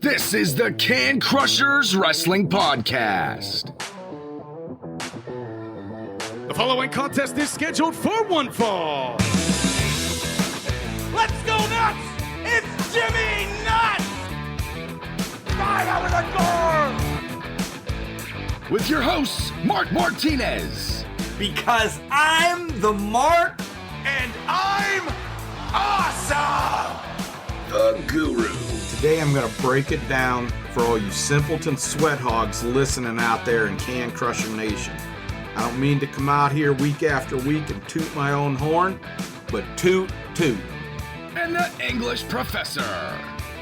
This is the Can Crushers Wrestling Podcast. The following contest is scheduled for one fall. Let's go nuts! It's Jimmy Nuts! Right out of the door! With your hosts, Mark Martinez. Because I'm the Mark, and I'm awesome! The Guru. Today I'm going to break it down for all you simpleton sweat hogs listening out there in Can Crusher Nation. I don't mean to come out here week after week and toot my own horn, but toot. And the English Professor.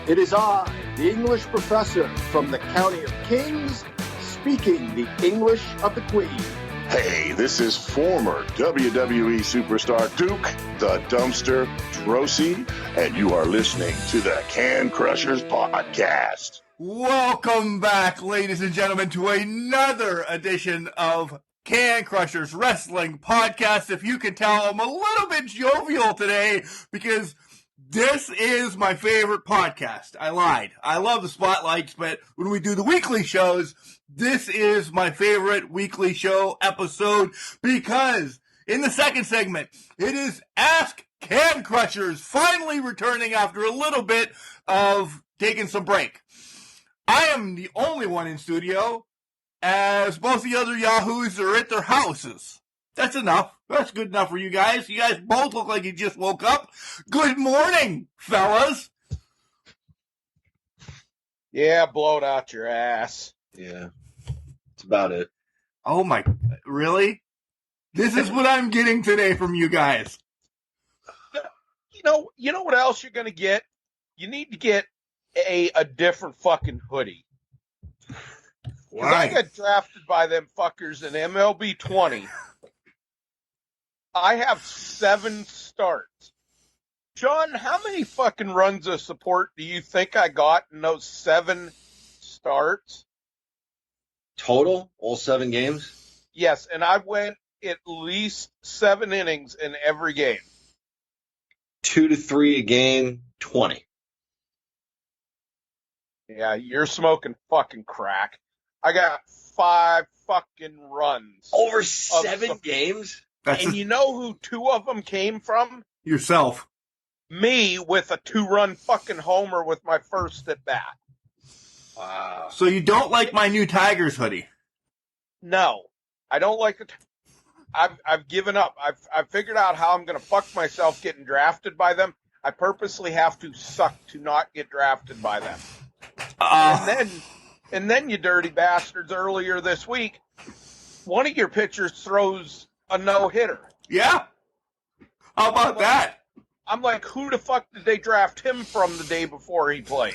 It is I, the English professor from the County of Kings, speaking the English of the Queen. Hey, this is former WWE superstar Duke, the Dumpster Drosy, and you are listening to the Can Crushers Podcast. Welcome back, ladies and gentlemen, to another edition of Can Crushers Wrestling Podcast. If you can tell, I'm a little bit jovial today because this is my favorite podcast. I lied. I love the spotlights, but when we do the weekly shows, this is my favorite weekly show episode because in the second segment, it is Ask Can Crushers finally returning after a little bit of taking some break. I am the only one in studio, as most of the other yahoos are at their houses. That's enough. That's good enough for you guys. You guys both look like you just woke up. Good morning, fellas. Yeah, blow it out your ass. Yeah, that's about it. Oh my, really? This is what I'm getting today from you guys. You know what else you're gonna get? You need to get a different fucking hoodie. Why? I got drafted by them fuckers in MLB 20. I have 7 starts. Sean, how many fucking runs of support do you think I got in those 7 starts? Total? All 7 games? Yes, and I went at least 7 innings in every game. 2 to 3 a game, 20. Yeah, you're smoking fucking crack. I got 5 fucking runs. Over 7 games? And you know who 2 of them came from? Yourself. Me with a 2-run fucking homer with my first at bat. Wow. So you don't like my new Tigers hoodie? No, I don't like it. I've given up. I've figured out how I'm going to fuck myself getting drafted by them. I purposely have to suck to not get drafted by them. And then you dirty bastards, earlier this week, one of your pitchers throws a no-hitter. Yeah. How about that? I'm like, who the fuck did they draft him from the day before he played?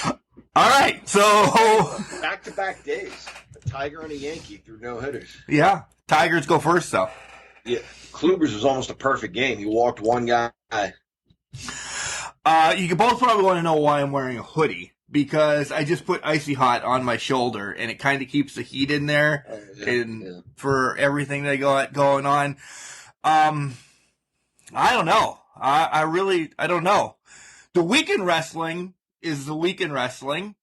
All right, so Back-to-back days. A Tiger and a Yankee threw no-hitters. yeah, Tigers go first though. Yeah, Kluber's was almost a perfect game. He walked one guy. You can both probably want to know why I'm wearing a hoodie. Because I just put Icy Hot on my shoulder, and it kind of keeps the heat in there, for everything that I got going on. I don't know. I don't know. The weekend wrestling is the weekend wrestling.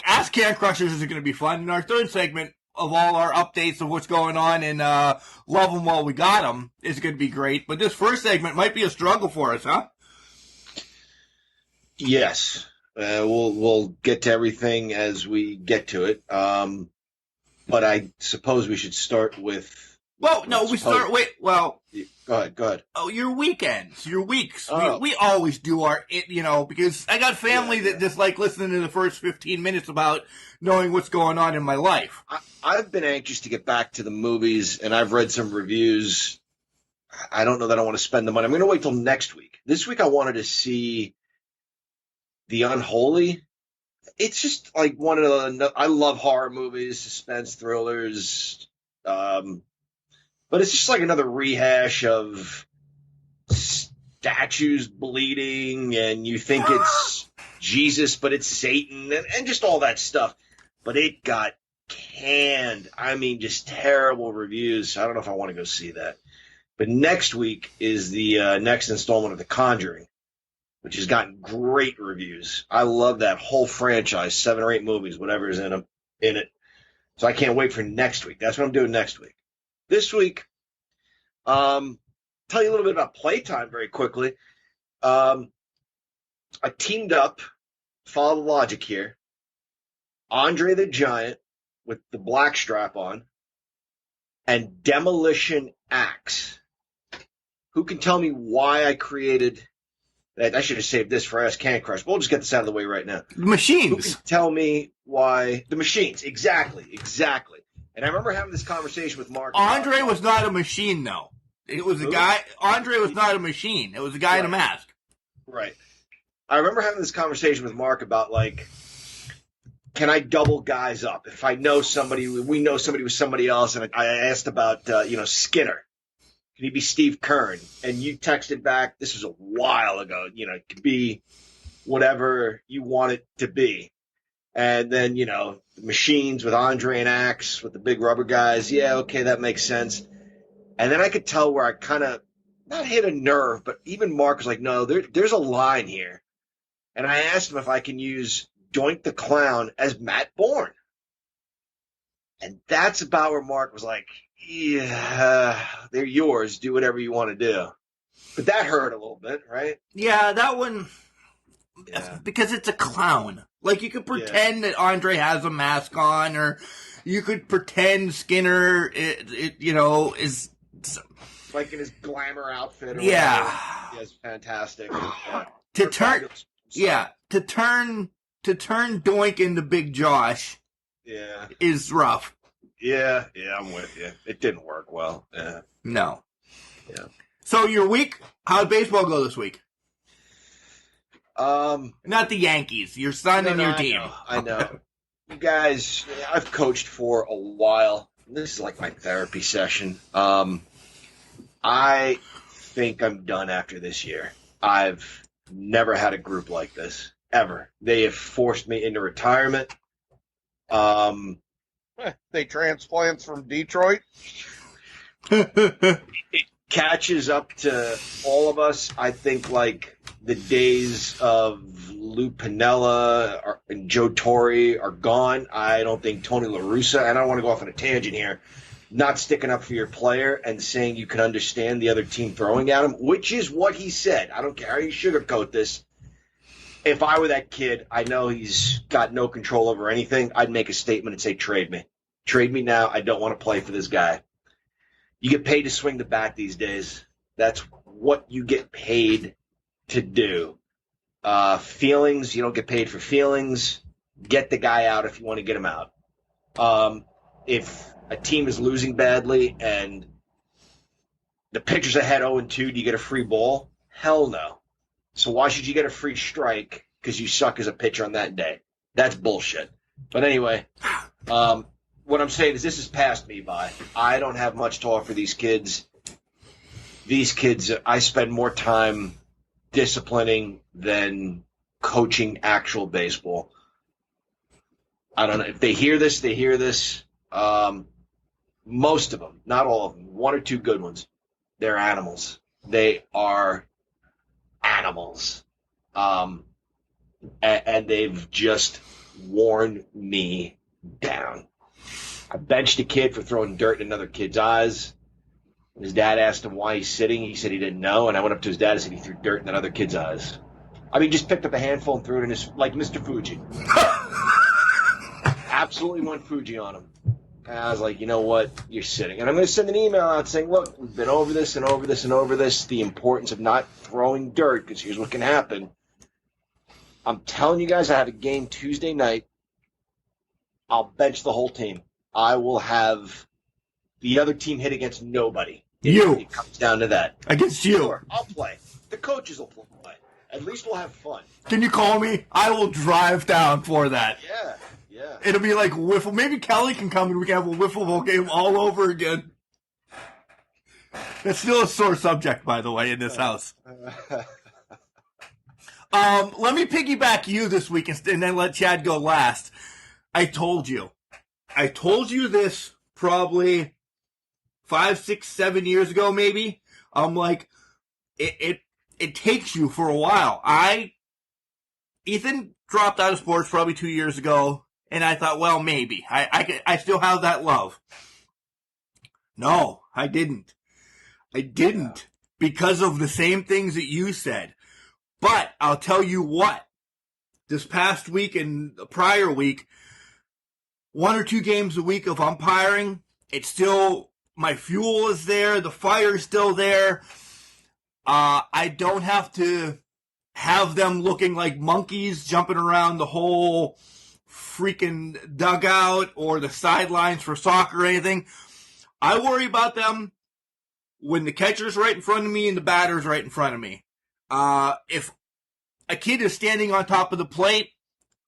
Ask Can Crushers is going to be fun. In our third segment of all our updates of what's going on in Love 'Em While We Got 'Em is going to be great. But this first segment might be a struggle for us, huh? Yes. We'll get to everything as we get to it. But I suppose we should start with... Well, no, Go ahead. Oh, your weekends, your weeks. Oh. We always do our, because I got family that just like listening to the first 15 minutes about knowing what's going on in my life. I've been anxious to get back to the movies, and I've read some reviews. I don't know that I want to spend the money. I'm going to wait till next week. This week I wanted to see The Unholy. It's just like one of the... I love horror movies, suspense thrillers, but it's just like another rehash of statues bleeding, and you think it's Jesus, but it's Satan, and just all that stuff. But it got canned. I mean, just terrible reviews. I don't know if I want to go see that. But next week is the next installment of The Conjuring. which has gotten great reviews. I love that whole franchise, 7 or 8 movies, whatever is in it. So I can't wait for next week. That's what I'm doing next week. This week, tell you a little bit about playtime very quickly. I teamed up, follow the logic here, Andre the Giant with the black strap on, and Demolition Axe. Who can tell me why I created that? I should have saved this for Ask Can Crush, but we'll just get this out of the way right now. The machines. Who can tell me why the machines? Exactly. And I remember having this conversation with Mark. Andre was not a machine, though. It was a guy. Andre was not a machine. It was a guy in a mask. Right. I remember having this conversation with Mark about, like, can I double guys up? If I know somebody, we know somebody with somebody else, and I asked about, Skinner. Can he be Steve Kern? And you texted back, this was a while ago, it could be whatever you want it to be. And then, the machines with Andre and Axe, with the big rubber guys. Yeah, okay, that makes sense. And then I could tell where I kind of, not hit a nerve, but even Mark was like, no, there's a line here. And I asked him if I can use Doink the Clown as Matt Bourne. And that's about where Mark was like, yeah, they're yours. Do whatever you want to do. But that hurt a little bit, right? Yeah, that one, because it's a clown. Like, you could pretend that Andre has a mask on, or you could pretend Skinner, is... Like in his glamour outfit. Or yeah. Whatever. Yeah, it's fantastic. Yeah. To turn Doink into Big Josh is rough. Yeah, I'm with you. It didn't work well. Yeah. No. Yeah. So your week, how'd baseball go this week? Not the Yankees, your son and your team. I know. You guys, I've coached for a while. This is like my therapy session. I think I'm done after this year. I've never had a group like this, ever. They have forced me into retirement. They transplants from Detroit. It catches up to all of us. I think, like, the days of Lou Piniella and Joe Torre are gone. I don't think Tony La Russa, and I don't want to go off on a tangent here, not sticking up for your player and saying you can understand the other team throwing at him, which is what he said. I don't care how you sugarcoat this. If I were that kid, I know he's got no control over anything. I'd make a statement and say, trade me. Trade me now. I don't want to play for this guy. You get paid to swing the bat these days. That's what you get paid to do. Feelings, you don't get paid for feelings. Get the guy out if you want to get him out. If a team is losing badly and the pitcher's ahead 0-2, do you get a free ball? Hell no. So why should you get a free strike because you suck as a pitcher on that day? That's bullshit. But anyway, what I'm saying is this has passed me by. I don't have much to offer these kids. These kids, I spend more time disciplining than coaching actual baseball. I don't know. If they hear this, they hear this. Most of them, not all of them, 1 or 2 good ones, they're animals. They are animals. And they've just worn me down. I benched a kid for throwing dirt in another kid's eyes. When his dad asked him why he's sitting, he said he didn't know. And I went up to his dad and said he threw dirt in that other kid's eyes. I mean, just picked up a handful and threw it in his, like Mr. Fuji. Absolutely went Fuji on him. And I was like, you know what? You're sitting. And I'm going to send an email out saying, look, we've been over this and over this and over this, the importance of not throwing dirt, because here's what can happen. I'm telling you guys, I have a game Tuesday night. I'll bench the whole team. I will have the other team hit against nobody. It comes down to that. Against you. Sure, I'll play. The coaches will play. At least we'll have fun. Can you call me? I will drive down for that. Yeah. It'll be like wiffle. Maybe Kelly can come and we can have a wiffle ball game all over again. It's still a sore subject, by the way, in this house. Let me piggyback you this week and then let Chad go last. I told you this probably 5, 6, 7 years ago, maybe. I'm like, it it takes you for a while. Ethan dropped out of sports probably 2 years ago, and I thought, well, maybe. I still have that love. No, I didn't. Because of the same things that you said. But I'll tell you what, this past week and the prior week, 1 or 2 games a week of umpiring, it's still, my fuel is there, the fire's still there. I don't have to have them looking like monkeys jumping around the whole freaking dugout or the sidelines for soccer or anything. I worry about them when the catcher's right in front of me and the batter's right in front of me. If a kid is standing on top of the plate,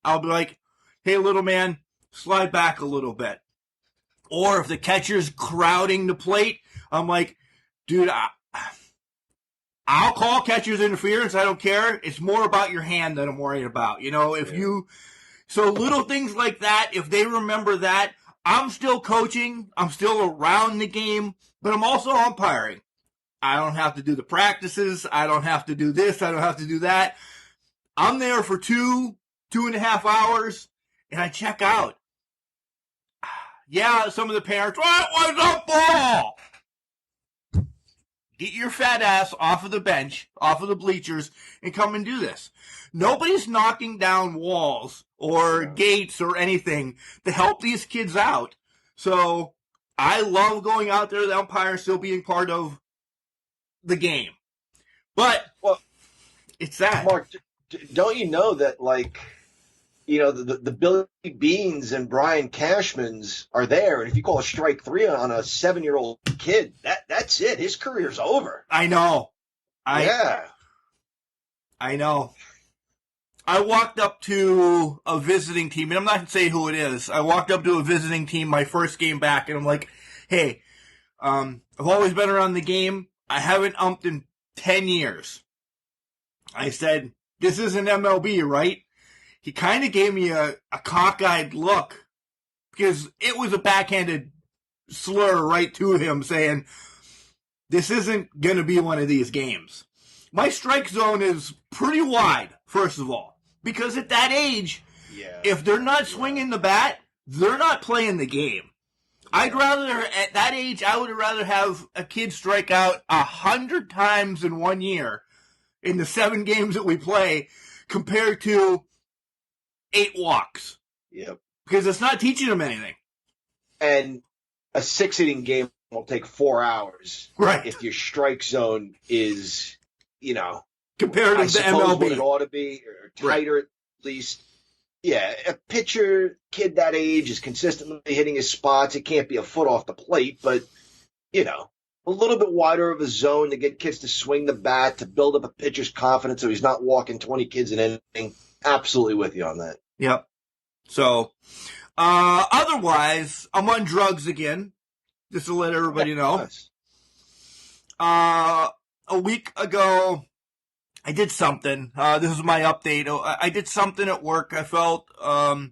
I'll be like, hey, little man, slide back a little bit. Or if the catcher's crowding the plate, I'm like, dude, I'll call catcher's interference. I don't care. It's more about your hand that I'm worried about. So little things like that, if they remember that, I'm still coaching. I'm still around the game, but I'm also umpiring. I don't have to do the practices. I don't have to do this. I don't have to do that. I'm there for 2.5 hours, and I check out. Yeah, some of the parents, what was a ball? Get your fat ass off of the bench, off of the bleachers, and come and do this. Nobody's knocking down walls or gates or anything to help these kids out. So I love going out there, the umpire still being part of the game. But it's that. Mark, don't you know that, the Billy Beans and Brian Cashmans are there, and if you call a strike 3 on a 7-year-old kid, that's it. His career's over. I know. Yeah. I know. I walked up to a visiting team, and I'm not going to say who it is. I walked up to a visiting team my first game back, and I'm like, hey, I've always been around the game. I haven't umped in 10 years. I said, this isn't MLB, right? He kind of gave me a cockeyed look because it was a backhanded slur right to him saying, this isn't going to be one of these games. My strike zone is pretty wide, first of all, because at that age, if they're not swinging the bat, they're not playing the game. At that age, I would rather have a kid strike out 100 times in 1 year in the 7 games that we play compared to 8 walks. Yep. Because it's not teaching them anything. And a 6-inning game will take 4 hours. Right. If your strike zone is, comparative to MLB. What it ought to be, or tighter at least. Yeah, a pitcher, kid that age, is consistently hitting his spots. It can't be a foot off the plate, but, a little bit wider of a zone to get kids to swing the bat, to build up a pitcher's confidence so he's not walking 20 kids in an inning. Absolutely with you on that. Yep. So, otherwise, I'm on drugs again, just to let everybody know. Nice. A week ago, I did something. This is my update. I did something at work. I felt a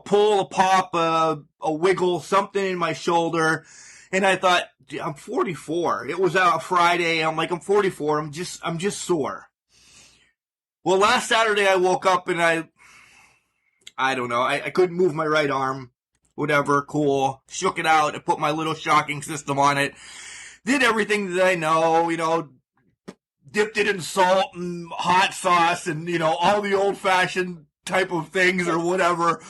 pull, a pop, a wiggle, something in my shoulder. And I thought, I'm 44. It was out Friday. I'm like, I'm 44. I'm just sore. Well, last Saturday I woke up and I don't know. I couldn't move my right arm. Whatever, cool. Shook it out. I put my little shocking system on it. Did everything that I know, dipped it in salt and hot sauce and, all the old-fashioned type of things or whatever.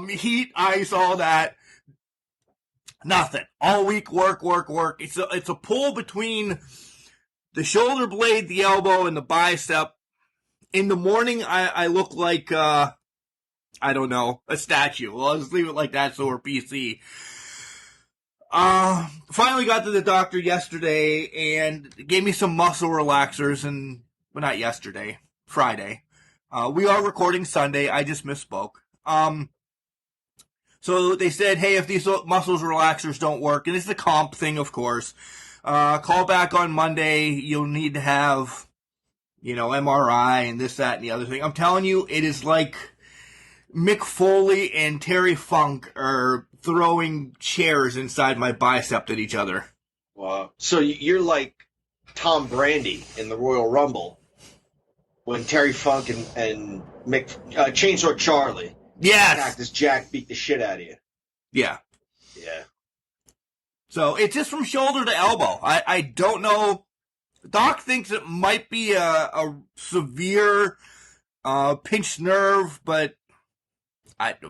Heat, ice, all that. Nothing. All week, work. It's a pull between the shoulder blade, the elbow, and the bicep. In the morning, I look like, I don't know, a statue. Well, I'll just leave it like that so we're PC. Finally got to the doctor yesterday and gave me some muscle relaxers not yesterday, Friday. We are recording Sunday. I just misspoke. So they said, hey, if these muscle relaxers don't work, and it's a comp thing, of course, call back on Monday. You'll need to have, MRI and this, that, and the other thing. I'm telling you, it is like Mick Foley and Terry Funk are throwing chairs inside my bicep at each other. Wow. So you're like Tom Brady in the Royal Rumble when Terry Funk and Chainsaw Charlie. Yes. Cactus Jack beat the shit out of you. Yeah. Yeah. So it's just from shoulder to elbow. I don't know. Doc thinks it might be a severe pinched nerve, but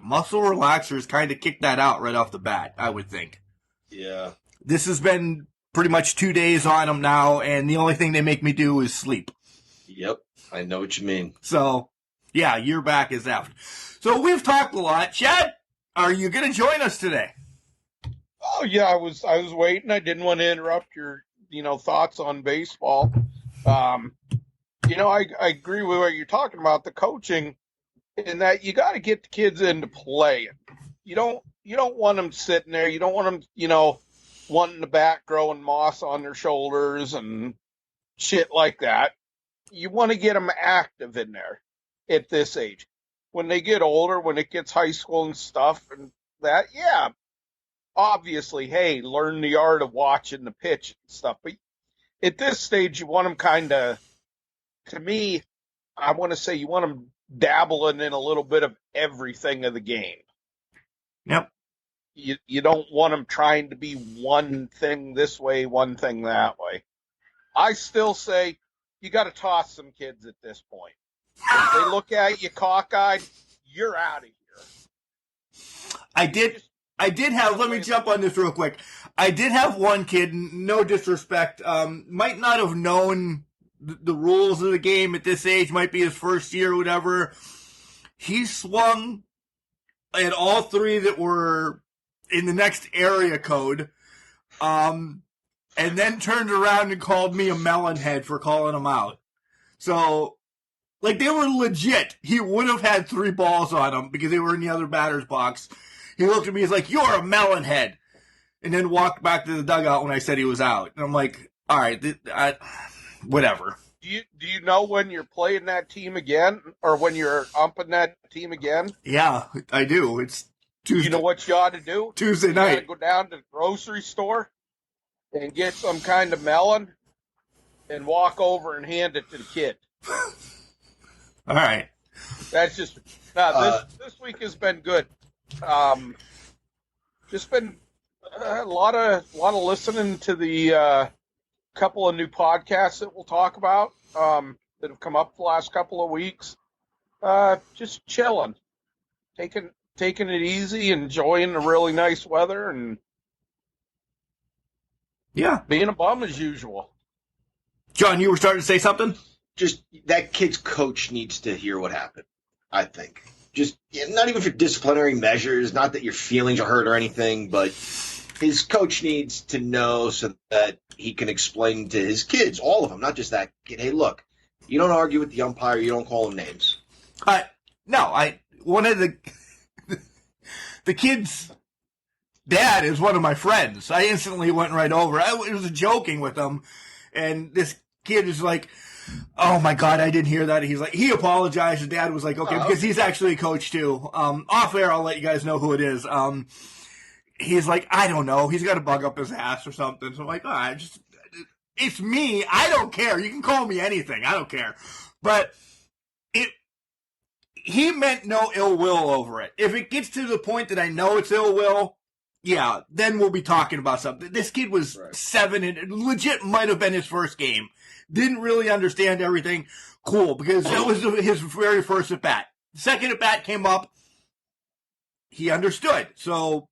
muscle relaxers kind of kicked that out right off the bat, I would think. Yeah. This has been pretty much 2 days on them now, and the only thing they make me do is sleep. Yep. I know what you mean. So, yeah, your back is out. So we've talked a lot. Chad, are you going to join us today? Oh yeah, I was waiting. I didn't want to interrupt your thoughts on baseball. I agree with what you're talking about, the coaching, in that you got to get the kids into playing. You don't want them sitting there. You don't want them, wanting the back growing moss on their shoulders and shit like that. You want to get them active in there at this age. When they get older, when it gets high school and stuff and that, yeah, obviously, hey, learn the art of watching the pitch and stuff. But at this stage, you want them kind of, to me, I want to say you want them dabbling in a little bit of everything of the game. Yep. You don't want them trying to be one thing this way, one thing that way. I still say you got to toss some kids at this point. If they look at you cockeyed, you're out of here. I did have, let me jump on this real quick. I did have one kid, no disrespect, might not have known the rules of the game at this age, might be his first year or whatever. He swung at all three that were in the next area code, and then turned around and called me a melonhead for calling him out. So, like, they were legit. He would have had 3 balls on him because they were in the other batter's box. He looked at me, he's like, "You're a melonhead," and then walked back to the dugout when I said he was out. And I'm like, all right, whatever. Do you know when you're playing that team again, or when you're umping that team again? Yeah, I do. It's Tuesday. You know what you ought to do? Tuesday night. You got to go down to the grocery store and get some kind of melon and walk over and hand it to the kid. All right. That's just this week has been good. Just been a lot of listening to the couple of new podcasts that we'll talk about that have come up the last couple of weeks. Just chilling, taking it easy, enjoying the really nice weather, and being a bum as usual. John, you were starting to say something? Just that kid's coach needs to hear what happened, I think. Just not even for disciplinary measures, not that your feelings are hurt or anything, but his coach needs to know so that he can explain to his kids, all of them, not just that kid, hey, look, you don't argue with the umpire, you don't call him names. One of the kid's dad is one of my friends. I instantly went right over. I was joking with him, and this kid is like, "Oh my God, I didn't hear that." He's like, he apologized. His dad was like, "Okay," because he's actually a coach too. Off air, I'll let you guys know who it is. He's like, "I don't know. He's got a bug up his ass or something." So I'm like, "All right, it's me. I don't care. You can call me anything. I don't care." But he meant no ill will over it. If it gets to the point that I know it's ill will, yeah, then we'll be talking about something. This kid was 7 and legit might have been his first game. Didn't really understand everything. Cool, because that was his very first at bat. Second at bat came up. He understood. So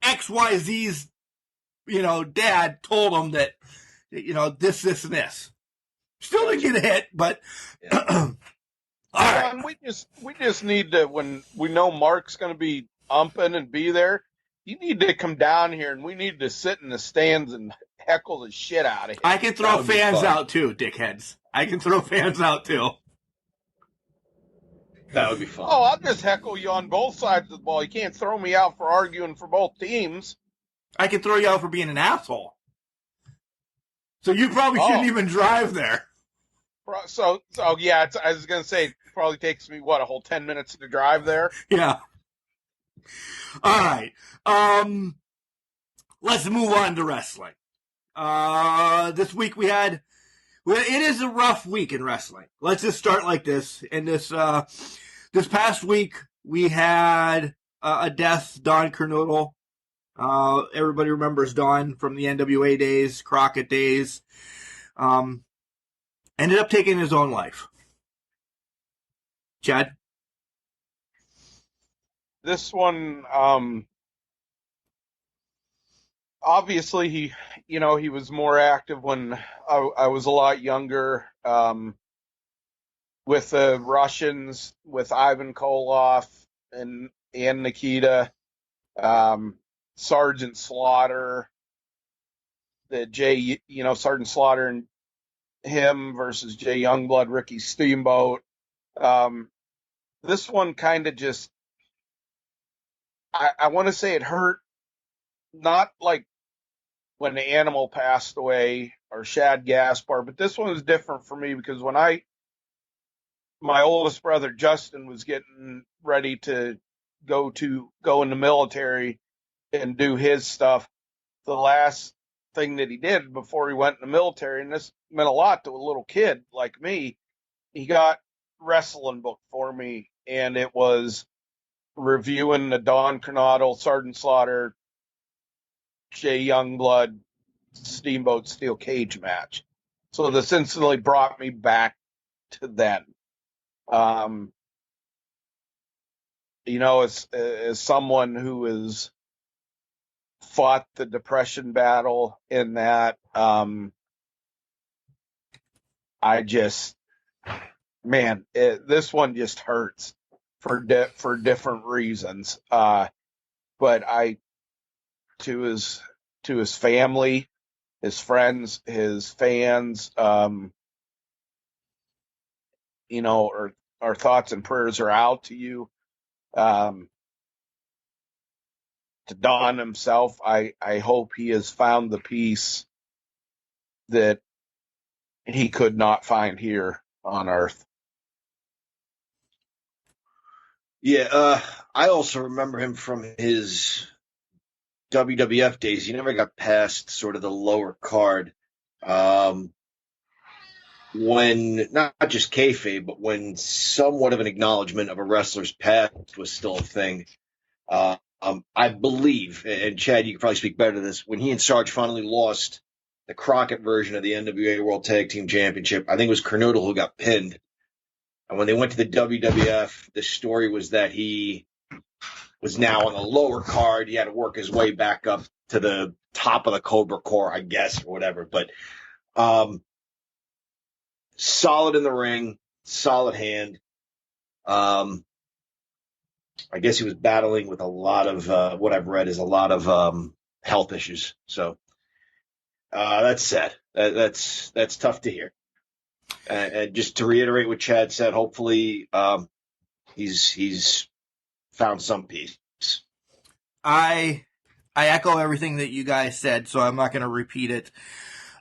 XYZ's, dad told him that, this, and this. Still didn't get a hit, but all right. We just need to, when we know Mark's going to be umping and be there, you need to come down here and we need to sit in the stands and heckle the shit out of him. I can throw fans out too, dickheads. I can throw fans out too. That would be fun. Oh, I'll just heckle you on both sides of the ball. You can't throw me out for arguing for both teams. I can throw you out for being an asshole. So you probably shouldn't even drive there. So yeah, I was going to say, it probably takes me, a whole 10 minutes to drive there? Yeah. All right. Let's move on to wrestling. This week it is a rough week in wrestling. Let's just start like this. In this past week, we had a death, Don Kernodle. Everybody remembers Don from the NWA days, Crockett days. Ended up taking his own life. Chad? This one, obviously he was more active when I was a lot younger, with the Russians, with Ivan Koloff and Nikita, Sergeant Slaughter, Sergeant Slaughter and him versus Jay Youngblood, Ricky Steamboat. This one kind of just, I want to say it hurt, not like when the Animal passed away or Shad Gaspar, but this one was different for me because when my oldest brother Justin was getting ready to go in the military and do his stuff, the last thing that he did before he went in the military, and this meant a lot to a little kid like me, he got wrestling book for me, and it was reviewing the Don Kernodle, Sergeant Slaughter, Jay Youngblood, Steamboat Steel Cage match. So this instantly brought me back to then. As someone who has fought the Depression battle in that, this one just hurts for different reasons. But to his family, his friends, his fans, our thoughts and prayers are out to you. To Don himself, I hope he has found the peace that he could not find here on Earth. Yeah, I also remember him from his WWF days. He never got past sort of the lower card. When, not just kayfabe, but when somewhat of an acknowledgement of a wrestler's past was still a thing. I believe, and Chad, you can probably speak better to this, when he and Sarge finally lost the Crockett version of the NWA World Tag Team Championship, I think it was Kernodle who got pinned. And when they went to the WWF, the story was that he was now on the lower card. He had to work his way back up to the top of the Cobra Corps, I guess, or whatever. But solid in the ring, solid hand. I guess he was battling with a lot of, what I've read is a lot of health issues. So that's sad. That's tough to hear. And just to reiterate what Chad said, hopefully he's found some peace. I echo everything that you guys said, so I'm not going to repeat it.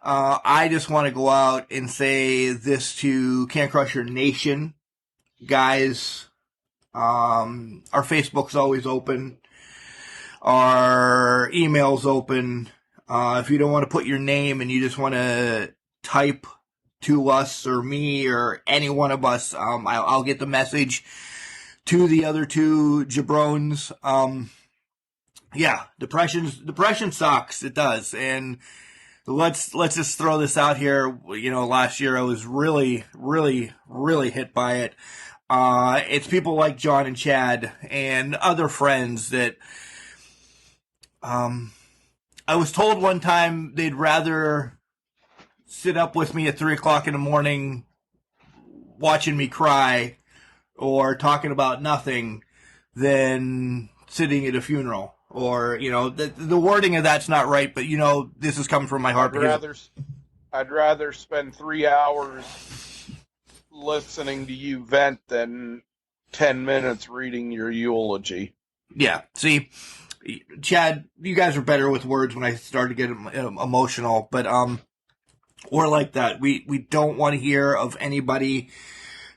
I just want to go out and say this to Can Crusher Nation. Guys, our Facebook's always open. Our email's open. If you don't want to put your name and you just want to type to us or me or any one of us, I'll get the message to the other two jabrones. Depression sucks. It does. And let's just throw this out here. Last year I was really, really, really hit by it. It's people like John and Chad and other friends that, I was told one time they'd rather sit up with me at 3:00 in the morning watching me cry or talking about nothing than sitting at a funeral. Or, the wording of that's not right, but, this is coming from my heart. I'd rather spend 3 hours listening to you vent than 10 minutes reading your eulogy. Yeah. See, Chad, you guys are better with words when I start to get emotional, but we're like that. We don't want to hear of anybody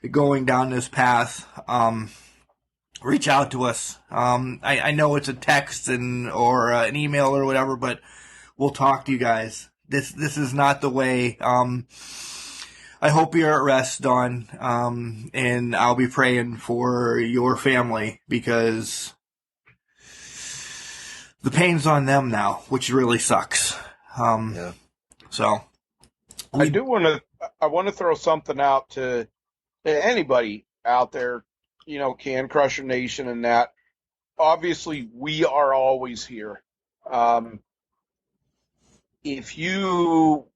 going down this path. Reach out to us. I know it's a text or an email or whatever, but we'll talk to you guys. This is not the way. I hope you're at rest, Don. And I'll be praying for your family because the pain's on them now, which really sucks. Yeah. So I want to throw something out to anybody out there, Can Crusher Nation and that. Obviously, we are always here. If you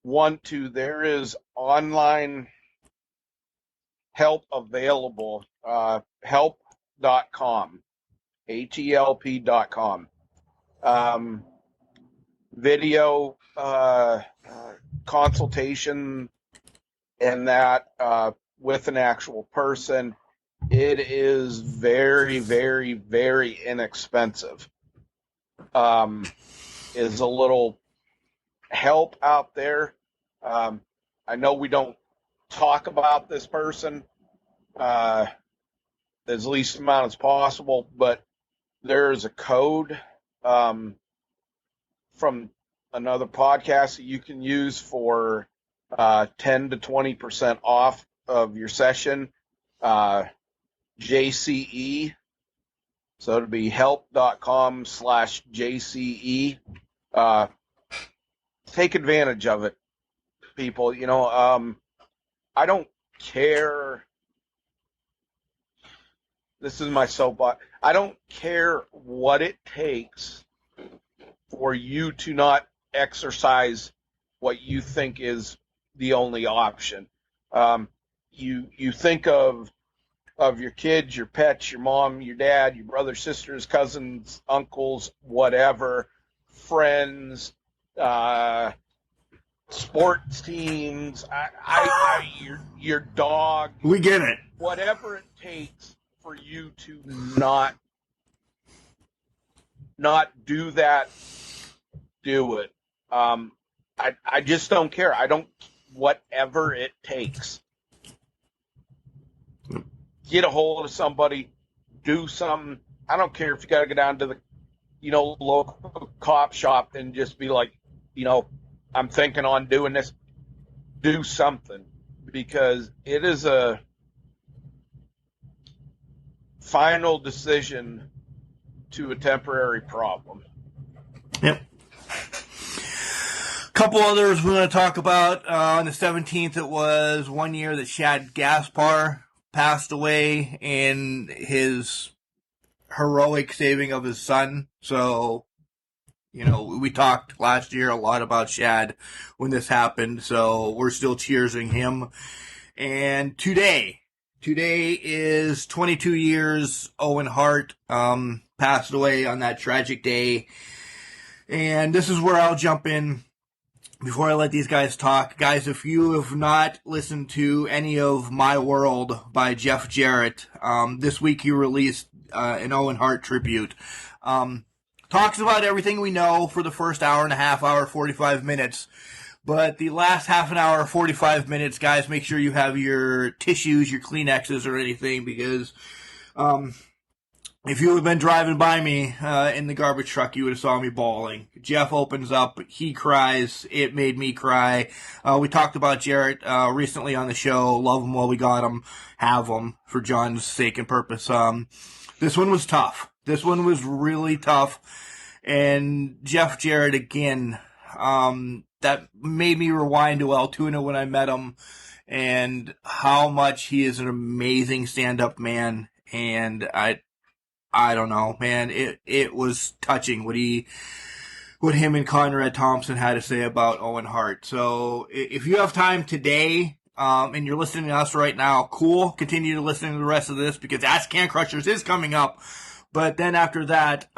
want to, there is online help available, help.com, HELP.com. Video consultation and that with an actual person. It is very, very, very inexpensive. Is a little help out there. I know we don't talk about this person as least amount as possible, but there is a code from another podcast that you can use for 10 to 20% off of your session. JCE. So it'll be help.com/JCE. Take advantage of it, people. I don't care. This is my soapbox. I don't care what it takes for you to not exercise what you think is the only option. You think of your kids, your pets, your mom, your dad, your brothers, sisters, cousins, uncles, whatever, friends, sports teams, your dog. we get it. Whatever it takes for you to not do that, do it. I just don't care. Whatever it takes. Get a hold of somebody, do something. I don't care if you got to go down to the, local cop shop and just be like, I'm thinking on doing this. Do something, because it is a final decision to a temporary problem. Yep. Couple others we want to talk about. On the 17th, it was 1 year that Shad Gaspar passed away in his heroic saving of his son. So, we talked last year a lot about Shad when this happened, so we're still cheersing him. And today is 22 years Owen Hart passed away on that tragic day. And this is where I'll jump in before I let these guys talk. Guys, if you have not listened to any of My World by Jeff Jarrett, this week he released an Owen Hart tribute. Talks about everything we know for the first hour and a half, 45 minutes. But the last half an hour, 45 minutes, guys, make sure you have your tissues, your Kleenexes or anything, because if you had been driving by me in the garbage truck, you would have saw me bawling. Jeff opens up. He cries. It made me cry. We talked about Jarrett recently on the show. Love him while we got him. Have him for John's sake and purpose. This one was tough. This one was really tough. And Jeff Jarrett, again, that made me rewind to Altoona when I met him and how much he is an amazing stand-up man. And I don't know, man. It was touching what him and Conrad Thompson had to say about Owen Hart. So if you have time today, and you're listening to us right now, cool. Continue to listen to the rest of this because Ask Can Crushers is coming up. But then after that,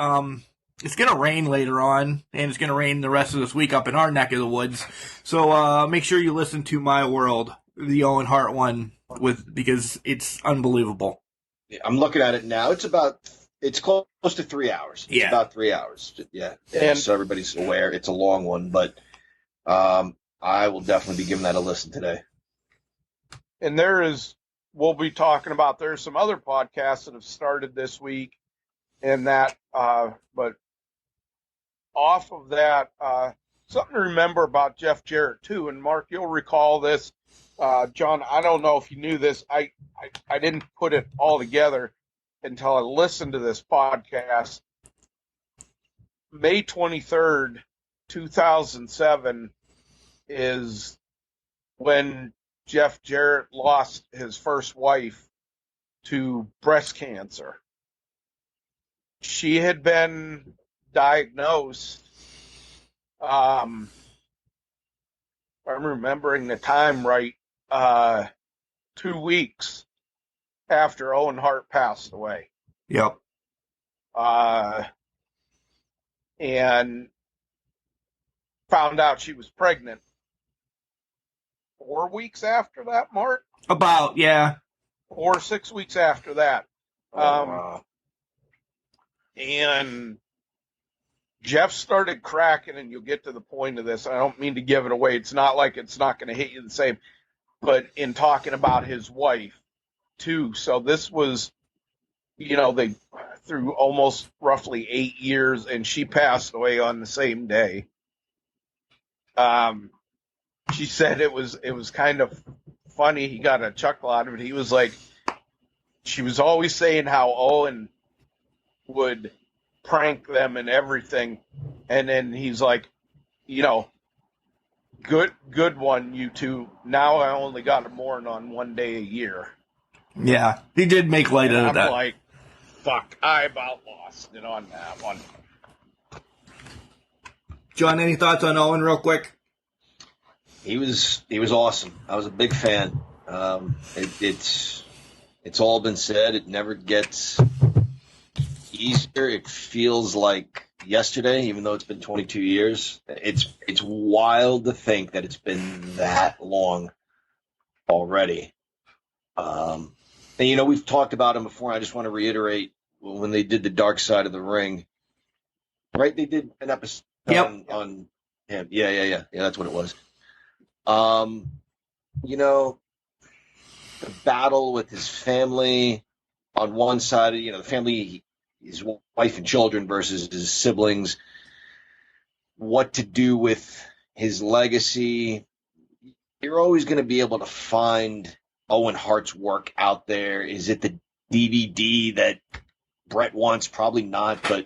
it's going to rain later on, and it's going to rain the rest of this week up in our neck of the woods. So make sure you listen to My World, the Owen Hart one, because it's unbelievable. Yeah, I'm looking at it now. It's close to 3 hours. It's about 3 hours. Yeah. And so everybody's aware. It's a long one, but I will definitely be giving that a listen today. And we'll be talking about, there's some other podcasts that have started this week and that, but off of that, something to remember about Jeff Jarrett too. And Mark, you'll recall this. John, I don't know if you knew this. I didn't put it all together until I listened to this podcast. May 23rd, 2007 is when Jeff Jarrett lost his first wife to breast cancer. She had been diagnosed, if I'm remembering the time right, 2 weeks after Owen Hart passed away. Yep. And found out she was pregnant 4 weeks after that, Mark? About, yeah. 4 or 6 weeks after that. Wow. And Jeff started cracking, and you'll get to the point of this. I don't mean to give it away. It's not like it's not going to hit you the same. But in talking about his wife, too. So this was, they through almost roughly 8 years, and she passed away on the same day. She said it was kind of funny. He got a chuckle out of it. He was like, she was always saying how Owen would prank them and everything, and then he's like, good one, you two. Now I only got to mourn on 1 day a year. Yeah, he did make light of that. I'm like, fuck, I about lost it on that one. John, any thoughts on Owen real quick? He was awesome. I was a big fan. It's all been said. It never gets easier. It feels like yesterday, even though it's been 22 years. It's wild to think that it's been that long already. And we've talked about him before. I just want to reiterate when they did the Dark Side of the Ring, right? They did an episode on him. Yeah. That's what it was. The battle with his family on one side, the family, his wife and children versus his siblings, what to do with his legacy. You're always going to be able to find Owen Hart's work out there. Is it the DVD that Brett wants? Probably not, but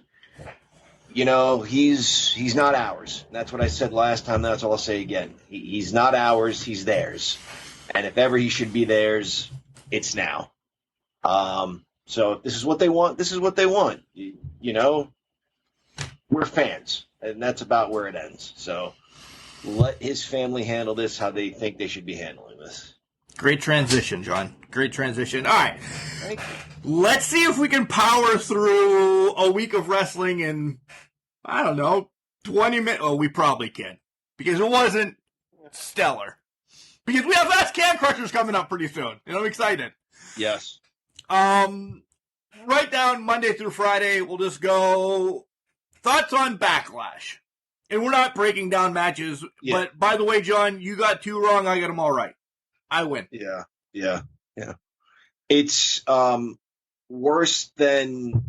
he's not ours. That's what I said last time. That's all I'll say again. He's not ours. He's theirs. And if ever he should be theirs, it's now. So if this is what they want, this is what they want. We're fans, and that's about where it ends. So let his family handle this how they think they should be handling this. Great transition, John. Great transition. All right. Let's see if we can power through a week of wrestling in, 20 minutes. Oh, we probably can. Because it wasn't stellar. Because we have Last Can Crushers coming up pretty soon. And I'm excited. Yes. Right down Monday through Friday, we'll just go thoughts on Backlash. And we're not breaking down matches. Yeah. But by the way, John, you got 2 wrong. I got them all right. I win. Yeah. It's worse than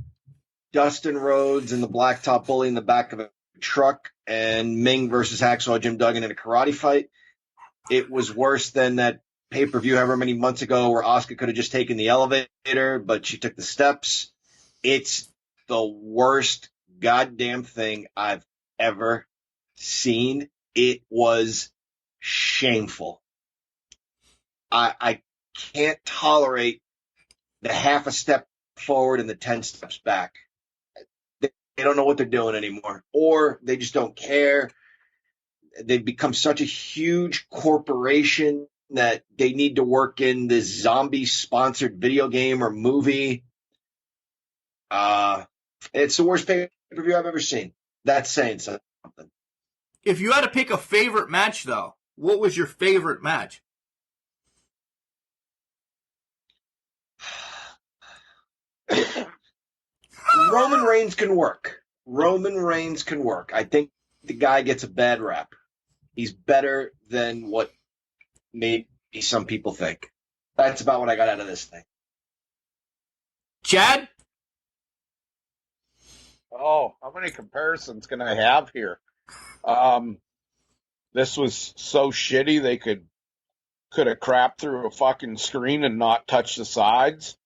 Dustin Rhodes and the Blacktop Bully in the back of a truck and Ming versus Hacksaw Jim Duggan in a karate fight. It was worse than that pay-per-view however many months ago where Asuka could have just taken the elevator, but she took the steps. It's the worst goddamn thing I've ever seen. It was shameful. I can't tolerate the half a step forward and the 10 steps back. They don't know what they're doing anymore, or they just don't care. They've become such a huge corporation that they need to work in this zombie-sponsored video game or movie. It's the worst pay-per-view I've ever seen. That's saying something. If you had to pick a favorite match, though, what was your favorite match? Roman Reigns can work. I think the guy gets a bad rap. He's better than what maybe some people think. That's about what I got out of this thing. Chad? Oh, how many comparisons can I have here? this was so shitty they could have crapped through a fucking screen and not touch the sides.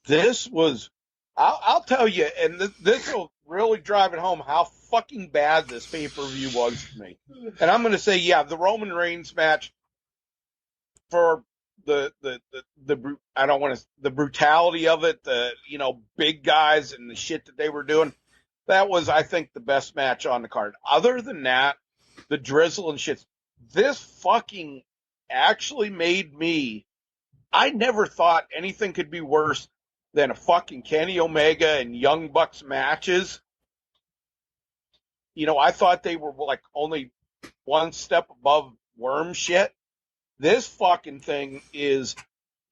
This was, I'll tell you, and this will really drive it home how fucking bad this pay-per-view was to me. And I'm going to say, yeah, the Roman Reigns match, for the I don't want to, the brutality of it, the, you know, big guys and the shit that they were doing, that was, I think, the best match on the card. Other than that, the drizzle and shit, this fucking actually made me, I never thought anything could be worse than a fucking Kenny Omega and Young Bucks matches. You know, I thought they were like only one step above worm shit. This fucking thing is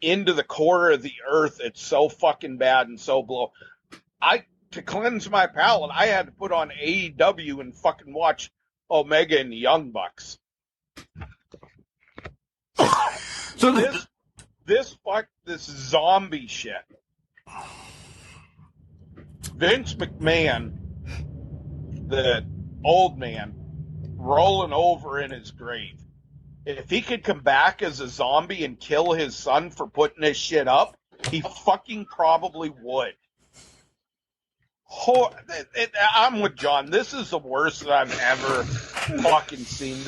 into the core of the earth. It's so fucking bad and so blow. To cleanse my palate, I had to put on AEW and fucking watch Omega and the Young Bucks. So this zombie shit. Vince McMahon, the old man, rolling over in his grave. If he could come back as a zombie and kill his son for putting this shit up, he fucking probably would. I'm with John. This is the worst that I've ever fucking seen.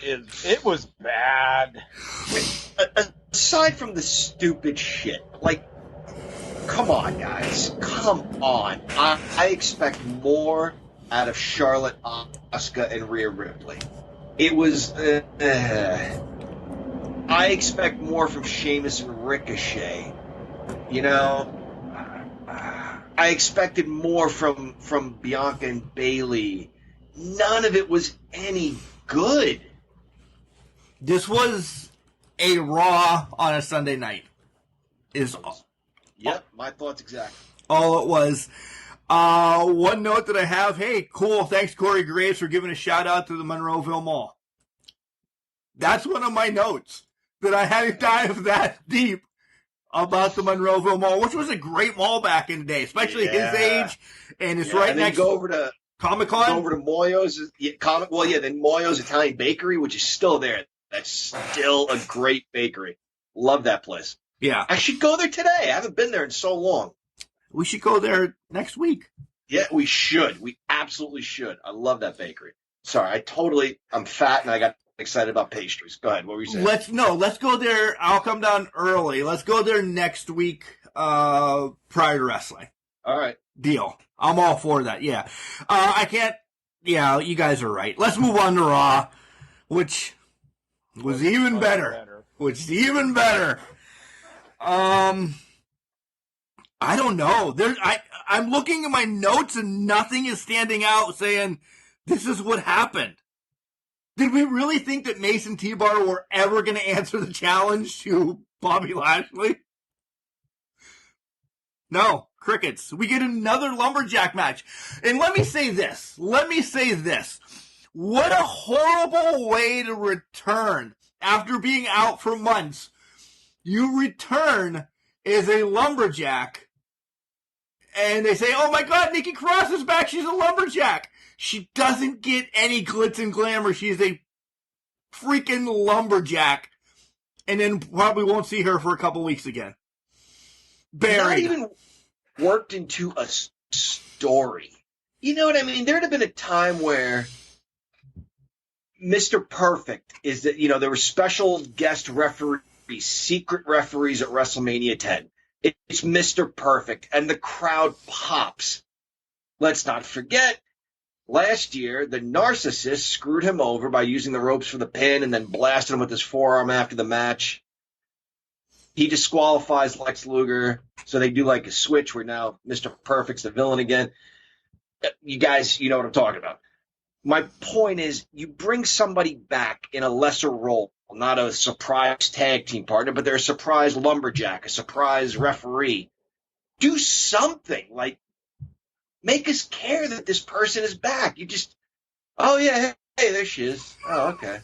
It was bad. Aside from the stupid shit, like, come on, guys. Come on. I expect more out of Charlotte, Asuka, and Rhea Ripley. It was... I expect more from Sheamus and Ricochet. You know? I expected more from Bianca and Bayley. None of it was any good. this was a Raw on a Sunday night. Yep, my thoughts exactly. All it was. One note that I have, hey, cool, thanks Corey Graves for giving a shout out to the Monroeville Mall. That's one of my notes, that I hadn't dived that deep about the Monroeville Mall, which was a great mall back in the day, especially his age, and it's right and next go over to Comic-Con. Go over to Moyo's, then Moyo's Italian Bakery, which is still there. That's still a great bakery. Love that place. Yeah. I should go there today. I haven't been there in so long. We should go there next week. Yeah, we should. We absolutely should. I love that bakery. Sorry, I'm fat and I got excited about pastries. Go ahead. What were you saying? Let's go there. I'll come down early. Let's go there next week, prior to wrestling. All right. Deal. I'm all for that. Yeah. I can't. Yeah, you guys are right. Let's move on to Raw, which was even better. I don't know. I'm looking at my notes and nothing is standing out saying this is what happened. Did we really think that Mason T-Bar were ever going to answer the challenge to Bobby Lashley? No, crickets. We get another lumberjack match. And let me say this. What a horrible way to return after being out for months. You return as a lumberjack. And they say, oh my God, Nikki Cross is back. She's a lumberjack. She doesn't get any glitz and glamour. She's a freaking lumberjack. And then probably won't see her for a couple weeks again. Buried. Not even worked into a story. You know what I mean? There'd have been a time where Mr. Perfect is that, there were special guest referees, secret referees at WrestleMania 10. It's Mr. Perfect, and the crowd pops. Let's not forget, last year, the narcissist screwed him over by using the ropes for the pin and then blasted him with his forearm after the match. He disqualifies Lex Luger, so they do like a switch where now Mr. Perfect's the villain again. You guys, you know what I'm talking about. My point is, you bring somebody back in a lesser role, not a surprise tag team partner, but they're a surprise lumberjack, a surprise referee. Do something, like make us care that this person is back. You just, oh yeah, hey, there she is. Oh, okay.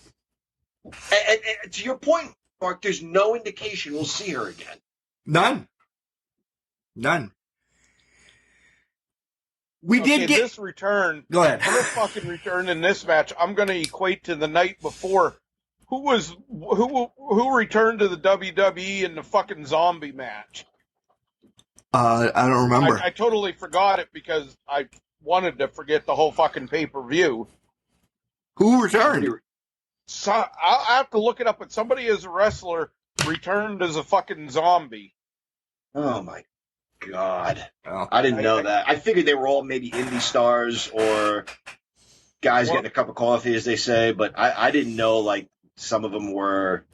And to your point, Mark, there's no indication we'll see her again. None. We did get this return. Go ahead. Her fucking return in this match, I'm going to equate to the night before. Who returned to the WWE in the fucking zombie match? I don't remember. I totally forgot it because I wanted to forget the whole fucking pay-per-view. Who returned? So I'll have to look it up, but somebody as a wrestler returned as a fucking zombie. Oh my God. Oh. I didn't know that. I figured they were all maybe indie stars or guys getting a cup of coffee, as they say, but I didn't know, like, some of them were,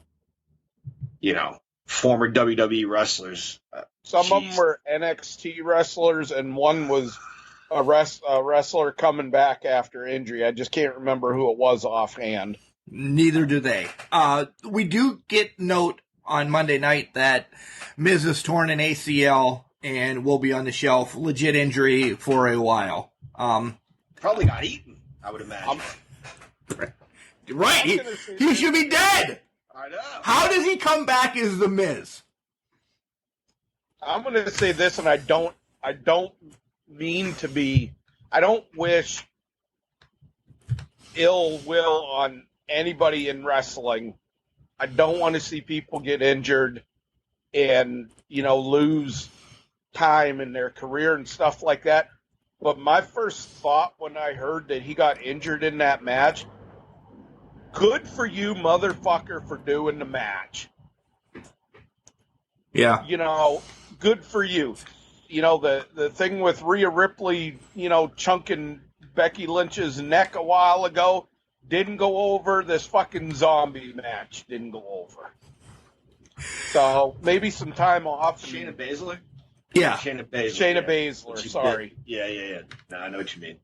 former WWE wrestlers. Some of them were NXT wrestlers, and one was a wrestler coming back after injury. I just can't remember who it was offhand. Neither do they. We do get note on Monday night that Miz has torn an ACL and will be on the shelf. Legit injury for a while. Probably got eaten, I would imagine. Right. He should be dead. I know. How does he come back as the Miz? I'm going to say this, and I don't mean to be. I don't wish ill will on anybody in wrestling. I don't want to see people get injured and, lose time in their career and stuff like that. But my first thought when I heard that he got injured in that match, good for you, motherfucker, for doing the match. Yeah. Good for you. The thing with Rhea Ripley, chunking Becky Lynch's neck a while ago didn't go over. This fucking zombie match didn't go over. So maybe some time off. Shayna Baszler? Yeah. Shayna Baszler. Shayna Baszler, sorry. Yeah. No, I know what you mean.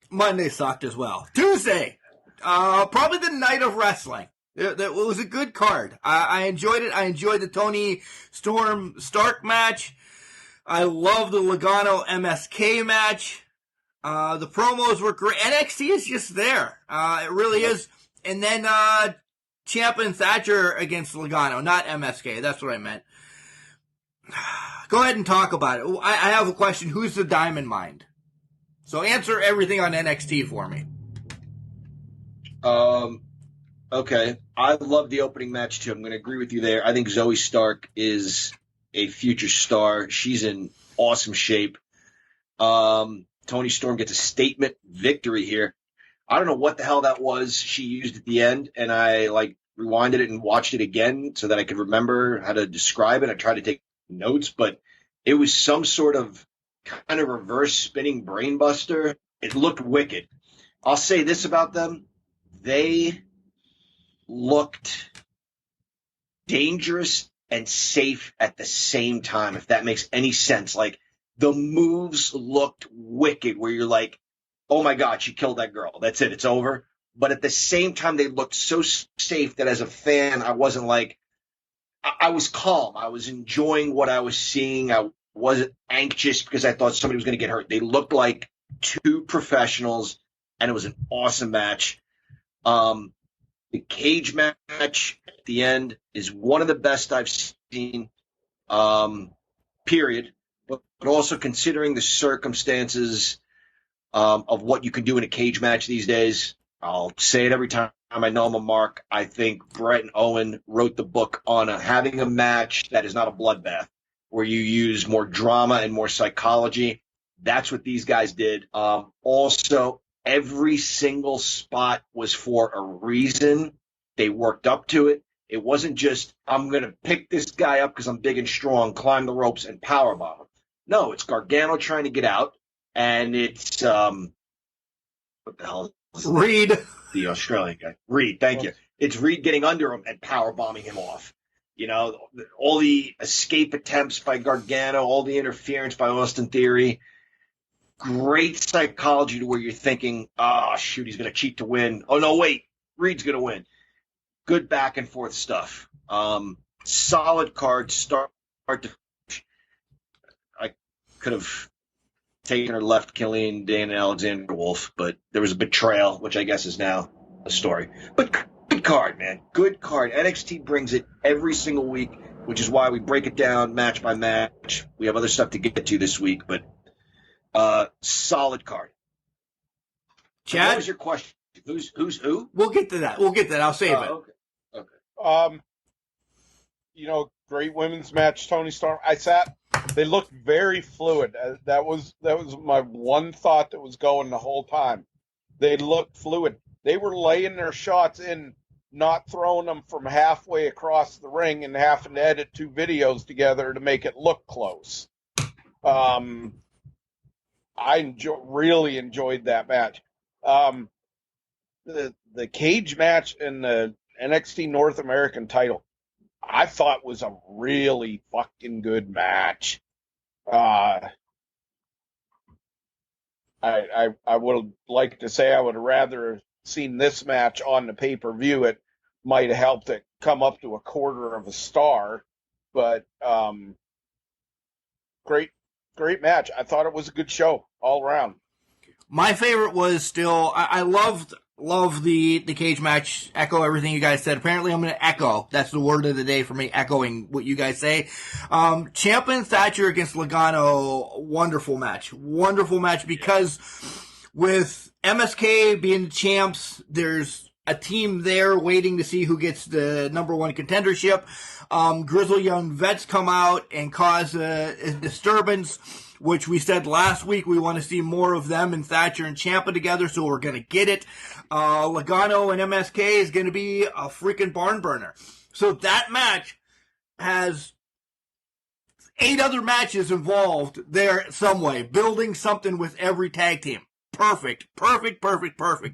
Monday sucked as well. Tuesday, probably the night of wrestling. It was a good card. I enjoyed it. I enjoyed the Tony Storm Stark match. I love the Logano MSK match. The promos were great. NXT is just there. It really is. And then Ciampa and Thatcher against Logano, not MSK. That's what I meant. Go ahead and talk about it. I have a question. Who's the Diamond Mind? So answer everything on NXT for me. Okay. I love the opening match, too. I'm going to agree with you there. I think Zoe Stark is a future star. She's in awesome shape. Tony Storm gets a statement victory here. I don't know what the hell that was she used at the end, and I rewinded it and watched it again so that I could remember how to describe it. I tried to take notes, but it was some sort of kind of reverse spinning brain buster. It looked wicked. I'll say this about them. They looked dangerous and safe at the same time, if that makes any sense. Like, the moves looked wicked where you're like, oh my God, she killed that girl. That's it. It's over. But at the same time, they looked so safe that as a fan, I wasn't I was calm. I was enjoying what I was seeing. I wasn't anxious because I thought somebody was going to get hurt. They looked like two professionals, and it was an awesome match. The cage match at the end is one of the best I've seen, period. But also considering the circumstances of what you can do in a cage match these days, I'll say it every time I know I'm a mark. I think Brett and Owen wrote the book on having a match that is not a bloodbath, where you use more drama and more psychology. That's what these guys did. Also, every single spot was for a reason. They worked up to it. It wasn't just, I'm going to pick this guy up because I'm big and strong, climb the ropes, and powerbomb him. No, it's Gargano trying to get out, and it's, what the hell is that? Reed. The Australian guy. Reed, thank you. It's Reed getting under him and powerbombing him off. All the escape attempts by Gargano, all the interference by Austin Theory. Great psychology to where you're thinking, shoot, he's going to cheat to win. Oh, no, wait, Reed's going to win. Good back and forth stuff. Solid card, start to finish. I could have taken or left Killian Dane and Alexander Wolf, but there was a betrayal, which I guess is now a story. But good card, man. Good card. NXT brings it every single week. which is why we break it down match by match. We have other stuff to get to this week, but solid card. Chad, what was your question? Who's who? We'll get to that. I'll save it. Okay. Great women's match, Tony Storm. They looked very fluid. That was my one thought that was going the whole time. They looked fluid. They were laying their shots in, not throwing them from halfway across the ring and having to edit 2 videos together to make it look close. I really enjoyed that match. The cage match and the NXT North American title, I thought was a really fucking good match. I would like to say I would have rather have seen this match on the pay-per-view. It might have helped it come up to a quarter of a star, but great match. I thought it was a good show all around. My favorite was still, I love the cage match. Echo everything you guys said. Apparently I'm going to echo. That's the word of the day for me, echoing what you guys say. Ciampa and Thatcher against Logano, wonderful match because with MSK being the champs, there's a team there waiting to see who gets the number 1 contendership. Grizzled Young Vets come out and cause a disturbance, which we said last week we want to see more of them and Thatcher and Ciampa together, so we're going to get it. Logano and MSK is going to be a freaking barn burner. So that match has 8 other matches involved there some way, building something with every tag team. Perfect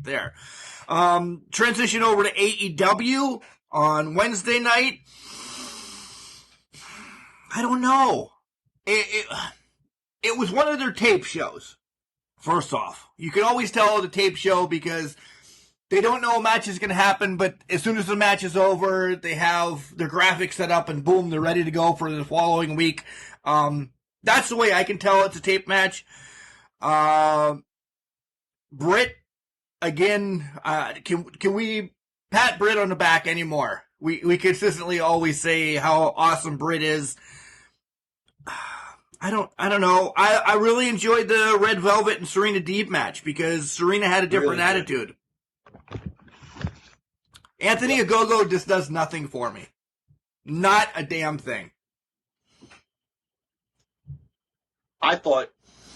there. Transition over to AEW on Wednesday night. I don't know. It was one of their tape shows. First off, you can always tell the tape show because they don't know a match is going to happen, but as soon as the match is over, they have their graphics set up and boom, they're ready to go for the following week. That's the way I can tell it's a tape match. Britt, again, can we pat Britt on the back anymore? We consistently always say how awesome Britt is. I don't know. I really enjoyed the Red Velvet and Serena Deeb match because Serena had a different attitude. Anthony Ogogo just does nothing for me. Not a damn thing. I thought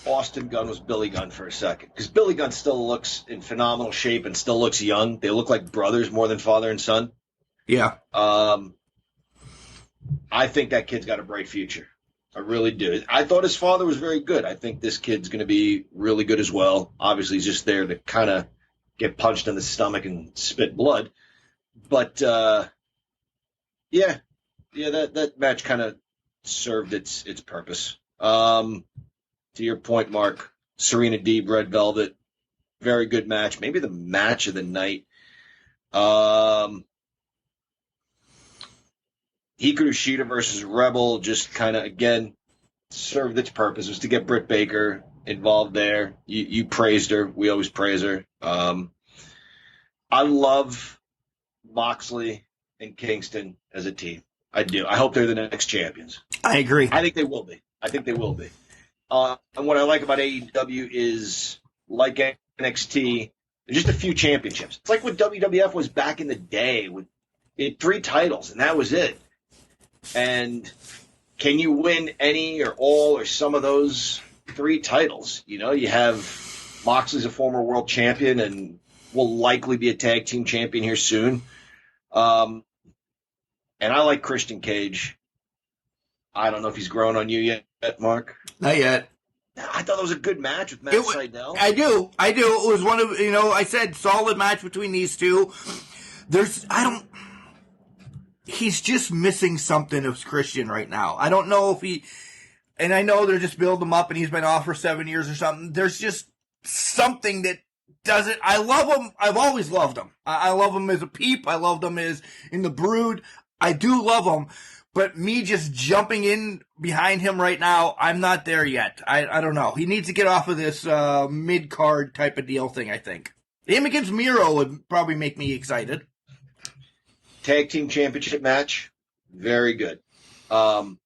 Austin Gunn was Billy Gunn for a second because Billy Gunn still looks in phenomenal shape and still looks young. They look like brothers more than father and son. Yeah. I think that kid's got a bright future. I really do. I thought his father was very good. I think this kid's going to be really good as well. Obviously, he's just there to kind of get punched in the stomach and spit blood. But, that match kind of served its purpose. To your point, Mark, Serena Deeb, Red Velvet, very good match. Maybe the match of the night. Hikaru Shida versus Rebel just kind of, again, served its purpose. It was to get Britt Baker involved there. You praised her. We always praise her. I love Moxley and Kingston as a team. I do. I hope they're the next champions. I agree. I think they will be. And what I like about AEW is, like NXT, there's just a few championships. It's like what WWF was back in the day. They had 3 titles, and that was it. And can you win any or all or some of those 3 titles? You know, you have Moxley's a former world champion and will likely be a tag team champion here soon. And I like Christian Cage. I don't know if he's grown on you yet, Mark. Not yet. I thought it was a good match with Matt Sydal. I do. It was one of, I said solid match between these two. He's just missing something of Christian right now. I don't know if and I know they're just building him up and he's been off for 7 years or something. There's just something that doesn't, I love him. I've always loved him. I love him as a peep. I loved him as in the Brood. I do love him. But me just jumping in behind him right now, I'm not there yet. I don't know. He needs to get off of this mid-card type of deal thing, I think. Him against Miro would probably make me excited. Tag team championship match, very good. I'll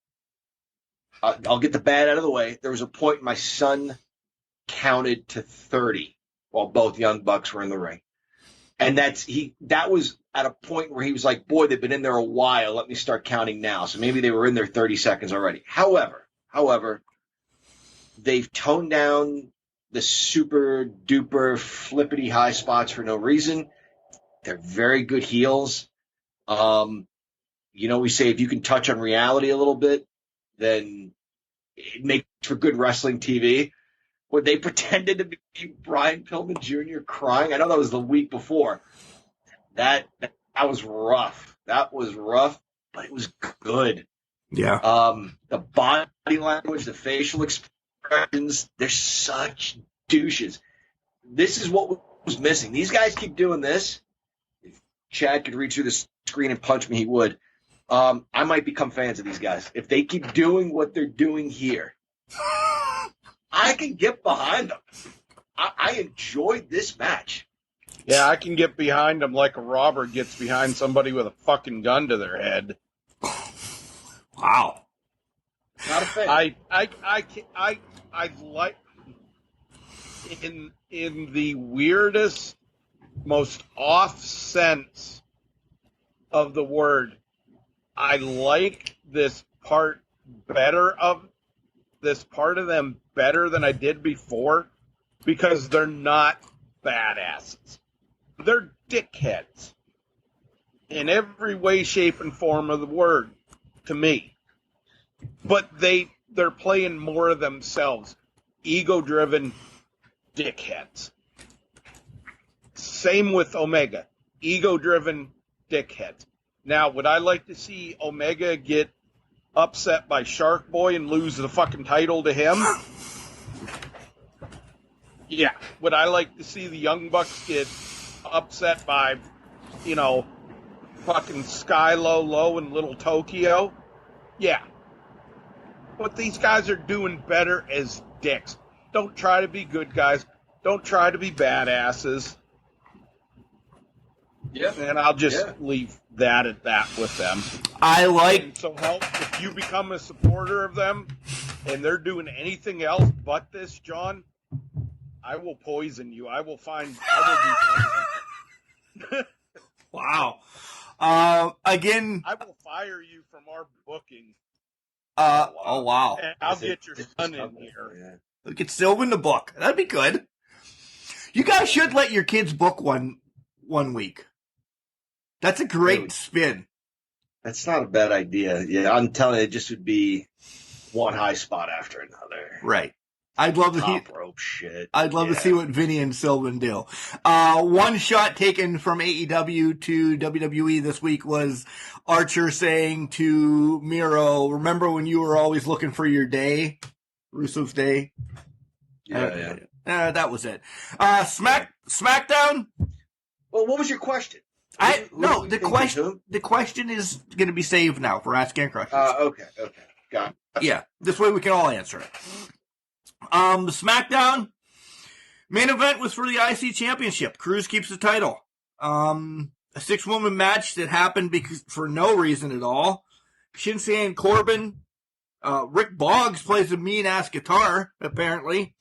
get the bad out of the way. There was a point my son counted to 30 while both Young Bucks were in the ring. And that was at a point where he was like, boy, they've been in there a while. Let me start counting now. So maybe they were in there 30 seconds already. However, they've toned down the super duper flippity high spots for no reason. They're very good heels. We say if you can touch on reality a little bit, then it makes for good wrestling TV. When they pretended to be Brian Pillman Jr. crying, I know that was the week before. That was rough. That was rough, but it was good. Yeah. The body language, the facial expressions, they're such douches. This is what was missing. These guys keep doing this. If Chad could reach through the screen and punch me, he would. I might become fans of these guys. If they keep doing what they're doing here, I can get behind them. I enjoyed this match. Yeah, I can get behind them like a robber gets behind somebody with a fucking gun to their head. Wow. Not a fan. I like in the weirdest, most off sense of the word. I like this part of them better than I did before because they're not badasses. They're dickheads in every way, shape, and form of the word to me. But they're playing more of themselves. Ego-driven dickheads. Same with Omega. Ego-driven dickheads. Now, would I like to see Omega get upset by Shark Boy and lose the fucking title to him? Yeah. Would I like to see the Young Bucks get upset by, fucking Skylo Low and Little Tokyo? Yeah. But these guys are doing better as dicks. Don't try to be good guys. Don't try to be badasses. Yeah. And I'll just leave that at that with them. And so help, if you become a supporter of them and they're doing anything else but this, John, I will poison you. I will do something. Wow. Again, I will fire you from our booking. Oh, wow. And I'll get your son in here. Yeah. Look at Sylvan the book. That'd be good. You guys should let your kids book one week. That's a great spin. That's not a bad idea. Yeah, I'm telling you, it just would be one high spot after another. Right. I'd love to Top rope shit. I'd love to see what Vinny and Sylvan do. One shot taken from AEW to WWE this week was Archer saying to Miro, "Remember when you were always looking for your day? Russo's day?" Yeah. That was it. SmackDown? Well, what was your question? The question is going to be saved now for Ask Can Crushers. Okay. Got it. Yeah, this way we can all answer it. The SmackDown main event was for the IC Championship. Cruz keeps the title. A 6-woman match that happened for no reason at all. Shinsuke and Corbin. Rick Boggs plays a mean-ass guitar, apparently.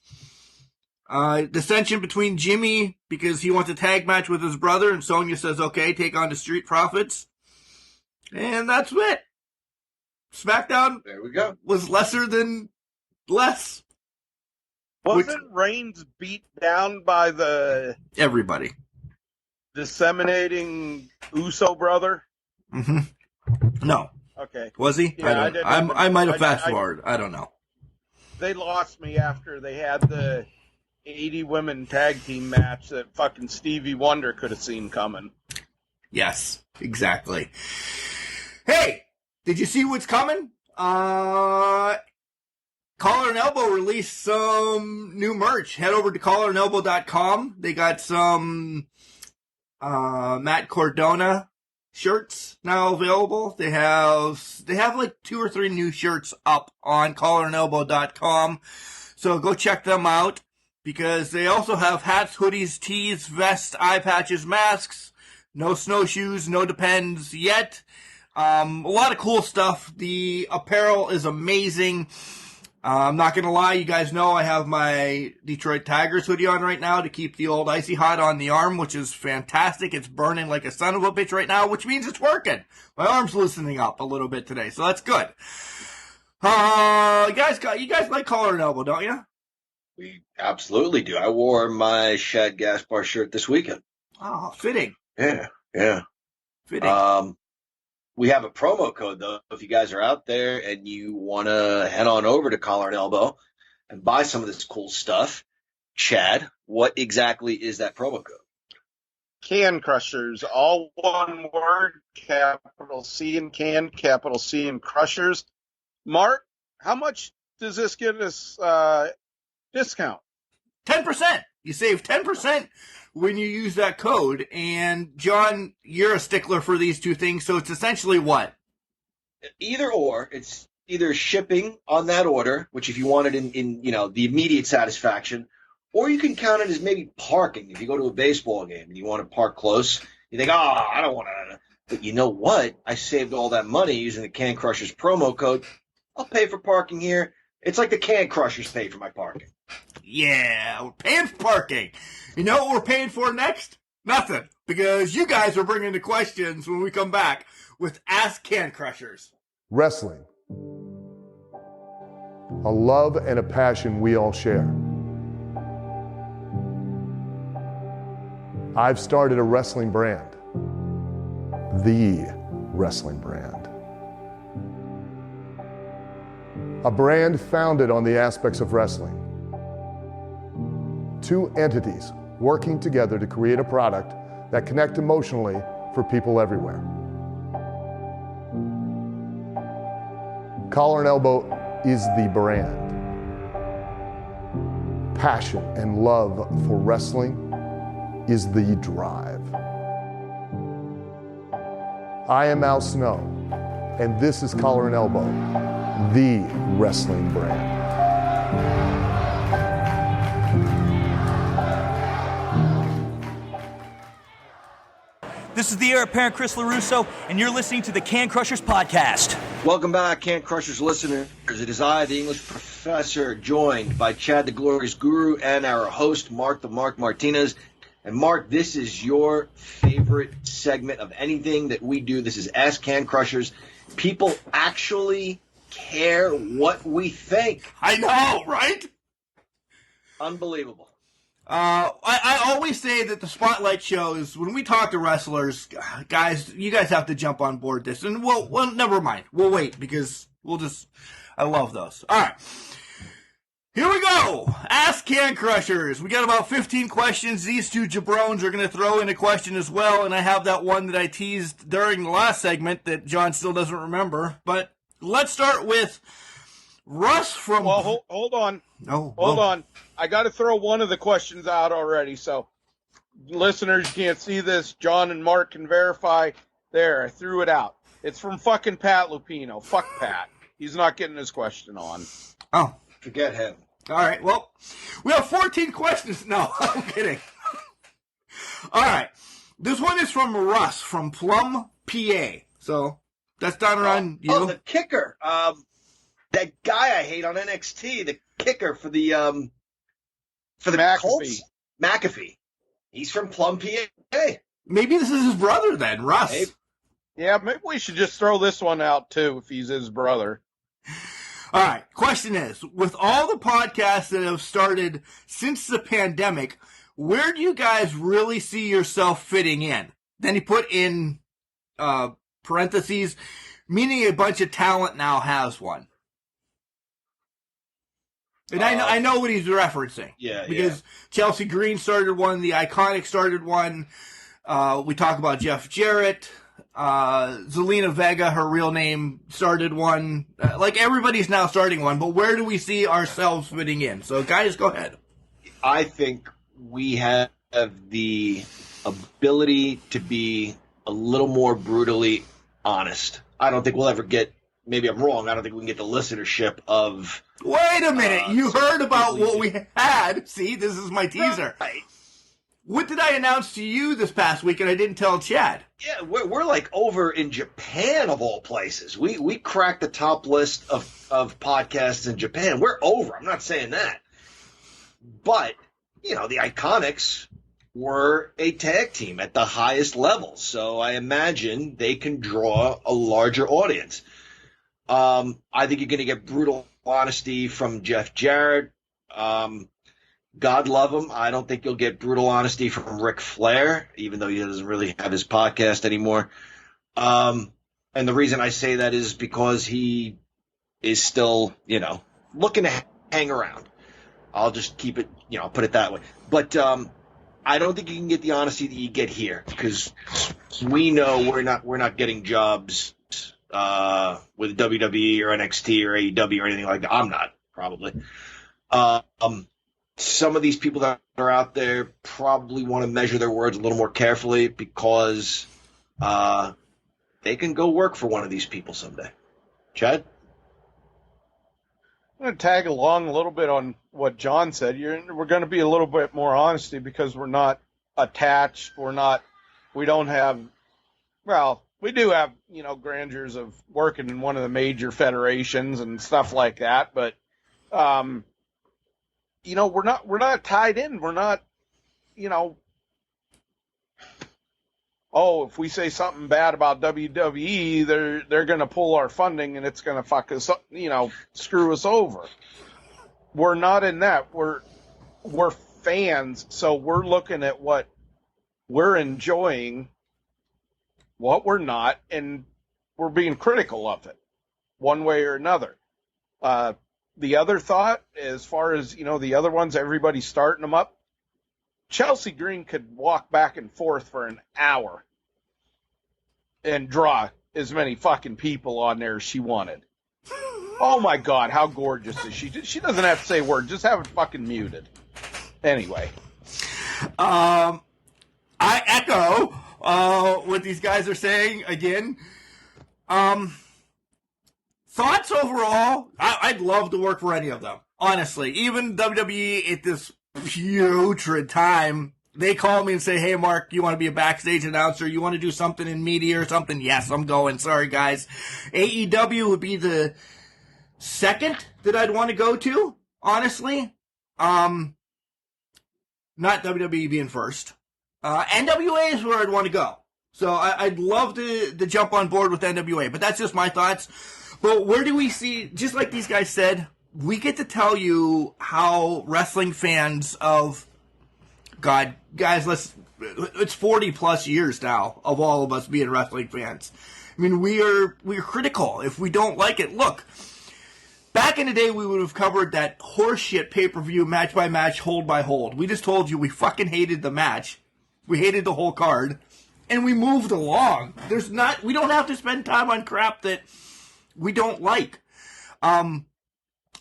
Dissension between Jimmy because he wants a tag match with his brother, and Sonya says, okay, take on the Street Profits. And that's it. SmackDown there we go. Was lesser than less. Wasn't Reigns beat down by the everybody disseminating Uso brother? Mm-hmm. No. Okay. Was he? Yeah, I might have fast forwarded. I don't know. They lost me after they had the 80 women tag team match that fucking Stevie Wonder could have seen coming. Yes, exactly. Hey, did you see what's coming? Collar and Elbow released some new merch. Head over to collarandelbow.com. They got some Matt Cardona shirts now available. They have like 2 or 3 new shirts up on collarandelbow.com. So go check them out because they also have hats, hoodies, tees, vests, eye patches, masks. No snowshoes, no Depends yet. A lot of cool stuff. The apparel is amazing. I'm not going to lie, you guys know I have my Detroit Tigers hoodie on right now to keep the old icy hot on the arm, which is fantastic. It's burning like a son of a bitch right now, which means it's working. My arm's loosening up a little bit today, so that's good. You guys like collar and elbow, don't you? We absolutely do. I wore my Shad Gaspar shirt this weekend. Oh, fitting. Yeah. Fitting. We have a promo code, though. If you guys are out there and you want to head on over to Collar and Elbow and buy some of this cool stuff, Chad, what exactly is that promo code? Can Crushers, all one word, capital C in can, capital C in Crushers. Mark, how much does this give us discount? 10%. You save 10% when you use that code. And John, you're a stickler for these two things, so it's essentially what? Either or. It's either shipping on that order, which if you want it in the immediate satisfaction, or you can count it as maybe parking. If you go to a baseball game and you want to park close, you think, I don't want to. But you know what? I saved all that money using the Can Crushers promo code. I'll pay for parking here. It's like the Can Crushers pay for my parking. Yeah, we're paying for parking. You know what we're paying for next? Nothing. Because you guys are bringing the questions when we come back with Ask Can Crushers. Wrestling. A love and a passion we all share. I've started a wrestling brand. The wrestling brand. A brand founded on the aspects of wrestling. Two entities working together to create a product that connect emotionally for people everywhere. Collar and Elbow is the brand. Passion and love for wrestling is the drive. I am Al Snow, and this is Collar and Elbow, the wrestling brand. This is the heir apparent Chris LaRusso, and you're listening to the Can Crushers podcast. Welcome back, Can Crushers listeners. It is I, the English professor, joined by Chad the Glorious Guru and our host, Mark the Mark Martinez. And Mark, this is your favorite segment of anything that we do. This is Ask Can Crushers. People actually care what we think. I know, right? Unbelievable. I always say that the Spotlight shows, when we talk to wrestlers, guys, you guys have to jump on board this. And we'll never mind. We'll wait because I love those. All right. Here we go. Ask Can Crushers. We got about 15 questions. These two jabrones are going to throw in a question as well. And I have that one that I teased during the last segment that John still doesn't remember. But let's start with Russ from... Well, hold on. No. Hold on. I got to throw one of the questions out already. So listeners can't see this. John and Mark can verify. There, I threw it out. It's from fucking Pat Lupino. Fuck Pat. He's not getting his question on. Oh. Forget him. All right. Well, we have 14 questions. No, I'm kidding. All right. This one is from Russ from Plum, PA. So that's down around you. Oh, the kicker. That guy I hate on NXT, the kicker for the McAfee. Colts. McAfee. He's from Plum, PA. Maybe this is his brother then, Russ. Hey. Yeah, maybe we should just throw this one out too if he's his brother. All right. Question is, with all the podcasts that have started since the pandemic, where do you guys really see yourself fitting in? Then he put in parentheses, meaning a bunch of talent now has one. And I know what he's referencing. Yeah, because Chelsea Green started one, the Iconic started one. We talk about Jeff Jarrett. Zelina Vega, her real name, started one. Like, everybody's now starting one, but where do we see ourselves fitting in? So, guys, go ahead. I think we have the ability to be a little more brutally honest. I don't think we'll ever get, maybe I'm wrong, I don't think we can get the listenership of... Wait a minute, you heard about what we had. See, this is my teaser. Right. what did I announce to you this past week and I didn't tell Chad? Yeah, we're like over in Japan of all places. We cracked the top list of podcasts in Japan. We're over. I'm not saying that. But, the Iconics were a tag team at the highest level. So I imagine they can draw a larger audience. I think you're going to get brutal honesty from Jeff Jarrett. God love him. I don't think you'll get brutal honesty from Ric Flair, even though he doesn't really have his podcast anymore. And the reason I say that is because he is still, looking to hang around. I'll just keep it, put it that way. But I don't think you can get the honesty that you get here because we know we're not getting jobs with WWE or NXT or AEW or anything like that. I'm not, probably. Some of these people that are out there probably want to measure their words a little more carefully because they can go work for one of these people someday. Chad? I'm going to tag along a little bit on what John said. We're going to be a little bit more honesty because we're not attached. We don't have, well, we do have, grandeurs of working in one of the major federations and stuff like that. But, we're not tied in. We're not, if we say something bad about WWE, they're going to pull our funding and it's going to fuck us up, screw us over. We're not in that. We're fans, so we're looking at what we're enjoying, what we're not, and we're being critical of it, one way or another. The other thought, as far as, the other ones, everybody's starting them up, Chelsea Green could walk back and forth for an hour and draw as many fucking people on there as she wanted. Oh my God, how gorgeous is she? She doesn't have to say a word, just have it fucking muted. Anyway. I echo what these guys are saying again. Thoughts overall, I'd love to work for any of them. Honestly, even WWE at this putrid time, they call me and say, hey, Mark, you want to be a backstage announcer? You want to do something in media or something? Yes, I'm going. Sorry, guys. AEW would be the second that I'd want to go to, honestly. Not WWE being first. NWA is where I'd want to go. So I'd love to jump on board with NWA, but that's just my thoughts. But where do we see, just like these guys said, we get to tell you how wrestling fans of, God, guys, it's 40 plus years now of all of us being wrestling fans. I mean, we're critical if we don't like it. Look, back in the day, we would have covered that horseshit pay-per-view match by match, hold by hold. We just told you we fucking hated the match. We hated the whole card. And we moved along. We don't have to spend time on crap that we don't like.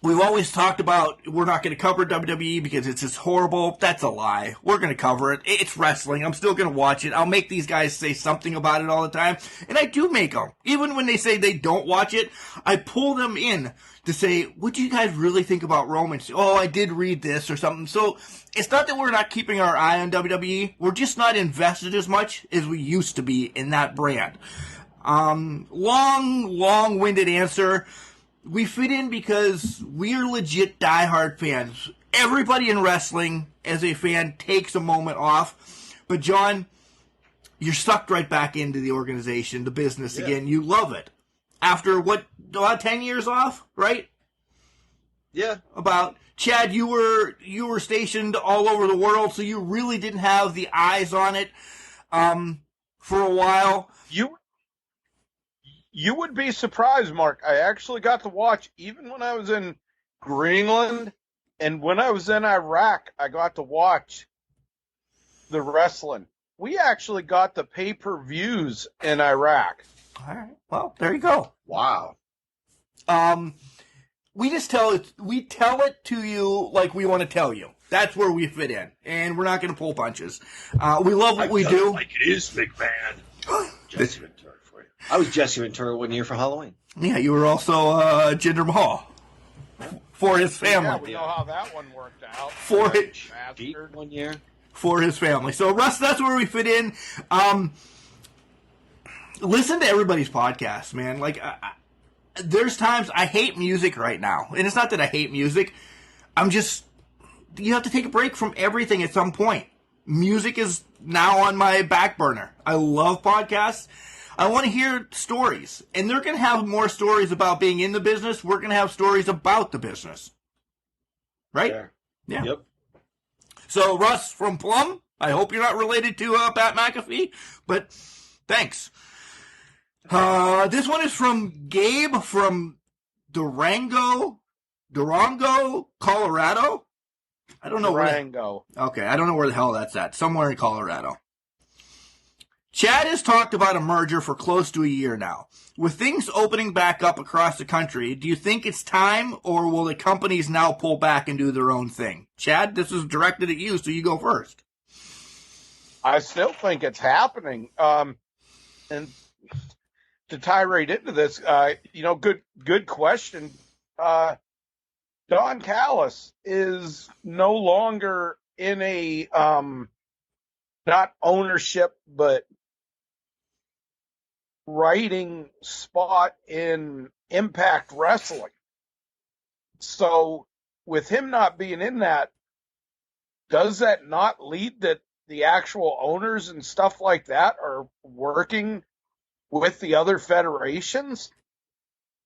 We've always talked about we're not going to cover WWE because it's just horrible. That's a lie. We're going to cover it. It's wrestling. I'm still going to watch it. I'll make these guys say something about it all the time. And I do make them. Even when they say they don't watch it, I pull them in to say, what do you guys really think about Roman? Oh, I did read this or something. So it's not that we're not keeping our eye on WWE. We're just not invested as much as we used to be in that brand. Long-winded answer. We fit in because we're legit diehard fans. Everybody in wrestling, as a fan, takes a moment off. But, John, you're sucked right back into the organization, the business again. You love it. After, about 10 years off, right? Yeah. About, Chad, you were stationed all over the world, so you really didn't have the eyes on it for a while. You would be surprised, Mark. I actually got to watch, even when I was in Greenland and when I was in Iraq, I got to watch the wrestling. We actually got the pay-per-views in Iraq. All right. Well, there you go. Wow. We just tell it to you like we want to tell you. That's where we fit in. And we're not going to pull punches. We love what we do. Like it is, big man. Jesse Ventura for you. I was Jesse Ventura one year for Halloween. Yeah, you were also Jinder Mahal for his family. Yeah, we know how that one worked out. For his one year. for his family. So, Russ, that's where we fit in. Listen to everybody's podcast, man. Like, there's times I hate music right now. And it's not that I hate music. You have to take a break from everything at some point. Music is now on my back burner. I love podcasts. I want to hear stories. And they're going to have more stories about being in the business. We're going to have stories about the business. Right? Sure. Yeah. Yep. So, Russ from Plum, I hope you're not related to Pat McAfee, but thanks. This one is from Gabe from Durango, Colorado. I don't know Durango. Okay, I don't know where the hell that's at. Somewhere in Colorado. Chad has talked about a merger for close to a year now. With things opening back up across the country, do you think it's time, or will the companies now pull back and do their own thing? Chad, this is directed at you, so you go first. I still think it's happening. And to tie right into this, good question. Don Callis is no longer in a not ownership, but writing spot in Impact Wrestling. So with him not being in that, does that not lead that the actual owners and stuff like that are working with the other federations,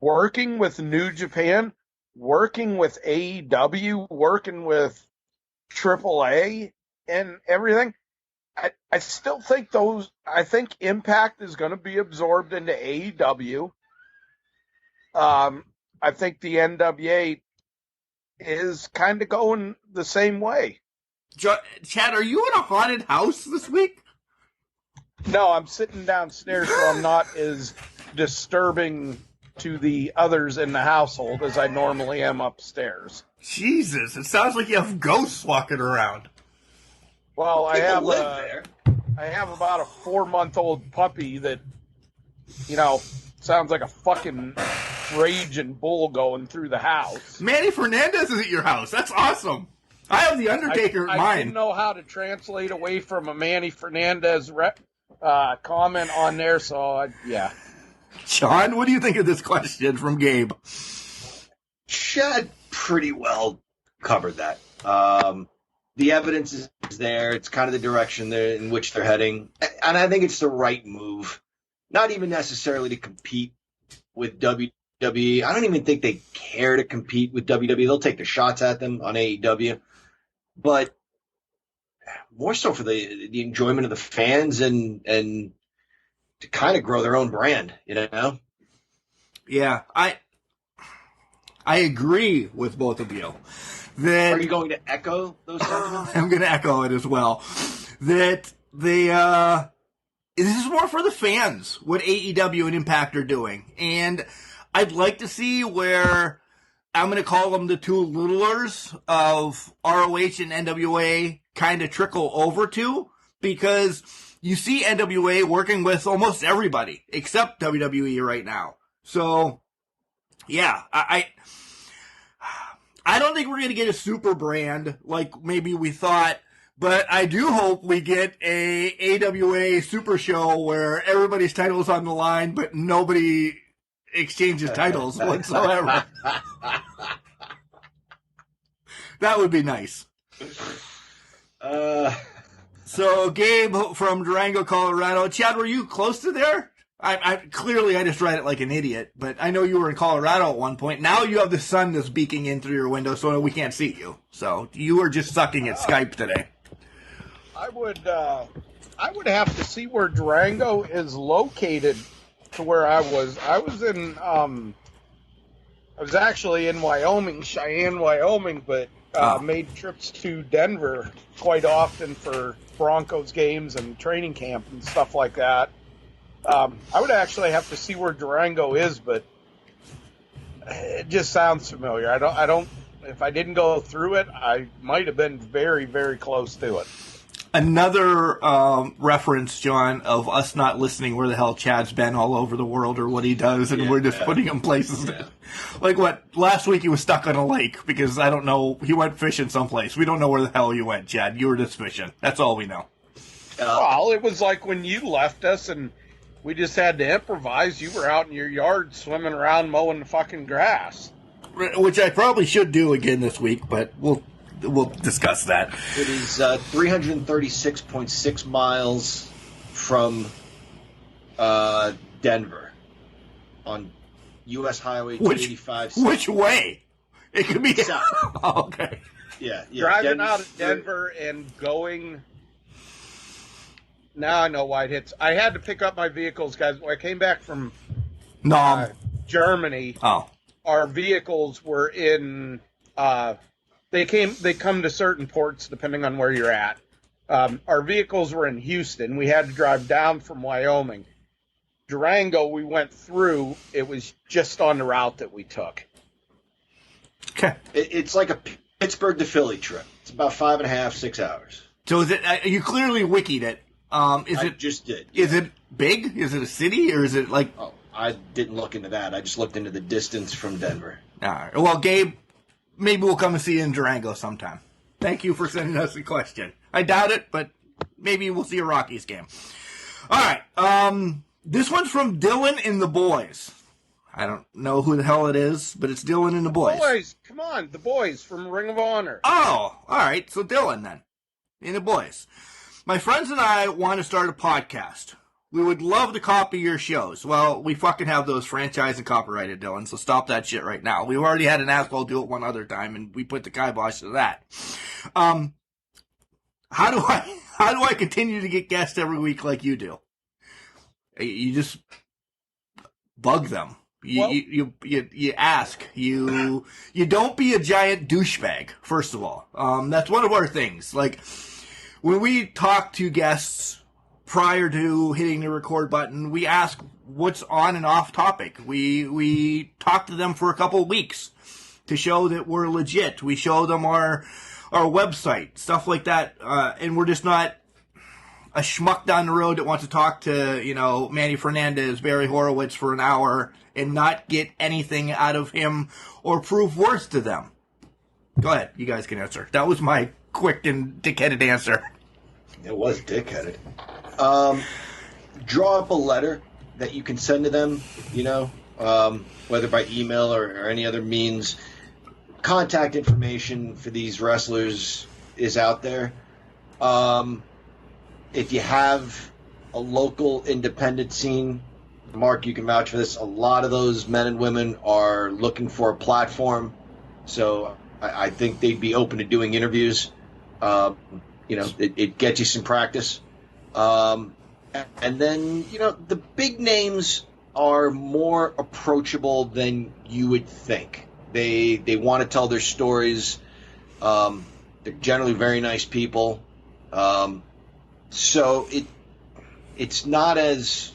working with New Japan, working with AEW, working with AAA and everything? I still think I think Impact is going to be absorbed into AEW. I think the NWA is kind of going the same way. Chad, are you in a haunted house this week? No, I'm sitting downstairs, so I'm not as disturbing to the others in the household as I normally am upstairs. Jesus, it sounds like you have ghosts walking around. Well, I have about a 4-month-old puppy that, sounds like a fucking raging bull going through the house. Manny Fernandez is at your house. That's awesome. I have the Undertaker at mine. I didn't know how to translate away from a Manny Fernandez comment on there, so yeah. Sean, what do you think of this question from Gabe? Chad pretty well covered that. The evidence is there. It's kind of the direction in which they're heading. And I think it's the right move. Not even necessarily to compete with WWE. I don't even think they care to compete with WWE. They'll take the shots at them on AEW. But more so for the enjoyment of the fans and to kind of grow their own brand, Yeah, I agree with both of you. Are you going to echo those sentiments? I'm going to echo it as well. That this is more for the fans, what AEW and Impact are doing. And I'd like to see where, I'm going to call them the two littlers of ROH and NWA kind of trickle over to, because you see NWA working with almost everybody except WWE right now. So, yeah, I don't think we're going to get a super brand like maybe we thought, but I do hope we get a AWA super show where everybody's title is on the line, but nobody exchanges titles whatsoever. That would be nice. So, Gabe from Durango, Colorado. Chad, were you close to there? Clearly, I just read it like an idiot, but I know you were in Colorado at one point. Now you have the sun that's beaking in through your window, so we can't see you. So you were just sucking at Skype today. I would have to see where Durango is located to where I was. I was actually in Wyoming, Cheyenne, Wyoming, but made trips to Denver quite often for Broncos games and training camp and stuff like that. I would actually have to see where Durango is, but it just sounds familiar. I don't. If I didn't go through it, I might have been very, very close to it. another reference, John, of us not listening where the hell Chad's been all over the world or what he does, and we're just putting him places. Like what? Last week he was stuck on a lake because I don't know. He went fishing someplace. We don't know where the hell you went, Chad. You were just fishing. That's all we know. Well, it was like when you left us and we just had to improvise. You were out in your yard swimming around mowing the fucking grass. Which I probably should do again this week, but we'll discuss that. It is 336.6 miles from Denver on U.S. Highway 285. Which way? It could be south. Oh, okay. Yeah. Driving out of Denver and going. Now I know why it hits. I had to pick up my vehicles, guys. When I came back from Germany, our vehicles were in. They come to certain ports depending on where you're at. Our vehicles were in Houston. We had to drive down from Wyoming. Durango, we went through. It was just on the route that we took. Okay. It's like a Pittsburgh to Philly trip. It's about 5.5, 6 hours. So is it? You clearly wikied it. Just did. Is it big? Is it a city, or is it like? Oh, I didn't look into that. I just looked into the distance from Denver. All right. Well, Gabe, maybe we'll come and see you in Durango sometime. Thank you for sending us the question. I doubt it, but maybe we'll see a Rockies game. All right. This one's from Dylan and the Boys. I don't know who the hell it is, but it's Dylan and the Boys. Boys, come on, the Boys from Ring of Honor. Oh, all right. So Dylan then, and the Boys. My friends and I want to start a podcast. We would love to copy your shows. Well, we fucking have those franchised and copyrighted, Dylan, so stop that shit right now. We've already had an asshole do it one other time, and we put the kibosh to that. How do I continue to get guests every week like you do? You just bug them. You ask. You don't be a giant douchebag, first of all. That's one of our things. Like, when we talk to guests prior to hitting the record button, we ask what's on and off topic. We talk to them for a couple of weeks to show that we're legit. We show them our website, stuff like that. And we're just not a schmuck down the road that wants to talk to, Manny Fernandez, Barry Horowitz for an hour and not get anything out of him or prove worth to them. Go ahead. You guys can answer. That was my quick and dickheaded answer. It was dickheaded. Draw up a letter that you can send to them, whether by email or any other means. Contact information for these wrestlers is out there. If you have a local independent scene, Mark, you can vouch for this. A lot of those men and women are looking for a platform. So I think they'd be open to doing interviews. It gets you some practice. And then, the big names are more approachable than you would think. They want to tell their stories. They're generally very nice people. So it's not as,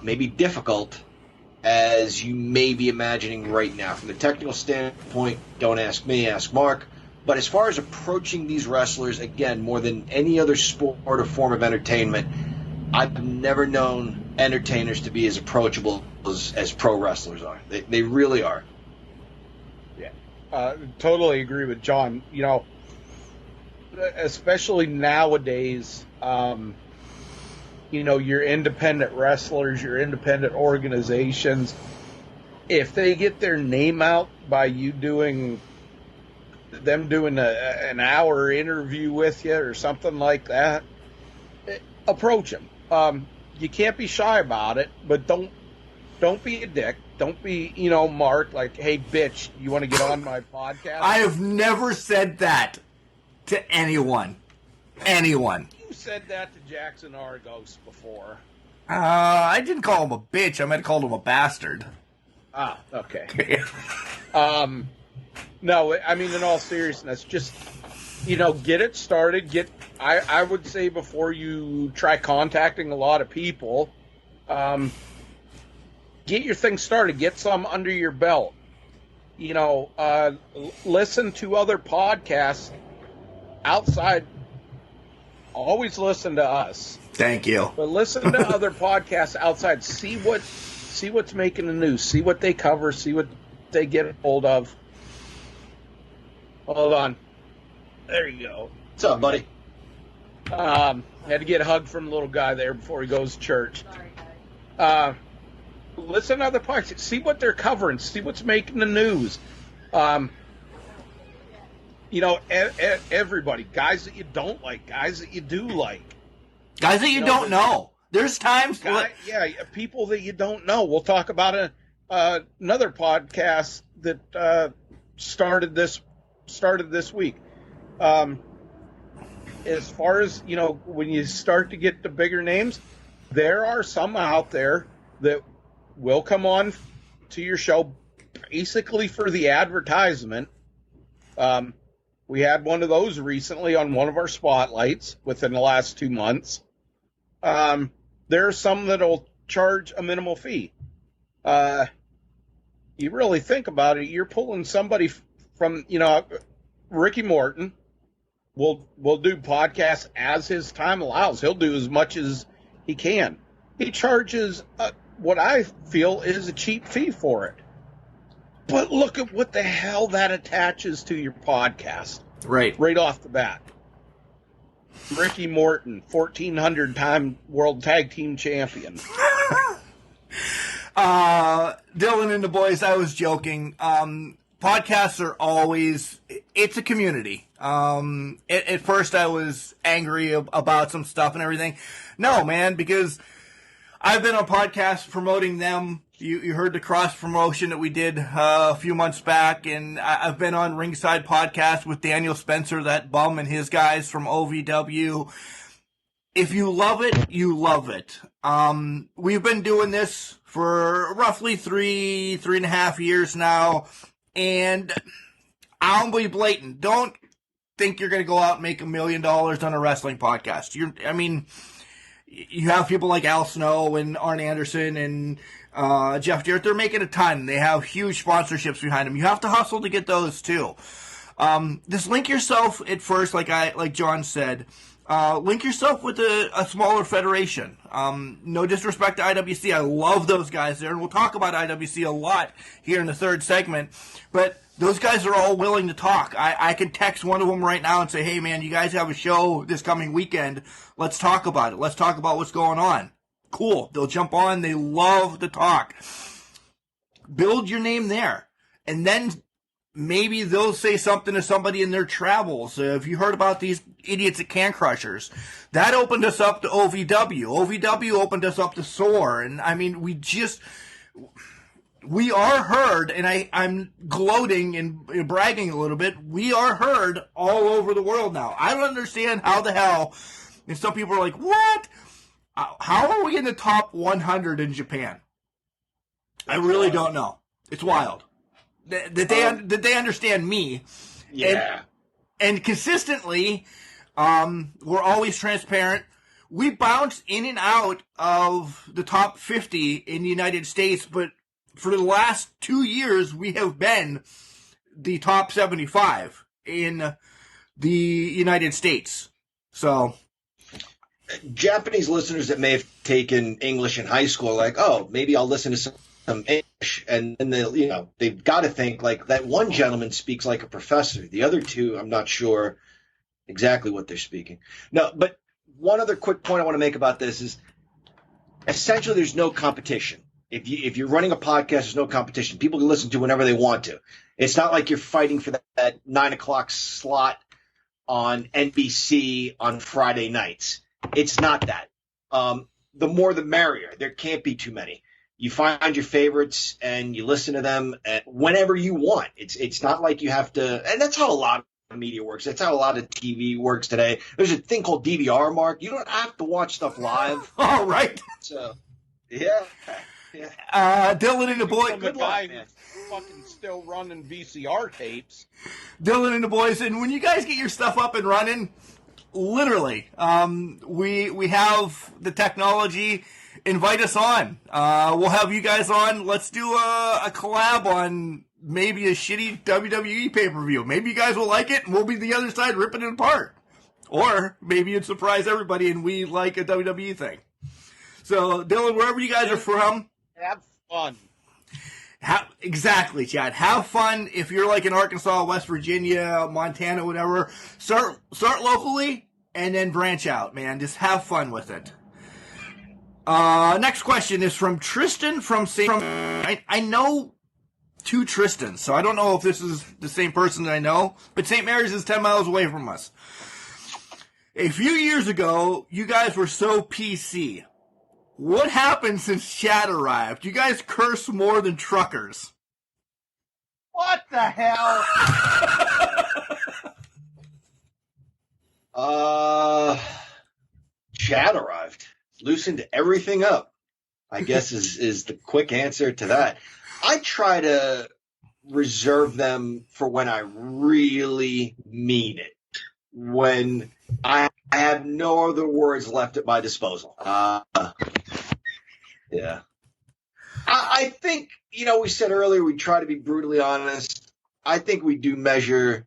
maybe difficult as you may be imagining right now. From the technical standpoint, don't ask me, ask Mark. But as far as approaching these wrestlers, again, more than any other sport or form of entertainment, I've never known entertainers to be as approachable as pro wrestlers are. They really are. Yeah, totally agree with John. Especially nowadays, your independent wrestlers, your independent organizations, if they get their name out by you doing an hour interview with you or something like that, approach them. You can't be shy about it, but don't be a dick. Don't be, Mark, like, hey, bitch, you want to get on my podcast? I have never said that to anyone. You said that to Jackson Argos before. I didn't call him a bitch. I might have called him a bastard. Ah, okay. No, I mean, in all seriousness, just, get it started. I would say before you try contacting a lot of people, get your thing started. Get some under your belt. Listen to other podcasts outside, always listen to us. Thank you. But listen to other podcasts outside. See what's making the news. See what they cover. See what they get hold of. Hold on. There you go. What's up, buddy? Had to get a hug from the little guy there before he goes to church. Listen to other podcasts. See what they're covering. See what's making the news. Everybody. Guys that you don't like. Guys that you do like. Guys that you don't know. There's times... people that you don't know. We'll talk about another podcast that started this week. As far as, when you start to get the bigger names, there are some out there that will come on to your show basically for the advertisement. We had one of those recently on one of our spotlights within the last 2 months. There are some that'll charge a minimal fee. You really think about it, you're pulling somebody from, Ricky Morton will do podcasts as his time allows. He'll do as much as he can. He charges what I feel is a cheap fee for it. But look at what the hell that attaches to your podcast. Right off the bat. Ricky Morton, 1,400-time World Tag Team Champion. Dylan and the boys, I was joking. Podcasts are always, it's a community. At first I was angry about some stuff and everything. No, man, because I've been on podcasts promoting them. You heard the cross promotion that we did a few months back, and I've been on Ringside Podcast with Daniel Spencer, that bum, and his guys from OVW. If you love it, you love it. We've been doing this for roughly three and a half years now, and I'll be blatant. Don't think you're going to go out and make $1 million on a wrestling podcast. You have people like Al Snow and Arn Anderson and Jeff Jarrett. They're making a ton. They have huge sponsorships behind them. You have to hustle to get those too. Just link yourself at first, like John said. Link yourself with a smaller federation. No disrespect to IWC. I love those guys there, and we'll talk about IWC a lot here in the third segment. But those guys are all willing to talk. I could text one of them right now and say, hey, man, you guys have a show this coming weekend. Let's talk about it. Let's talk about what's going on. Cool. They'll jump on. They love to talk. Build your name there. And then maybe they'll say something to somebody in their travels. If you heard about these idiots at Can Crushers, that opened us up to OVW. OVW opened us up to SOAR. And, we are heard, and I'm gloating and bragging a little bit. We are heard all over the world now. I don't understand how the hell, and some people are like, what? How are we in the top 100 in Japan? I really don't know. It's wild. Did they understand me? Yeah. And consistently, we're always transparent. We bounce in and out of the top 50 in the United States, but for the last 2 years, we have been the top 75 in the United States. So, Japanese listeners that may have taken English in high school are like, oh, maybe I'll listen to some English, and then they've got to think like that one gentleman speaks like a professor. The other two, I'm not sure exactly what they're speaking. No, but one other quick point I want to make about this is essentially there's no competition. If you're running a podcast, there's no competition. People can listen to whenever they want to. It's not like you're fighting for that 9 o'clock slot on NBC on Friday nights. It's not that. The more the merrier. There can't be too many. You find your favorites and you listen to them whenever you want. It's not like you have to, and that's how a lot of media works. That's how a lot of TV works today. There's a thing called DVR, Mark. You don't have to watch stuff live. All right. So, yeah. Dylan and the boys. Good luck, man. Fucking still running VCR tapes. Dylan and the boys, and when you guys get your stuff up and running, literally, we have the technology. Invite us on. We'll have you guys on. Let's do a collab on maybe a shitty WWE pay-per-view. Maybe you guys will like it, and we'll be the other side ripping it apart. Or maybe you'd surprise everybody and we like a WWE thing. So, Dylan, wherever you guys are from, have fun. Exactly, Chad. Have fun. If you're like in Arkansas, West Virginia, Montana, whatever, start locally and then branch out, man. Just have fun with it. Next question is from Tristan from St. I know two Tristans, so I don't know if this is the same person that I know, but St. Mary's is 10 miles away from us. A few years ago, you guys were so PC. What happened since Chad arrived? You guys curse more than truckers. What the hell? Chad arrived. Loosened everything up, I guess is the quick answer to that. I try to reserve them for when I really mean it. When I have no other words left at my disposal. Yeah. I think, we said earlier we try to be brutally honest. I think we do measure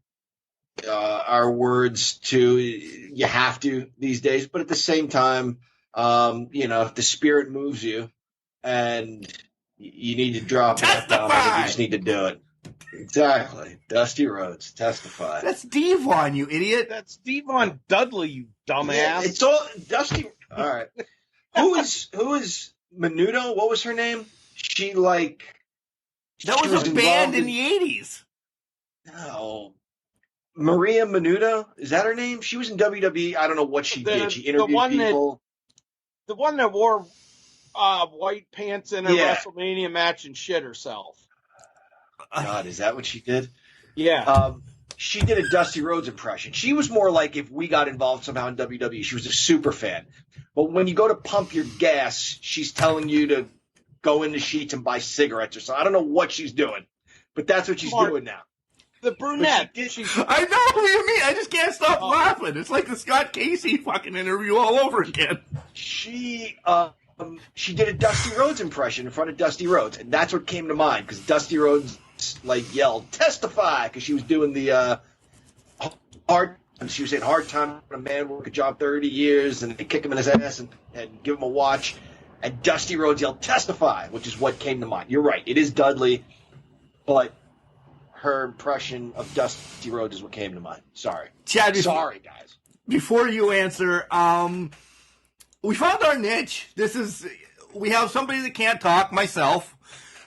our words to, you have to these days, but at the same time, if the spirit moves you and you need to drop that down, I think you just need to do it. Exactly. Dusty Rhodes, testify. That's Devon, you idiot. That's Devon Dudley, you dumbass. Yeah, it's all Dusty. All right. Who is Menudo? What was her name? That was a band in the 80s. No. Maria Menudo? Is that her name? She was in WWE. I don't know what she did. She interviewed people. The one that wore white pants in a WrestleMania match and shit herself. God, is that what she did? Yeah. She did a Dusty Rhodes impression. She was more like if we got involved somehow in WWE. She was a super fan. But when you go to pump your gas, she's telling you to go into Sheetz and buy cigarettes or something. I don't know what she's doing, but that's what she's doing now. The brunette. I know what you mean. I just can't stop laughing. It's like the Scott Casey fucking interview all over again. She did a Dusty Rhodes impression in front of Dusty Rhodes, and that's what came to mind because Dusty Rhodes yelled "testify" because she was doing the hard. She was saying hard time when a man work a job 30 years and they kick him in his ass and give him a watch, and Dusty Rhodes yelled "testify," which is what came to mind. You're right, it is Dudley, but her impression of Dusty Rhodes is what came to mind. Sorry, Chad. Sorry, guys. Before you answer, we found our niche. We have somebody that can't talk, myself.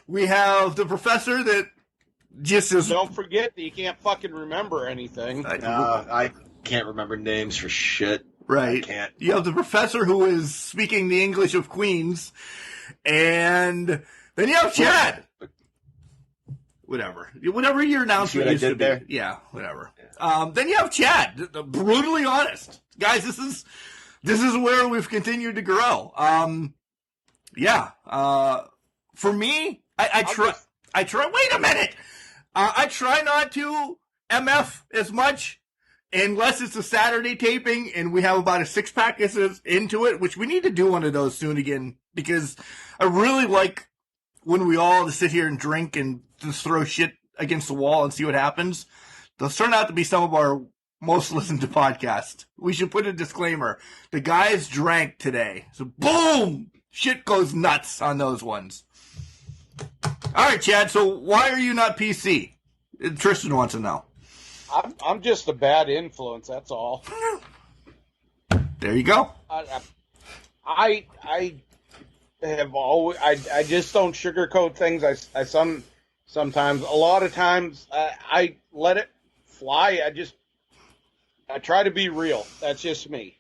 We have the professor that just is. Don't forget that you can't fucking remember anything. I can't remember names for shit. Right. I can't. You have the professor who is speaking the English of Queens, and then you have Chad. Whatever your announcement used to be. There? Yeah, whatever. Yeah. Then you have Chad. Brutally honest, guys. This is where we've continued to grow. For me, I try. Wait a minute. I try not to MF as much unless it's a Saturday taping and we have about a 6-pack into it, which we need to do one of those soon again because I really like when we all just sit here and drink and just throw shit against the wall and see what happens. Those turn out to be some of our most listened to podcasts. We should put a disclaimer. The guys drank today. So boom! Shit goes nuts on those ones. All right, Chad, so why are you not PC? Tristan wants to know. I'm just a bad influence, that's all. There you go. I have always I just don't sugarcoat things. Sometimes a lot of times I let it fly. I try to be real. That's just me.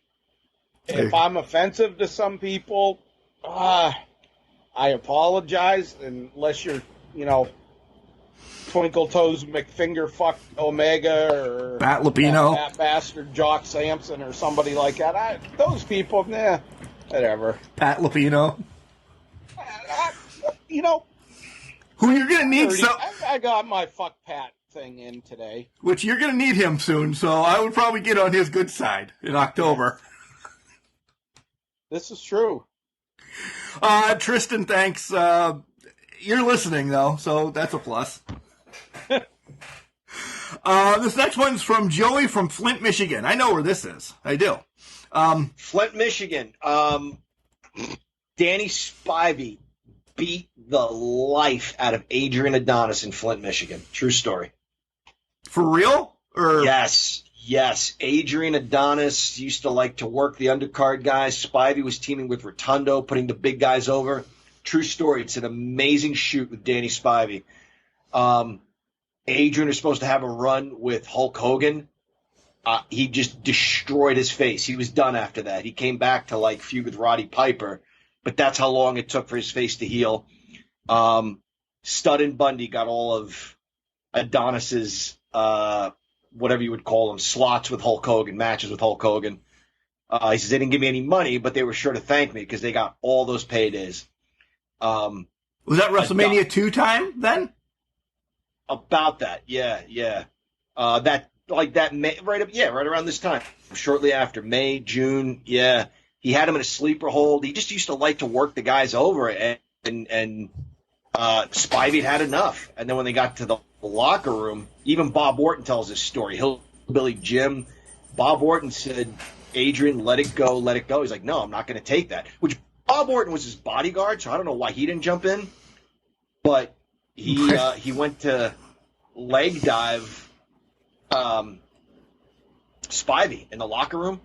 If I'm offensive to some people, I apologize unless you're, Twinkle Toes McFinger Fuck Omega or Pat Lupino, that bastard Jock Sampson or somebody like that. Those people, whatever. Pat Lupino. Who you're gonna need? I got my fuck Pat thing in today. Which you're gonna need him soon, so I would probably get on his good side in October. This is true. Tristan, thanks. You're listening though, so that's a plus. This next one's from Joey from Flint, Michigan. I know where this is. I do. Flint, Michigan. Danny Spivey beat the life out of Adrian Adonis in Flint, Michigan. True story. For real? Or Yes. Adrian Adonis used to like to work the undercard guys. Spivey was teaming with Rotundo, putting the big guys over. True story. It's an amazing shoot with Danny Spivey. Adrian is supposed to have a run with Hulk Hogan. He just destroyed his face. He was done after that. He came back to like feud with Roddy Piper, but that's how long it took for his face to heal. Stud and Bundy got all of Adonis's whatever you would call them, slots with Hulk Hogan, matches with Hulk Hogan. He says they didn't give me any money, but they were sure to thank me because they got all those paydays. Was that WrestleMania 2 time then? About that, yeah. Right around this time, shortly after May, June, yeah. He had him in a sleeper hold. He just used to like to work the guys over, and Spivey had enough. And then when they got to the locker room, even Bob Orton tells this story. Hillbilly Jim, Bob Orton said, "Adrian, let it go, let it go." He's like, "No, I'm not going to take that." Which Bob Orton was his bodyguard, so I don't know why he didn't jump in, but he went to leg dive Spivey in the locker room,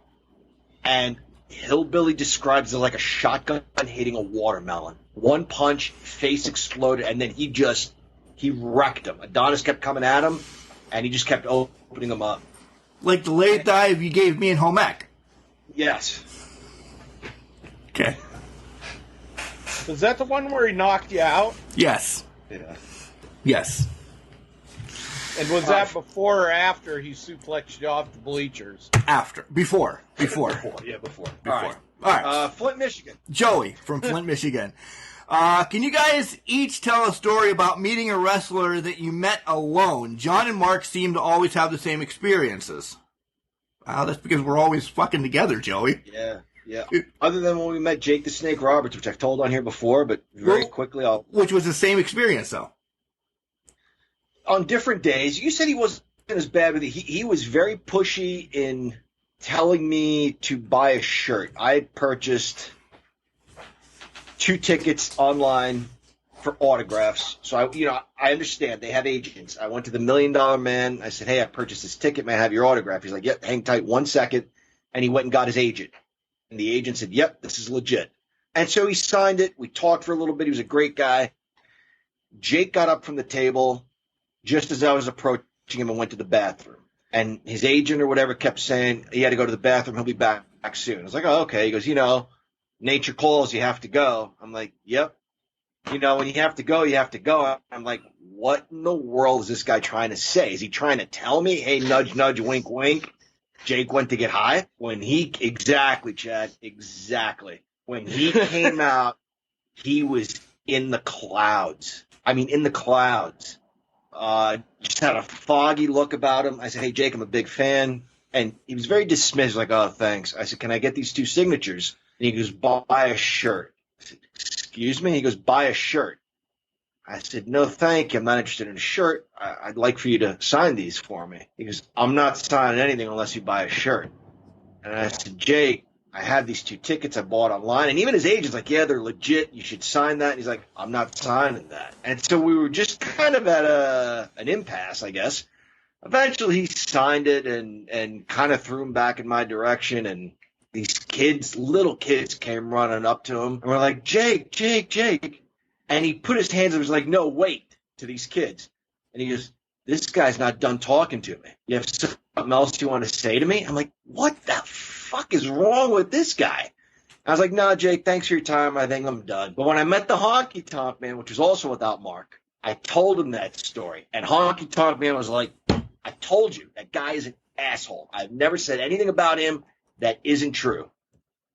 and Hillbilly describes it like a shotgun hitting a watermelon. One punch, face exploded, and then he wrecked him. Adonis kept coming at him, and he just kept opening him up. Like the leg dive you gave me in home ec. Yes. Okay. Was that the one where he knocked you out? Yes. Yeah. Yes. And was that before or after he suplexed you off the bleachers? After. Before. Before. All right. Flint, Michigan. Joey from Flint, Michigan. Can you guys each tell a story about meeting a wrestler that you met alone? John and Mark seem to always have the same experiences. That's because we're always fucking together, Joey. Yeah. Other than when we met Jake the Snake Roberts, which I've told on here before, but quickly Which was the same experience, though. On different days. You said he wasn't as bad with it. He was very pushy in telling me to buy a shirt. I had purchased 2 tickets online for autographs. So I understand they have agents. I went to the $1 Million Man. I said, "Hey, I purchased this ticket. May I have your autograph?" He's like, "Yep, hang tight 1 second." And he went and got his agent. And the agent said, "Yep, this is legit." And so he signed it. We talked for a little bit. He was a great guy. Jake got up from the table just as I was approaching him and went to the bathroom. And his agent or whatever kept saying he had to go to the bathroom. He'll be back soon. I was like, "Oh, okay." He goes, "Nature calls. You have to go." I'm like, "Yep. When you have to go, you have to go." I'm like, what in the world is this guy trying to say? Is he trying to tell me, "Hey, nudge, nudge, wink, wink, Jake went to get high"? Exactly, Chad. Exactly. When he came out, he was in the clouds. I mean, in the clouds. Just had a foggy look about him. I said, "Hey, Jake, I'm a big fan." And he was very dismissive, like, "Oh, thanks." I said, "Can I get these 2 signatures?" And he goes, "Buy a shirt." I said, "Excuse me?" He goes, "Buy a shirt." I said, "No, thank you. I'm not interested in a shirt. I'd like for you to sign these for me." He goes, "I'm not signing anything unless you buy a shirt." And I said, "Jake, I have these 2 tickets I bought online." And even his agent's like, "Yeah, they're legit. You should sign that." And he's like, "I'm not signing that." And so we were just kind of at an impasse, I guess. Eventually he signed it and kind of threw him back in my direction. And these little kids came running up to him. And we're like, "Jake, Jake, Jake." And he put his hands up and was like, "No, wait," to these kids. And he goes, "This guy's not done talking to me. You have something else you want to say to me?" I'm like, what the fuck is wrong with this guy? I was like, "No, Jake, thanks for your time. I think I'm done." But when I met the Honky Tonk Man, which was also without Mark, I told him that story. And Honky Tonk Man was like, "I told you, that guy is an asshole. I've never said anything about him that isn't true."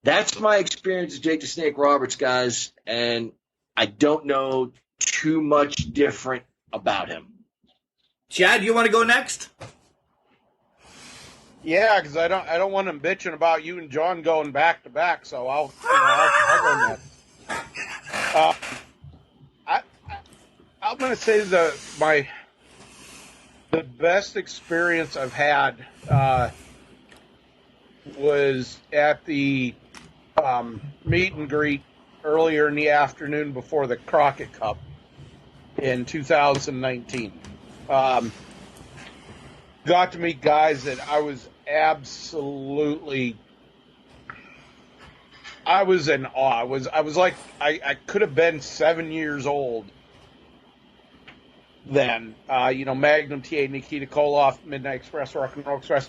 That's my experience with Jake the Snake Roberts, guys. And I don't know too much different about him. Chad, you want to go next? Yeah, because I don't want him bitching about you and John going back to back. So I'll go next. I'm going to say The best experience I've had was at the meet and greet earlier in the afternoon before the Crockett Cup in 2019. Got to meet guys that I was in awe. I was like, I could have been 7 years old then. Magnum TA, Nikita Koloff, Midnight Express, Rock and Roll Express.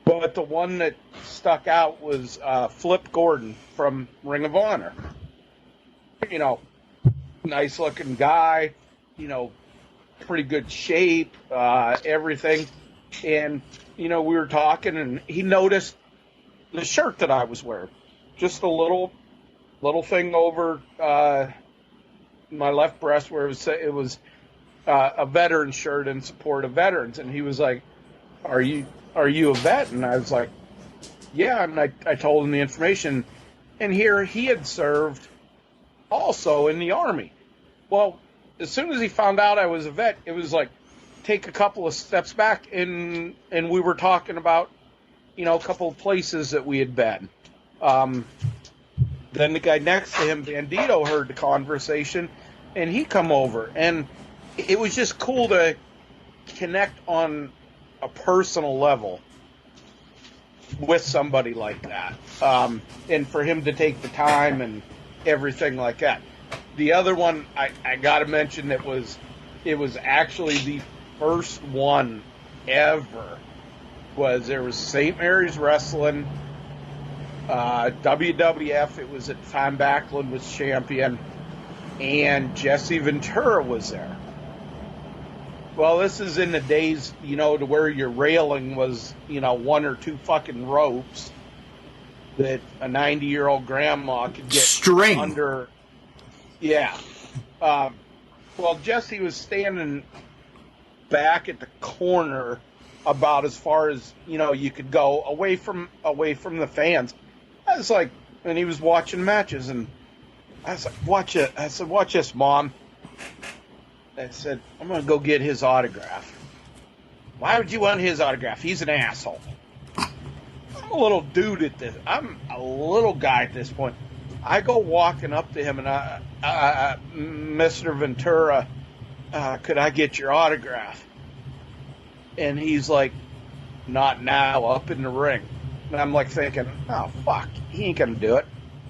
But the one that stuck out was Flip Gordon from Ring of Honor. Nice looking guy, pretty good shape, everything. And, we were talking, and he noticed the shirt that I was wearing. Just a little thing over my left breast where it was a veteran shirt in support of veterans. And he was like, Are you a vet? And I was like, yeah. And I told him the information. And here he had served also in the Army. Well, as soon as he found out I was a vet, it was like, take a couple of steps back, and we were talking about, a couple of places that we had been. Then the guy next to him, Bandito, heard the conversation, and he come over. And it was just cool to connect on a personal level with somebody like that. And for him to take the time and everything like that. The other one I got to mention it was actually the first one ever. There was St. Mary's Wrestling, WWF. It was at the time Backlund was champion, and Jesse Ventura was there. Well, this is in the days, to where your railing was, 1 or 2 fucking ropes that a 90-year-old grandma could get string under. Yeah. Well, Jesse was standing back at the corner about as far as, you could go away from the fans. I was like, and he was watching matches, and I was like, watch it. I said, watch this, Mom. I said, I'm going to go get his autograph. Why would you want his autograph? He's an asshole. I'm a little dude at this. I'm a little guy at this point. I go walking up to him, and Mr. Ventura, could I get your autograph? And he's like, not now, up in the ring. And I'm like thinking, oh, fuck, he ain't going to do it.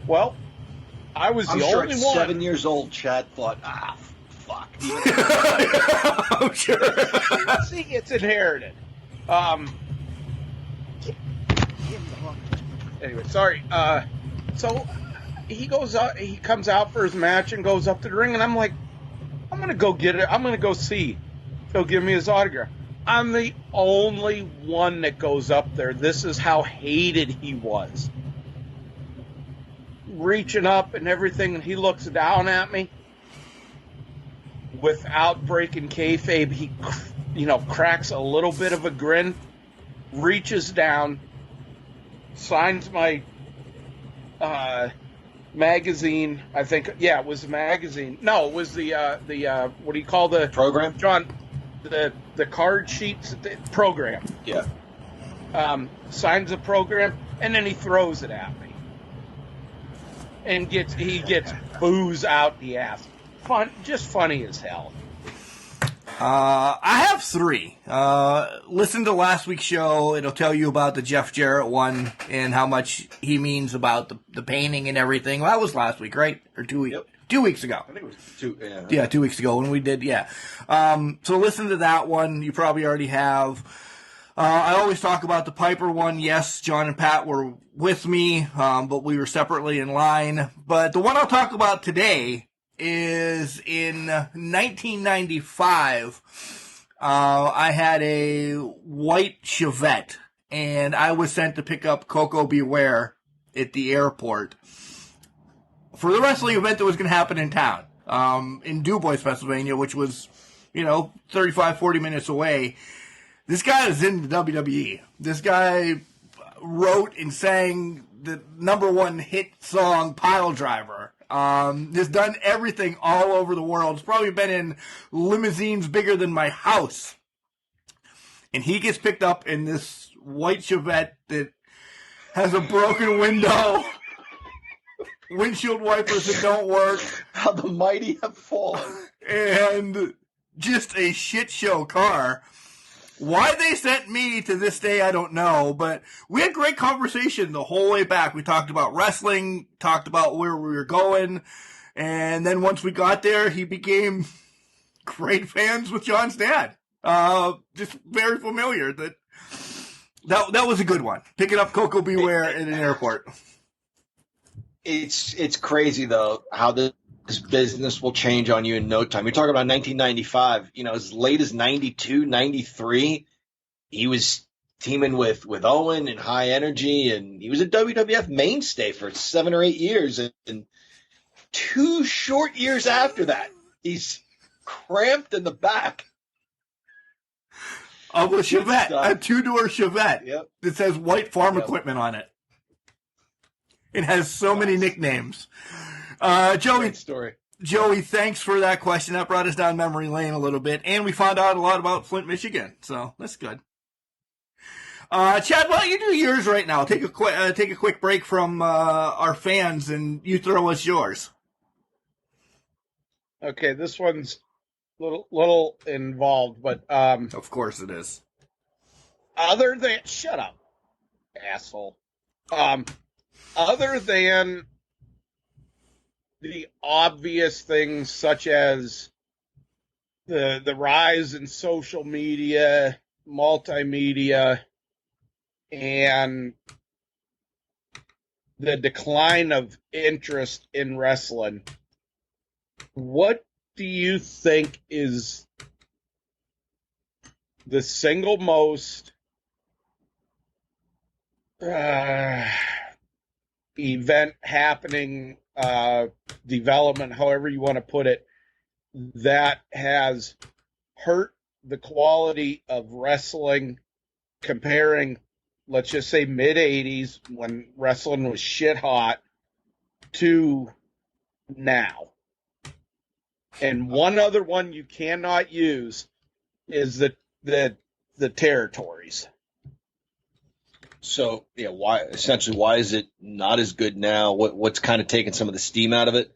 Well, I was the only one. 7 years old, Chad thought, fuck. I'm sure. See, it's inherited. Anyway, sorry. So he goes out. He comes out for his match and goes up to the ring, and I'm like, I'm gonna go get it. I'm gonna go see. He'll give me his autograph. I'm the only one that goes up there. This is how hated he was. Reaching up and everything, and he looks down at me. Without breaking kayfabe, he, cracks a little bit of a grin, reaches down, signs my magazine. I think, yeah, it was a magazine. No, it was the what do you call the program, John? The card sheets, the program. Yeah. Signs the program, and then he throws it at me, and he gets booze out the ass. Just funny as hell. I have 3. Listen to last week's show. It'll tell you about the Jeff Jarrett one and how much he means about the painting and everything. Well, that was last week, right? Or 2 weeks? Yep. 2 weeks ago. I think it was 2. Yeah. Yeah, 2 weeks ago when we did. Yeah. So listen to that one. You probably already have. I always talk about the Piper one. Yes, John and Pat were with me, but we were separately in line. But the one I'll talk about today is in 1995. I had a white Chevette, and I was sent to pick up Coco Beware at the airport for the wrestling event that was going to happen in town, in DuBois, Pennsylvania, which was, 35, 40 minutes away. This guy is in the WWE. This guy wrote and sang the #1 hit song, Pile Driver. Has done everything all over the world. He's probably been in limousines bigger than my house. and he gets picked up in this white Chevette that has a broken window, windshield wipers that don't work. How the mighty have fallen. And just a shit show car. Why they sent me to this day, I don't know, but we had great conversation the whole way back. We talked about wrestling, talked about where we were going, and then once we got there, he became great fans with John's dad. Just very familiar. That was a good one. Picking up Coco Beware in an airport. It's crazy, though, how this business will change on you in no time. You're talking about 1995, as late as 92, 93, he was teaming with Owen and High Energy, and he was a WWF mainstay for 7 or 8 years. And 2 short years after that, he's cramped in the back of a Chevette, a 2-door Chevette that says White Farm Equipment on it. It has so many nicknames. Joey, thanks for that question. That brought us down memory lane a little bit, and we found out a lot about Flint, Michigan, so that's good. Chad, why don't you do yours right now? Take a quick break from our fans, and you throw us yours. Okay, this one's little involved, but of course it is. Other than shut up, asshole. Other than the obvious things such as the rise in social media, multimedia, and the decline of interest in wrestling, what do you think is the single most event happening, development, however you want to put it, that has hurt the quality of wrestling comparing, let's just say, mid-'80s when wrestling was shit hot to now? And one other one you cannot use is the territories. So, why is it not as good now? What's kind of taking some of the steam out of it?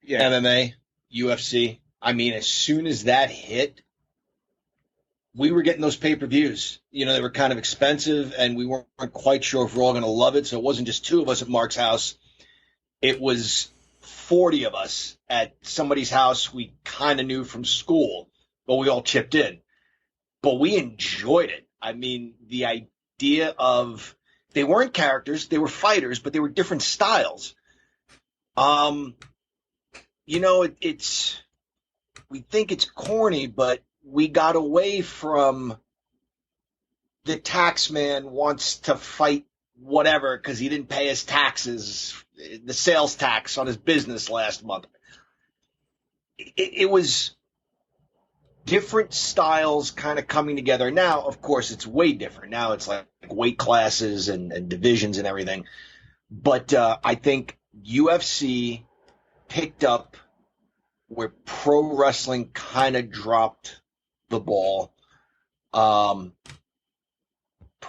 Yeah. MMA, UFC. I mean, as soon as that hit, we were getting those pay-per-views. They were kind of expensive, and we weren't quite sure if we're all going to love it. So it wasn't just 2 of us at Mark's house. It was 40 of us at somebody's house we kind of knew from school, but we all chipped in. But we enjoyed it. I mean, the idea of they weren't characters, they were fighters, but they were different styles. It's we think it's corny, but we got away from the tax man wants to fight whatever because he didn't pay his taxes, the sales tax on his business last month. It was different styles kind of coming together. Now, of course, it's way different. Now it's like weight classes and divisions and everything. But I think UFC picked up where pro wrestling kind of dropped the ball. Pro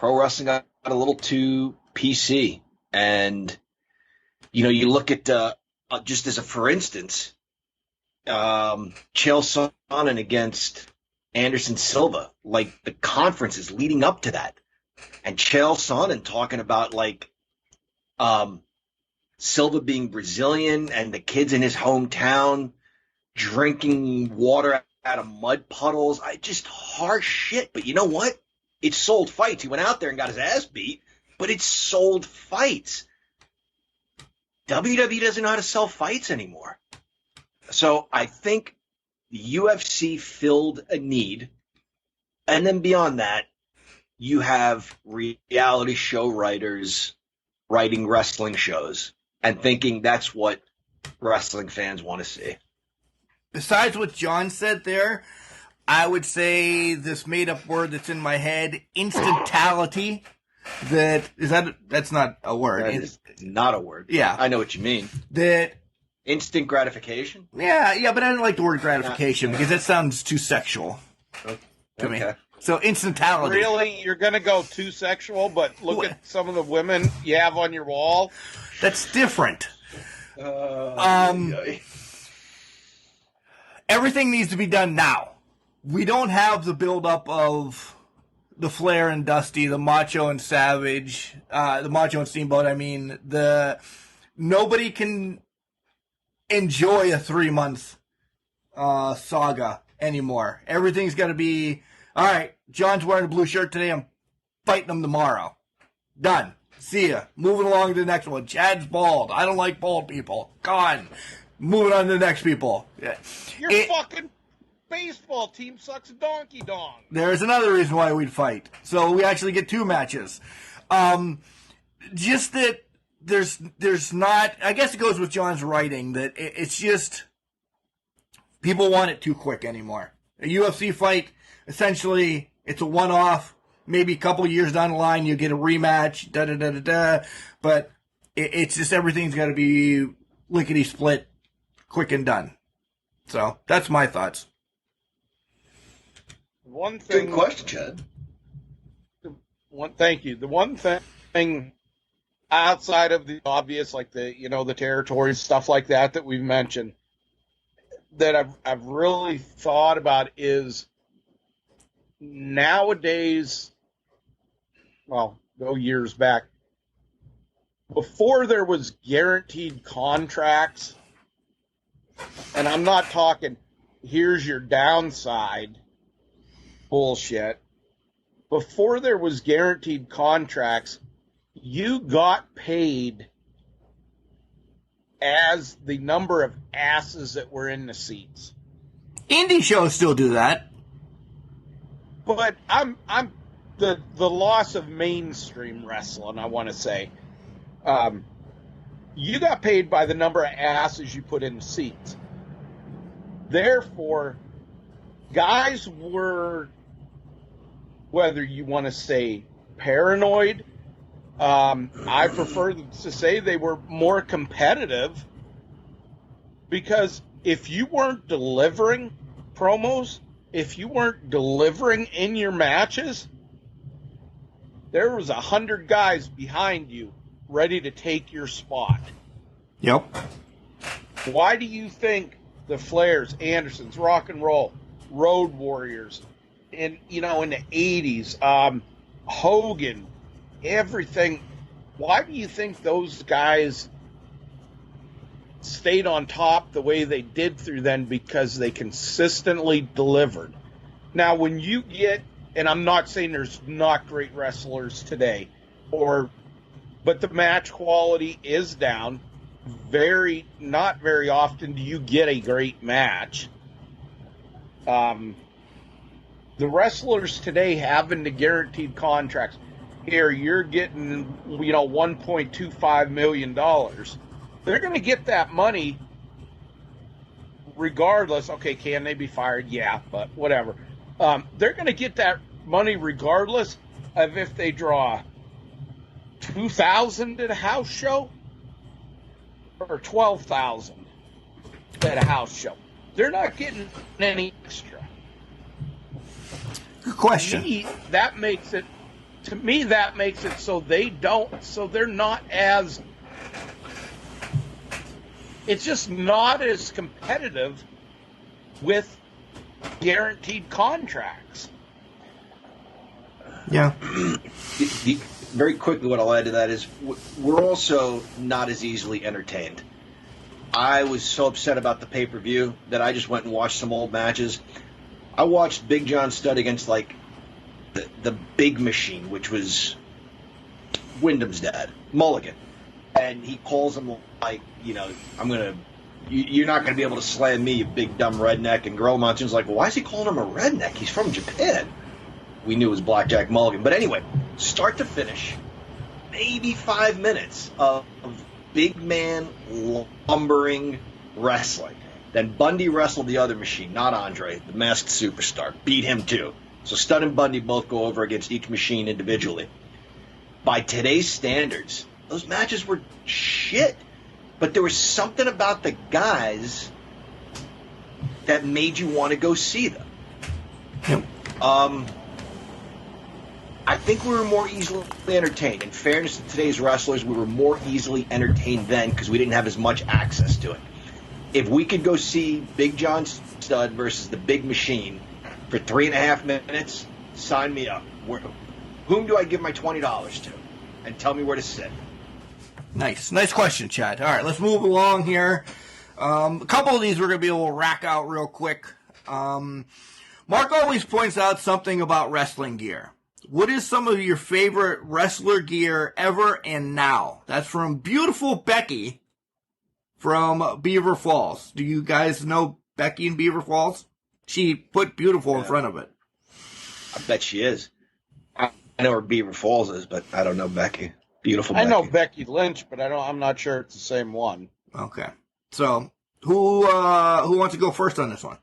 wrestling got a little too PC. And, you look at, just as a for instance, Chael Sonnen against Anderson Silva, like the conferences leading up to that. And Chael Sonnen talking about Silva being Brazilian and the kids in his hometown drinking water out of mud puddles. Just harsh shit. But you know what? It sold fights. He went out there and got his ass beat, but it sold fights. WWE doesn't know how to sell fights anymore. So I think the UFC filled a need. And then beyond that, you have reality show writers writing wrestling shows and thinking that's what wrestling fans want to see. Besides what John said there, I would say this made-up word that's in my head, instantality. That's not a word. That is not a word. Yeah. I know what you mean. Instant gratification? Yeah, but I don't like the word gratification because that sounds too sexual to me. So instantality. Really? You're going to go too sexual, but look at some of the women you have on your wall? That's different. Everything needs to be done now. We don't have the buildup of the Flair and Dusty, the Macho and Savage, the Macho and Steamboat. I mean, nobody can enjoy a 3-month saga anymore. Everything's got to be, all right, John's wearing a blue shirt today. I'm fighting him tomorrow. Done. See ya. Moving along to the next one. Chad's bald. I don't like bald people. Gone. Moving on to the next people. Yeah. Your fucking baseball team sucks donkey dong. There's another reason why we'd fight. So we actually get 2 matches. Just that there's not, I guess it goes with John's writing, that it's just, people want it too quick anymore. A UFC fight, essentially, it's a one-off. Maybe a couple years down the line, you get a rematch, da-da-da-da-da. But it's just everything's got to be lickety-split, quick and done. So that's my thoughts. One thing. Good question, Chad. Thank you. The one thing outside of the obvious, like the territories, stuff like that we've mentioned, that I've really thought about is nowadays. Well, go years back. Before there was guaranteed contracts, and I'm not talking, here's your downside bullshit. Before there was guaranteed contracts, you got paid as the number of asses that were in the seats. Indie shows still do that. But I'm the loss of mainstream wrestling, I want to say. You got paid by the number of asses you put in the seats. Therefore, guys were, whether you want to say paranoid, I prefer to say they were more competitive, because if you weren't delivering promos, if you weren't delivering in your matches, there was 100 guys behind you ready to take your spot. Yep. Why do you think the Flairs, Andersons, Rock and Roll, Road Warriors, in the 80s, Hogan, everything, why do you think those guys stayed on top the way they did through then? Because they consistently delivered. Now, when you get, and I'm not saying there's not great wrestlers today, but the match quality is down. Not very often do you get a great match. The wrestlers today having the guaranteed contracts. Here, you're getting, $1.25 million. They're going to get that money regardless. Okay, can they be fired? Yeah, but whatever. They're going to get that money regardless of if they draw 2,000 at a house show or 12,000 at a house show. They're not getting any extra. Good question. To me, that makes it so they're not as, it's just not as competitive with guaranteed contracts. Yeah. Very quickly, what I'll add to that is we're also not as easily entertained. I was so upset about the pay-per-view that I just went and watched some old matches. I watched Big John Studd against, the Big Machine, which was Wyndham's dad, Mulligan. And he calls him you're not going to be able to slam me, you big dumb redneck. And Gorilla Monsoon's like, well, why is he calling him a redneck? He's from Japan. We knew it was Blackjack Mulligan. But anyway, start to finish, maybe 5 minutes of big man lumbering wrestling. Then Bundy wrestled the other machine, not Andre, the masked superstar. Beat him too. So Studd and Bundy both go over against each machine individually. By today's standards, those matches were shit. But there was something about the guys that made you want to go see them. Yep. I think we were more easily entertained. In fairness to today's wrestlers, we were more easily entertained then because we didn't have as much access to it. If we could go see Big John Studd versus the Big Machine for 3.5 minutes, sign me up. Whom do I give my $20 to? And tell me where to sit. Nice question, Chad. All right, let's move along here. A couple of these we're going to be able to rack out real quick. Mark always points out something about wrestling gear. What is some of your favorite wrestler gear ever and now? That's from beautiful Becky from Beaver Falls. Do you guys know Becky in Beaver Falls? She put beautiful in front of it. I bet she is. I know where Beaver Falls is, but I don't know Becky. Beautiful Becky. I know Becky Lynch, but I'm not sure it's the same one. Okay. So, who wants to go first on this one?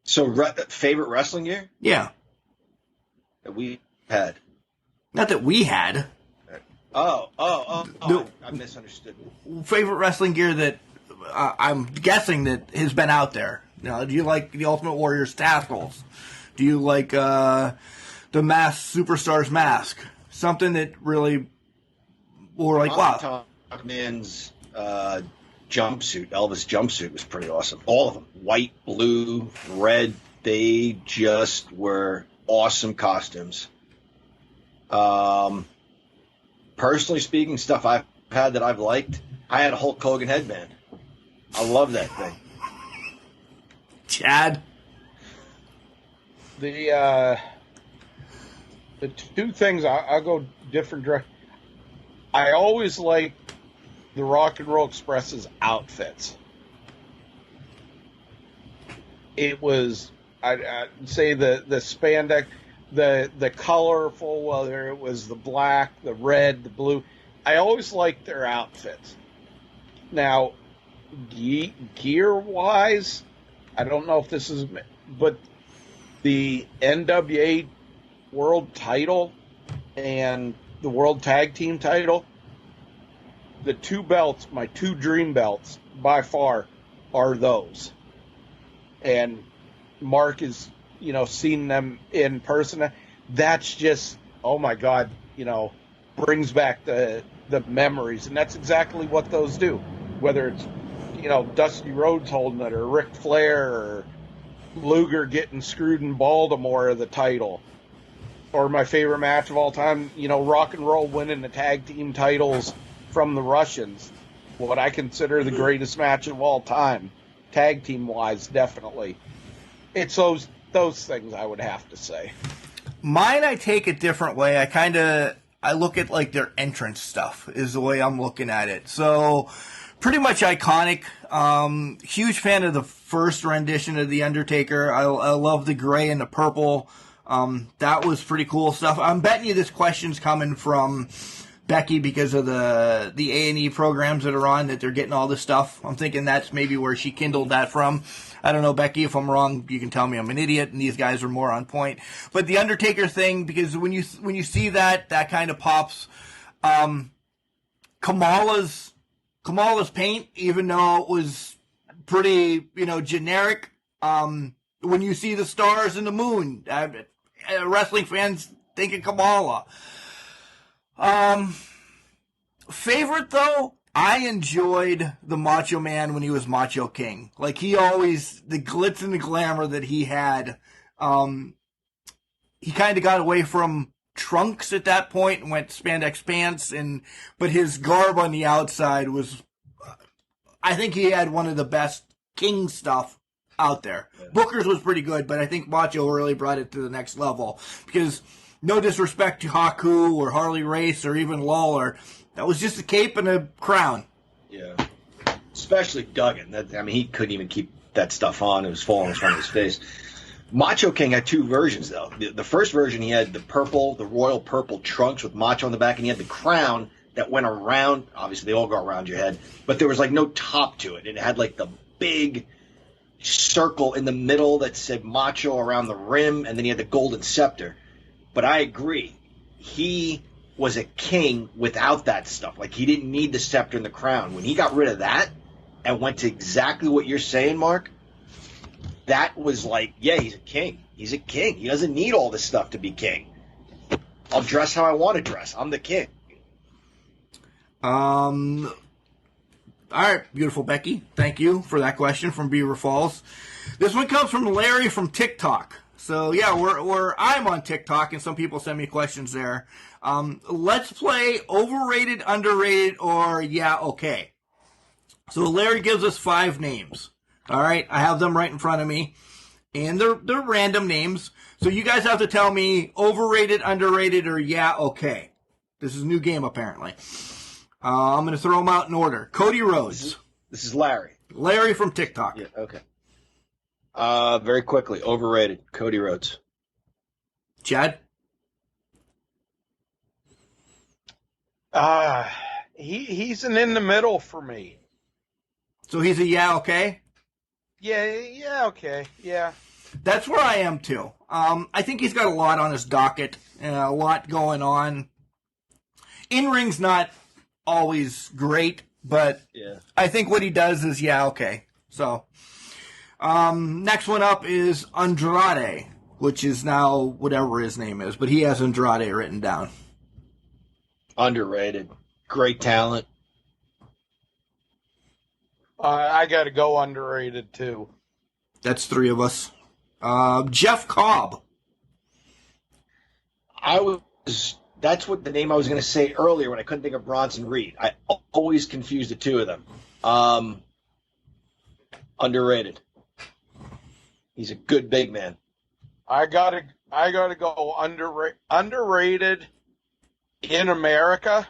So, favorite wrestling gear? Yeah. That we had. Not that we had. Oh, I misunderstood. Favorite wrestling gear that I'm guessing that has been out there. Now, do you like the Ultimate Warrior's tassels? Do you like the Masked Superstar's mask? Something that really, or like, wow. Man's jumpsuit, Elvis jumpsuit was pretty awesome. All of them. White, blue, red. They just were awesome costumes. Personally speaking, stuff I've had that I've liked, I had a Hulk Hogan headband. I love that thing. Chad? The two things, I'll go different direction. I always liked the Rock and Roll Express's outfits. It was, I'd say the spandex, the colorful, whether it was the black, the red, the blue. I always liked their outfits. Now, gear-wise, I don't know if this is, but the NWA World title and the World Tag Team title, the two belts, my two dream belts, by far, are those. And Mark is, seen them in person. That's just, oh my God, brings back the memories. And that's exactly what those do. Whether it's, Dusty Rhodes holding it, or Ric Flair, or Luger getting screwed in Baltimore of the title. Or my favorite match of all time, Rock and Roll winning the tag team titles from the Russians. What I consider the greatest match of all time. Tag team wise, definitely. It's those things I would have to say. Mine, I take a different way. I look at like their entrance stuff is the way I'm looking at it. So pretty much iconic. Huge fan of the first rendition of The Undertaker. I love the gray and the purple. That was pretty cool stuff. I'm betting you this question's coming from Becky because of the A&E programs that are on, that they're getting all this stuff. I'm thinking that's maybe where she kindled that from. I don't know, Becky, if I'm wrong, you can tell me I'm an idiot, and these guys are more on point. But the Undertaker thing, because when you see that kind of pops. Kamala's paint, even though it was pretty, generic. When you see the stars and the moon, wrestling fans thinking Kamala. Favorite though, I enjoyed the Macho Man when he was Macho King. Like the glitz and the glamour that he had. He kind of got away from trunks at that point and went spandex pants, but his garb on the outside was, I think he had one of the best King stuff out there. Yeah. Booker's was pretty good, but I think Macho really brought it to the next level, because no disrespect to Haku or Harley Race or even Lawler, that was just a cape and a crown. Yeah. Especially Duggan. He couldn't even keep that stuff on. It was falling in front of his face. Macho King had two versions, though. The first version, he had the royal purple trunks with Macho on the back, and he had the crown that went around. Obviously, they all go around your head, but there was no top to it. It had the big circle in the middle that said Macho around the rim, and then he had the golden scepter. But I agree. He was a king without that stuff. He didn't need the scepter and the crown. When he got rid of that and went to exactly what you're saying, Mark, that was he's a king. He's a king. He doesn't need all this stuff to be king. I'll dress how I want to dress. I'm the king. All right, beautiful Becky. Thank you for that question from Beaver Falls. This one comes from Larry from TikTok. So yeah, I'm on TikTok, and some people send me questions there. Let's play overrated, underrated, or yeah, okay. So Larry gives us 5 names. All right, I have them right in front of me, and they're random names. So you guys have to tell me overrated, underrated, or yeah, okay. This is a new game apparently. I'm going to throw them out in order. Cody Rhodes. This is Larry. Larry from TikTok. Yeah. Okay. Very quickly, overrated. Cody Rhodes. Chad? He's an in the middle for me. So he's a yeah, okay? Yeah, okay, yeah. That's where I am too. I think he's got a lot on his docket, a lot going on. In-ring's not always great, but yeah. I think what he does is yeah, okay. So, next one up is Andrade, which is now whatever his name is, but he has Andrade written down. Underrated. Great talent. I got to go underrated too. That's 3 of us. Jeff Cobb. That's what the name I was going to say earlier when I couldn't think of Bronson Reed. I always confused the two of them. Underrated. He's a good big man. I gotta go underrated in America.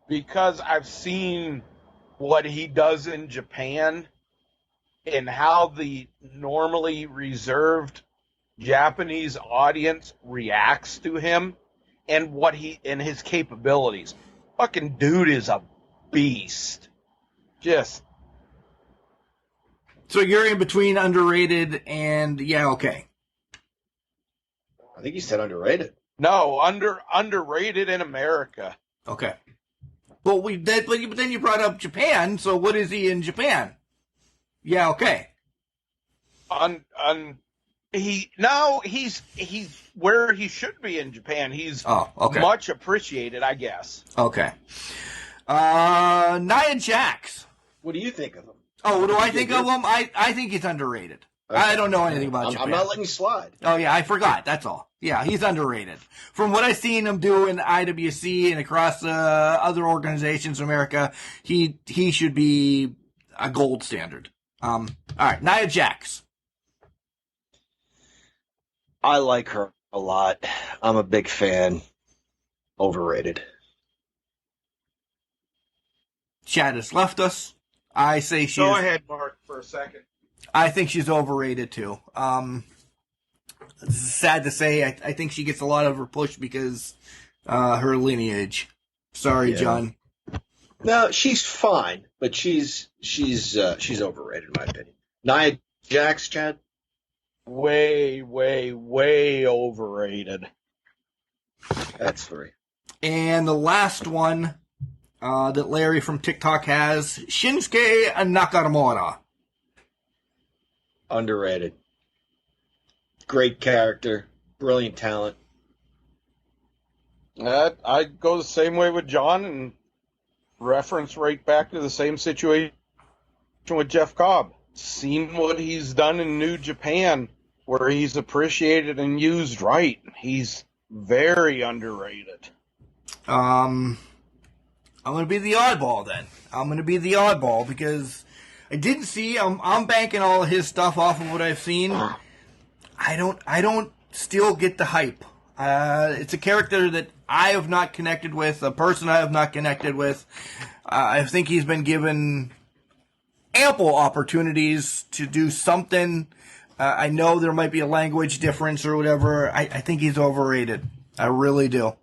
Because I've seen what he does in Japan and how the normally reserved Japanese audience reacts to him and his capabilities. Fucking dude is a beast. Just. So you're in between underrated and yeah, okay. I think you said underrated. No, underrated in America. Okay. But then you brought up Japan, so what is he in Japan? Yeah, okay. He's where he should be in Japan. He's okay. Much appreciated, I guess. Okay. Nia Jax. What do you think of him? Oh, what do I think of him? I think he's underrated. Okay. I don't know anything about Japan. I'm not letting you slide. Oh, yeah, I forgot. That's all. Yeah, he's underrated. From what I've seen him do in IWC and across other organizations in America, he should be a gold standard. All right, Nia Jax. I like her a lot. I'm a big fan. Overrated. Chad has left us. I say she's... Go ahead, Mark, for a second. I think she's overrated, too. It's sad to say, I think she gets a lot of her push because her lineage. Sorry, John. No, she's fine, but she's overrated in my opinion. Nia Jax, Chad? Way, way, way overrated. That's 3. And the last one that Larry from TikTok has, Shinsuke Nakamura. Underrated. Great character, brilliant talent. I go the same way with John and reference right back to the same situation with Jeff Cobb. Seen what he's done in New Japan, where he's appreciated and used right. He's very underrated. I'm going to be the oddball then. I'm going to be the oddball because I didn't see. I'm banking all of his stuff off of what I've seen. I don't still get the hype. It's a character that I have not connected with, a person I have not connected with. I think he's been given ample opportunities to do something. I know there might be a language difference or whatever. I think he's overrated. I really do.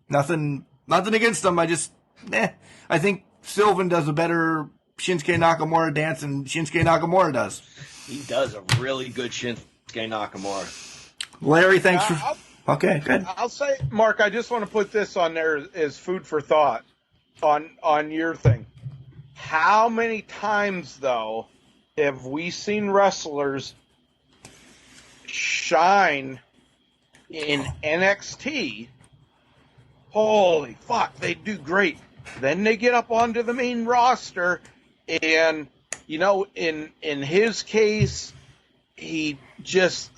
Nothing against him. I think Sylvan does a better Shinsuke Nakamura dance than Shinsuke Nakamura does. He does a really good Shinsuke Nakamura. Larry, thanks for... Okay, good. I'll say, Mark, I just want to put this on there as food for thought on your thing. How many times, though, have we seen wrestlers shine in NXT, holy fuck, they do great. Then they get up onto the main roster, and in his case, he just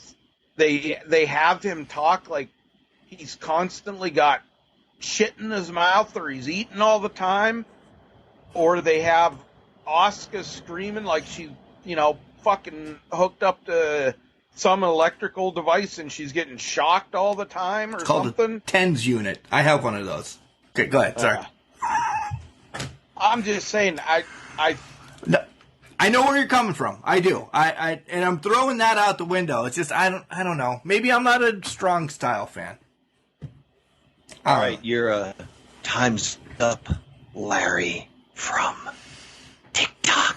they have him talk like he's constantly got shit in his mouth, or he's eating all the time, or they have Asuka screaming like she, fucking hooked up to some electrical device and she's getting shocked all the time, or it's called something. A TENS unit. I have one of those. Okay, go ahead. Sorry. I'm just saying, No, I know where you're coming from. I do. And I'm throwing that out the window. It's just I don't know. Maybe I'm not a strong style fan. All right, your time's up, Larry from TikTok.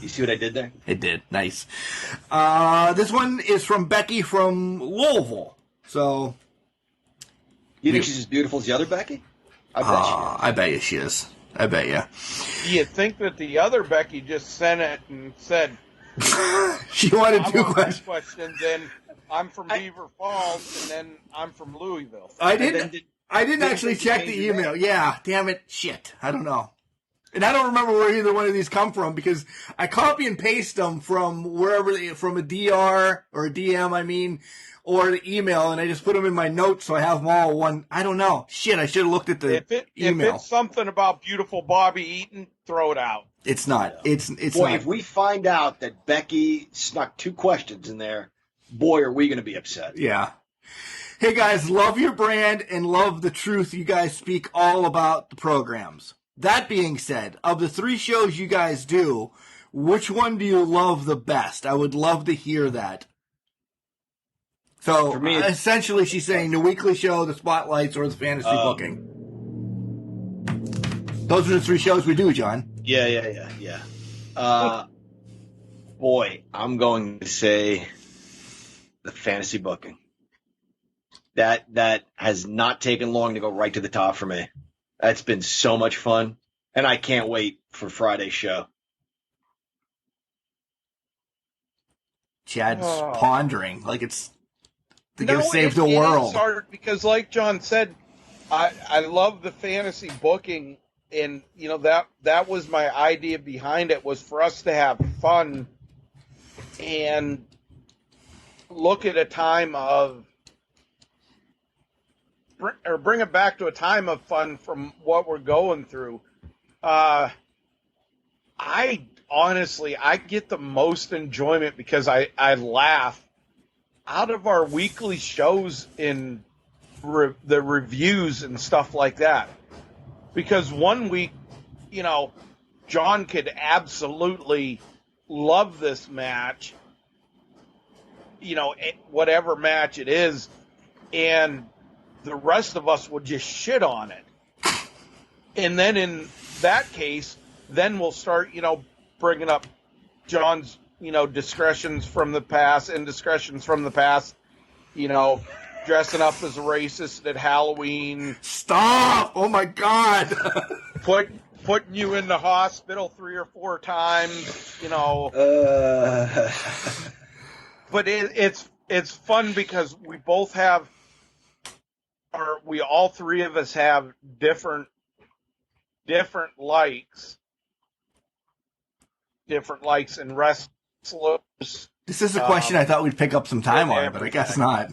You see what I did there? It did. Nice. This one is from Becky from Louisville. So, you think she's as beautiful as the other Becky? I bet you she is. I bet you. You think that the other Becky just sent it and said she wanted two questions, and I'm from Beaver Falls, and then I'm from Louisville. I didn't actually check the email. Yeah, damn it. Shit. I don't know. And I don't remember where either one of these come from because I copy and paste them from wherever, from a DR or a DM, or the email, and I just put them in my notes so I have them all one. I don't know. Shit, I should have looked at the email. If it's something about beautiful Bobby Eaton, throw it out. It's not. It's boy, not. If we find out that Becky snuck two questions in there, boy, are we going to be upset. Yeah. Hey, guys, love your brand and love the truth you guys speak all about the programs. That being said, of the 3 shows you guys do, which one do you love the best? I would love to hear that. So, for me, essentially, she's saying the weekly show, the spotlights, or the fantasy booking. Those are the 3 shows we do, John. Yeah. Boy, I'm going to say the fantasy booking. That has not taken long to go right to the top for me. That's been so much fun, and I can't wait for Friday's show. Chad's pondering like it's going to save the world. It's hard because, like John said, I love the fantasy booking, and that was my idea behind it, was for us to have fun and look at a time of, or bring it back to a time of fun from what we're going through. I get the most enjoyment because I laugh out of our weekly shows in the reviews and stuff like that. Because one week, John could absolutely love this match, whatever match it is, and the rest of us would just shit on it. And then in that case, then we'll start, bringing up John's, indiscretions from the past, dressing up as a racist at Halloween. Stop! Oh my God! Putting you in the hospital 3 or 4 times, But it's fun because we both have, or we all 3 of us have different likes in wrestlers. This is a question I thought we'd pick up some time on, but I guess not.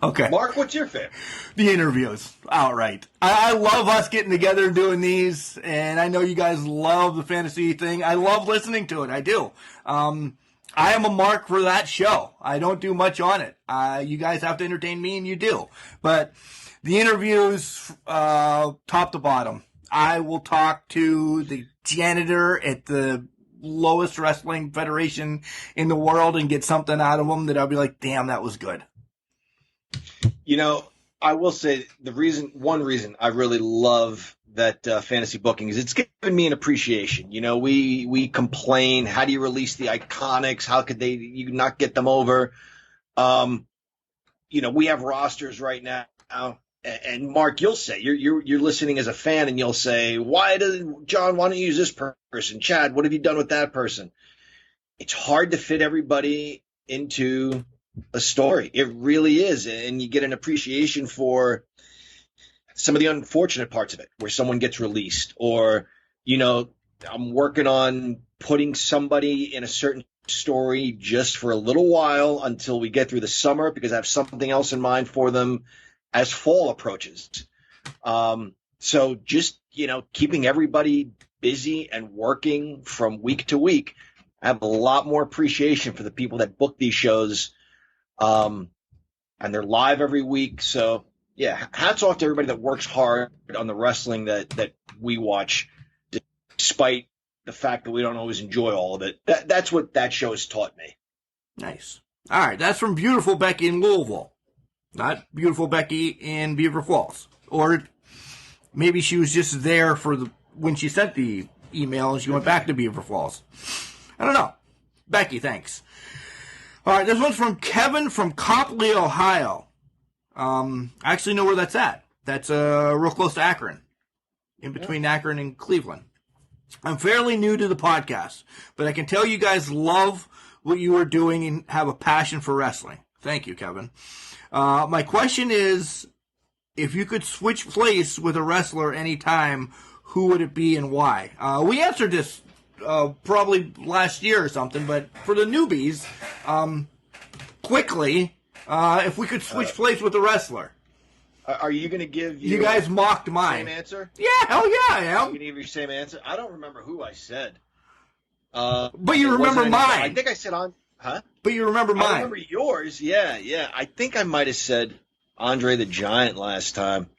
Okay. Mark, what's your favorite? The interviews. Outright. I love us getting together and doing these, and I know you guys love the fantasy thing. I love listening to it. I do. I am a mark for that show. I don't do much on it. You guys have to entertain me, and you do. But the interviews, top to bottom. I will talk to the janitor at the lowest wrestling federation in the world and get something out of them that I'll be like, damn, that was good. I will say one reason I really love that fantasy booking is it's given me an appreciation. We complain, how do you release the Iconics? How could you not get them over? We have rosters right now. And Mark, you'll say you're listening as a fan, and you'll say, John, why don't you use this person? Chad, what have you done with that person? it's hard to fit everybody into a story. It really is. And you get an appreciation for some of the unfortunate parts of it, where someone gets released, or, I'm working on putting somebody in a certain story just for a little while until we get through the summer, because I have something else in mind for them as fall approaches. So just, keeping everybody busy and working from week to week. I have a lot more appreciation for the people that book these shows, and they're live every week. So yeah, hats off to everybody that works hard on the wrestling that we watch, despite the fact that we don't always enjoy all of it. That's what that show has taught me. Nice. All right, that's from Beautiful Becky in Louisville, not Beautiful Becky in Beaver Falls. Or maybe she was just there when she sent the email and she went back to Beaver Falls. I don't know. Becky, thanks. All right, this one's from Kevin from Copley, Ohio. I actually know where that's at. That's real close to Akron, in between Akron and Cleveland. I'm fairly new to the podcast, but I can tell you guys love what you are doing and have a passion for wrestling. Thank you, Kevin. My question is, if you could switch place with a wrestler anytime, who would it be and why? We answered this probably last year or something, but for the newbies, quickly, if we could switch place with a wrestler. Are you going to give you guys mocked mine? Same answer? Yeah, hell yeah, I am. You're going to give your same answer? I don't remember who I said. But you remember mine. I think I said huh? But you remember mine. I remember yours. Yeah. I think I might have said Andre the Giant last time.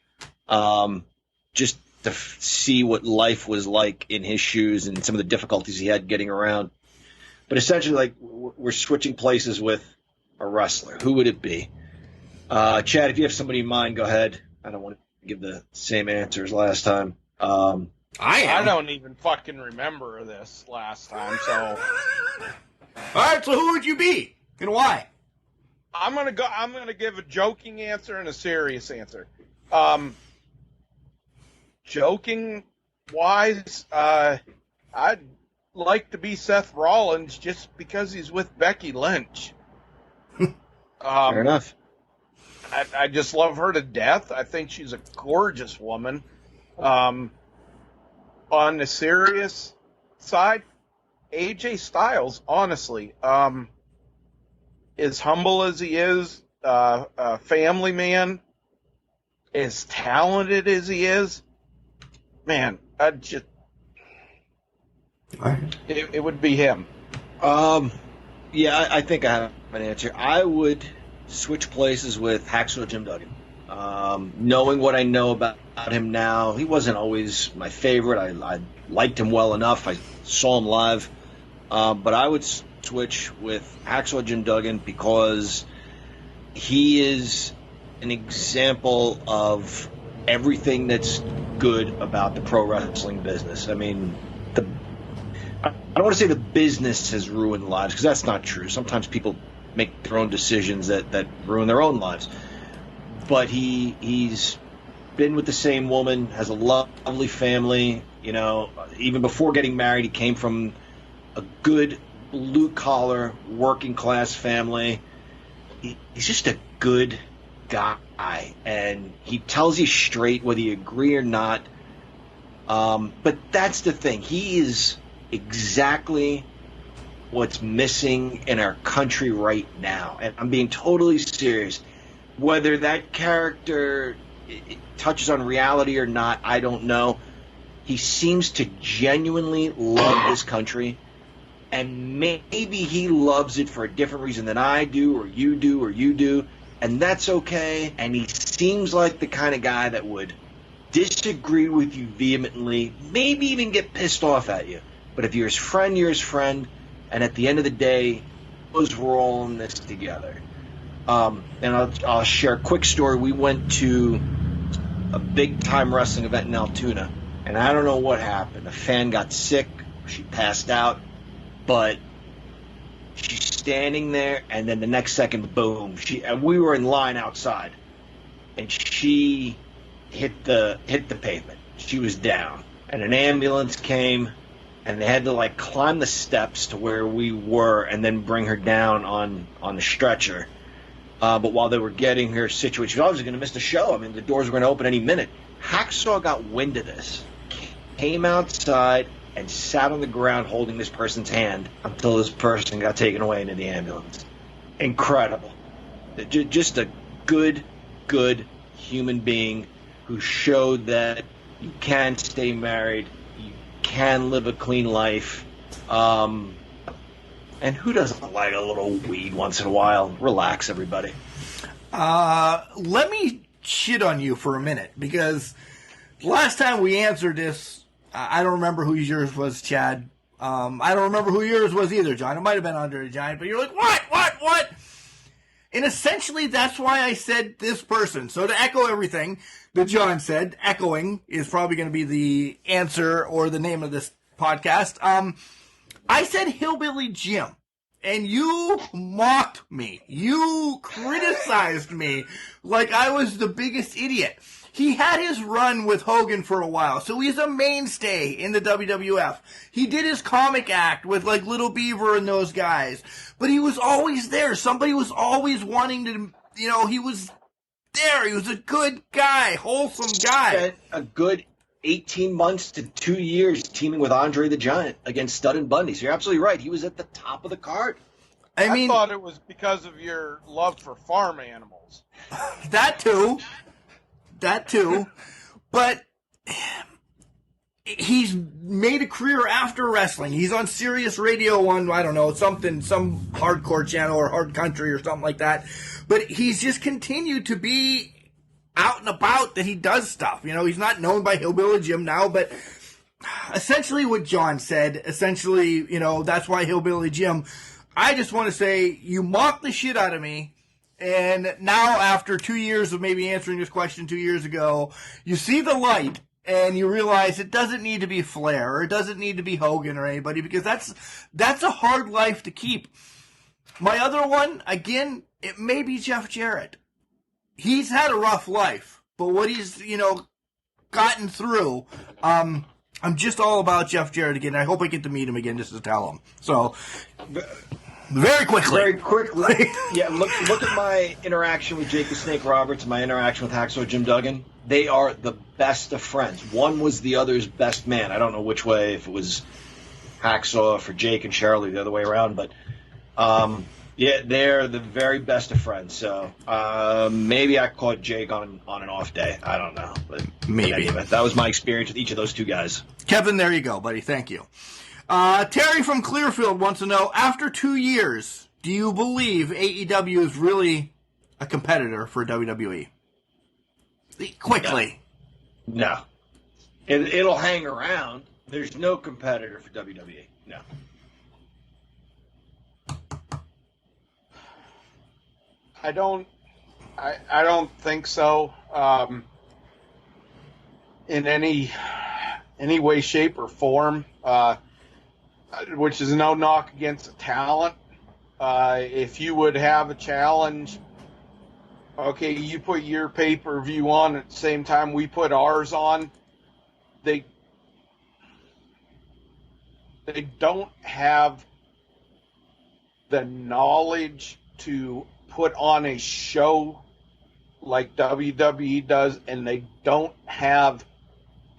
Just to see what life was like in his shoes and some of the difficulties he had getting around. But essentially, like, we're switching places with a wrestler. Who would it be? Chad, if you have somebody in mind, go ahead. I don't want to give the same answers last time. I don't even fucking remember this last time, so. All right, so who would you be and why? I'm gonna give a joking answer and a serious answer. Joking wise, I'd like to be Seth Rollins just because he's with Becky Lynch. Fair enough. I just love her to death. I think she's a gorgeous woman. On the serious side, AJ Styles, honestly, as humble as he is, a family man, as talented as he is, man, it would be him. Yeah, I think I have an answer. I would switch places with Hacksaw Jim Duggan. Knowing what I know about him now, he wasn't always my favorite. I liked him well enough. I saw him live. But I would switch with Hacksaw Jim Duggan because he is an example of everything that's good about the pro wrestling business. I mean, I don't want to say the business has ruined lives, because that's not true. Sometimes people make their own decisions that ruin their own lives. But he's been with the same woman, has a lovely family. Even before getting married, he came from a good blue-collar, working-class family. He's just a good guy, and he tells you straight whether you agree or not. But that's the thing. He is exactly what's missing in our country right now. And I'm being totally serious. Whether that character touches on reality or not, I don't know. He seems to genuinely love this country. And maybe he loves it for a different reason than I do, or you do, or you do. And that's okay. And he seems like the kind of guy that would disagree with you vehemently, maybe even get pissed off at you. But if you're his friend, you're his friend. And at the end of the day, we're all in this together. And I'll share a quick story. We went to a big-time wrestling event in Altoona. And I don't know what happened. A fan got sick. She passed out. But she's standing there, and then the next second, boom! And we were in line outside, and she hit the pavement. She was down, and an ambulance came, and they had to like climb the steps to where we were and then bring her down on the stretcher. But while they were getting her situated, she was obviously going to miss the show. I mean, the doors were going to open any minute. Hacksaw got wind of this, came outside, and sat on the ground holding this person's hand until this person got taken away into the ambulance. Incredible. Just a good human being who showed that you can stay married, you can live a clean life, and who doesn't like a little weed once in a while? Relax, everybody. Let me shit on you for a minute, because last time we answered this, I don't remember who yours was, Chad. I don't remember who yours was either, John. It might have been Andre the Giant, but you're like, what? And essentially, that's why I said this person. So to echo everything that John said, echoing is probably going to be the answer or the name of this podcast. I said Hillbilly Jim, and you mocked me. You criticized me like I was the biggest idiot. He had his run with Hogan for a while, so he's a mainstay in the WWF. He did his comic act with like Little Beaver and those guys, but he was always there. Somebody was always wanting to, he was there. He was a good guy, wholesome guy. Spent a good 18 months to 2 years teaming with Andre the Giant against Stud and Bundy. So you're absolutely right. He was at the top of the card. I thought it was because of your love for farm animals. That too. But he's made a career after wrestling. He's on Sirius Radio on, I don't know, some hardcore channel or hard country or something like that. But he's just continued to be out and about, that he does stuff. He's not known by Hillbilly Jim now, but essentially what John said, that's why Hillbilly Jim. I just want to say, you mocked the shit out of me. And now, after 2 years of maybe answering this question 2 years ago, you see the light and you realize it doesn't need to be Flair or it doesn't need to be Hogan or anybody, because that's a hard life to keep. My other one, again, it may be Jeff Jarrett. He's had a rough life, but what he's, gotten through, I'm just all about Jeff Jarrett again. I hope I get to meet him again just to tell him. So, Very quickly. Yeah, look at my interaction with Jake the Snake Roberts and my interaction with Hacksaw Jim Duggan. They are the best of friends. One was the other's best man. I don't know which way, if it was Hacksaw for Jake and Shirley, the other way around, but yeah, they're the very best of friends. So maybe I caught Jake on an off day. I don't know. But maybe. Anyway, that was my experience with each of those two guys. Kevin, there you go, buddy. Thank you. Terry from Clearfield wants to know, after 2 years, do you believe AEW is really a competitor for WWE? Quickly. No. It'll hang around. There's no competitor for WWE. No. I don't think so. In any way, shape, or form. Which is no knock against the talent. If you would have a challenge, okay, you put your pay-per-view on at the same time we put ours on, they don't have the knowledge to put on a show like WWE does, and they don't have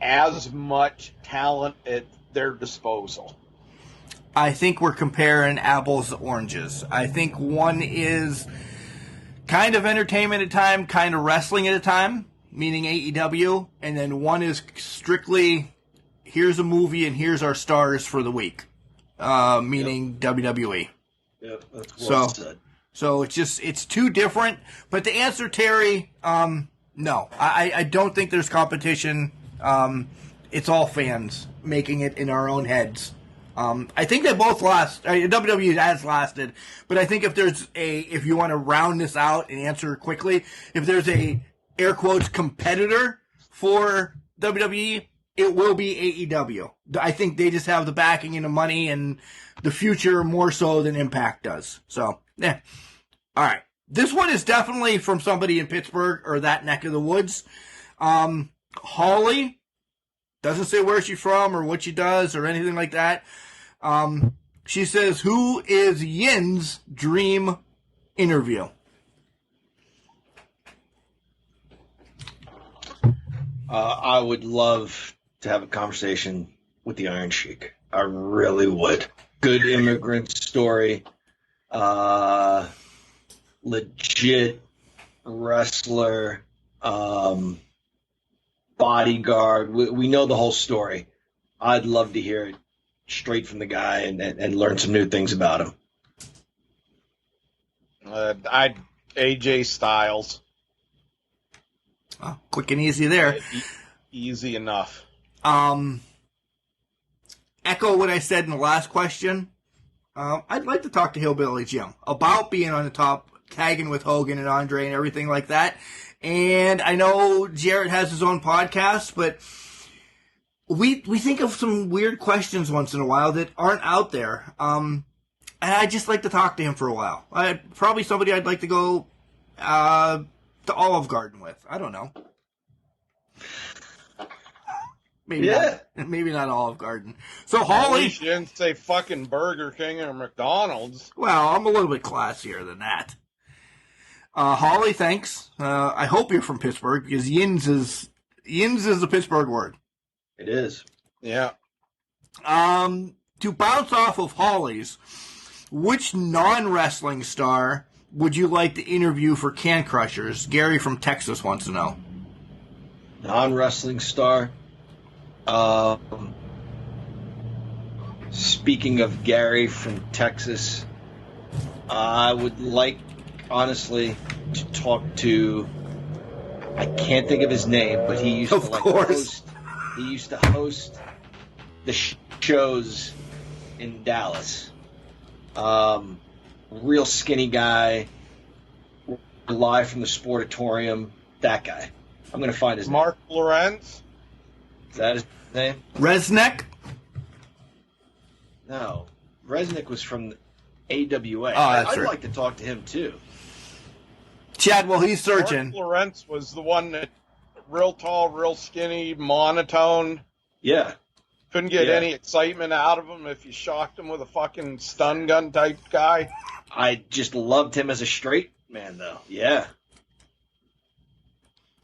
as much talent at their disposal. I think we're comparing apples to oranges. I think one is kind of entertainment at a time, kind of wrestling at a time, meaning AEW, and then one is strictly, here's a movie and here's our stars for the week, meaning WWE. Yeah, that's well said. So it's too different. But to answer Terry, no. I don't think there's competition. It's all fans making it in our own heads. I think they both lost. WWE has lasted, but I think if you want to round this out and answer quickly, if there's a air quotes competitor for WWE, it will be AEW. I think they just have the backing and the money and the future more so than Impact does. So, yeah. All right. This one is definitely from somebody in Pittsburgh or that neck of the woods. Holly Doesn't say where she's from or what she does or anything like that. She says, who is Yin's dream interview? I would love to have a conversation with the Iron Sheik. I really would. Good immigrant story. Legit wrestler. Bodyguard. We know the whole story. I'd love to hear it straight from the guy and learn some new things about him. AJ Styles. Oh, quick and easy there. Easy enough. Echo what I said in the last question. I'd like to talk to Hillbilly Jim about being on the top, tagging with Hogan and Andre and everything like that. And I know Jarrett has his own podcast, but we think of some weird questions once in a while that aren't out there. And I'd just like to talk to him for a while. Probably somebody I'd like to go to Olive Garden with. I don't know. Maybe not Olive Garden. So Holly, She didn't say fucking Burger King or McDonald's. Well, I'm a little bit classier than that. Holly, thanks. I hope you're from Pittsburgh because Yins is a Pittsburgh word. It is. Yeah. To bounce off of Holly's, which non-wrestling star would you like to interview for Can Crushers? Gary from Texas wants to know. Non-wrestling star. Speaking of Gary from Texas, I would like, honestly, to talk to. I can't think of his name, but he used to host. He used to host the shows in Dallas. Real skinny guy, live from the Sportatorium. That guy. I'm going to find his Mark Lawrence. Is that his name? Resnick? No. Resnick was from AWA. That's I'd right. like to talk to him, too. Chad, while he's searching. Mark Lawrence was the one that real tall, real skinny, monotone. Yeah. Couldn't get any excitement out of him if you shocked him with a fucking stun gun type guy. I just loved him as a straight man, though. Yeah.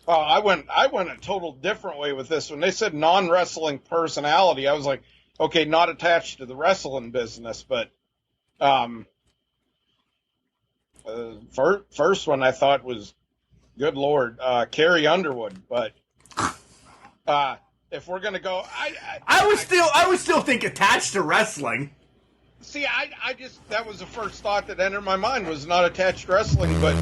Oh, I went a total different way with this. When they said non-wrestling personality, I was like, okay, not attached to the wrestling business, but first one I thought was, good Lord, Carrie Underwood. But if we're gonna go, I would still think attached to wrestling. See, I just, that was the first thought that entered my mind, was not attached to wrestling. But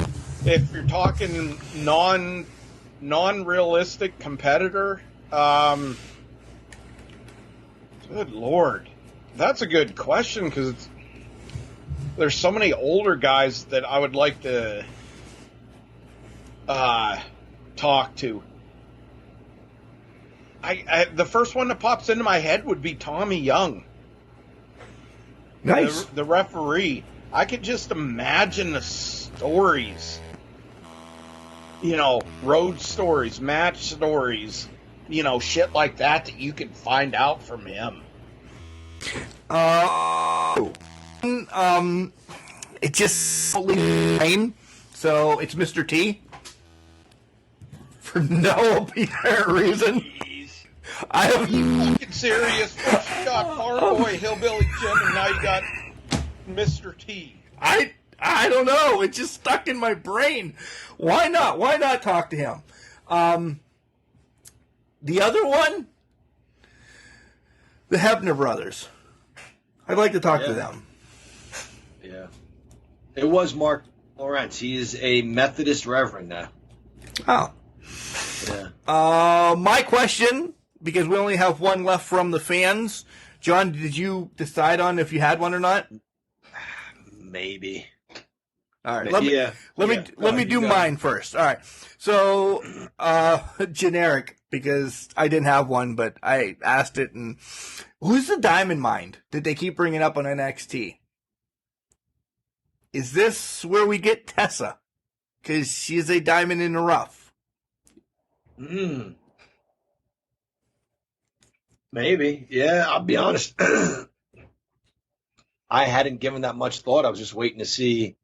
if you're talking non-realistic competitor, good Lord, that's a good question, because there's so many older guys that I would like to talk to. The first one that pops into my head would be Tommy Young. Nice. The referee. I could just imagine the stories. You know, road stories, match stories, you know, shit like that you can find out from him. It just rain, so it's Mr. T. For no apparent reason. I have fucking serious. First you got Farm Boy, Hillbilly Jim, and now you got Mr. T. I don't know. It just stuck in my brain. Why not? Why not talk to him? The other one, the Hebner brothers. I'd like to talk to them. Yeah. It was Mark Lawrence. He is a Methodist reverend now. Oh. Yeah. My question, because we only have one left from the fans. John, did you decide on if you had one or not? Maybe. All right. Let me do mine first. All right. So, generic, because I didn't have one, but I asked it. And who's the Diamond Mind that they keep bringing up on NXT? Is this where we get Tessa? Because she's a diamond in the rough. Maybe. Yeah, I'll be honest. I hadn't given that much thought. I was just waiting to see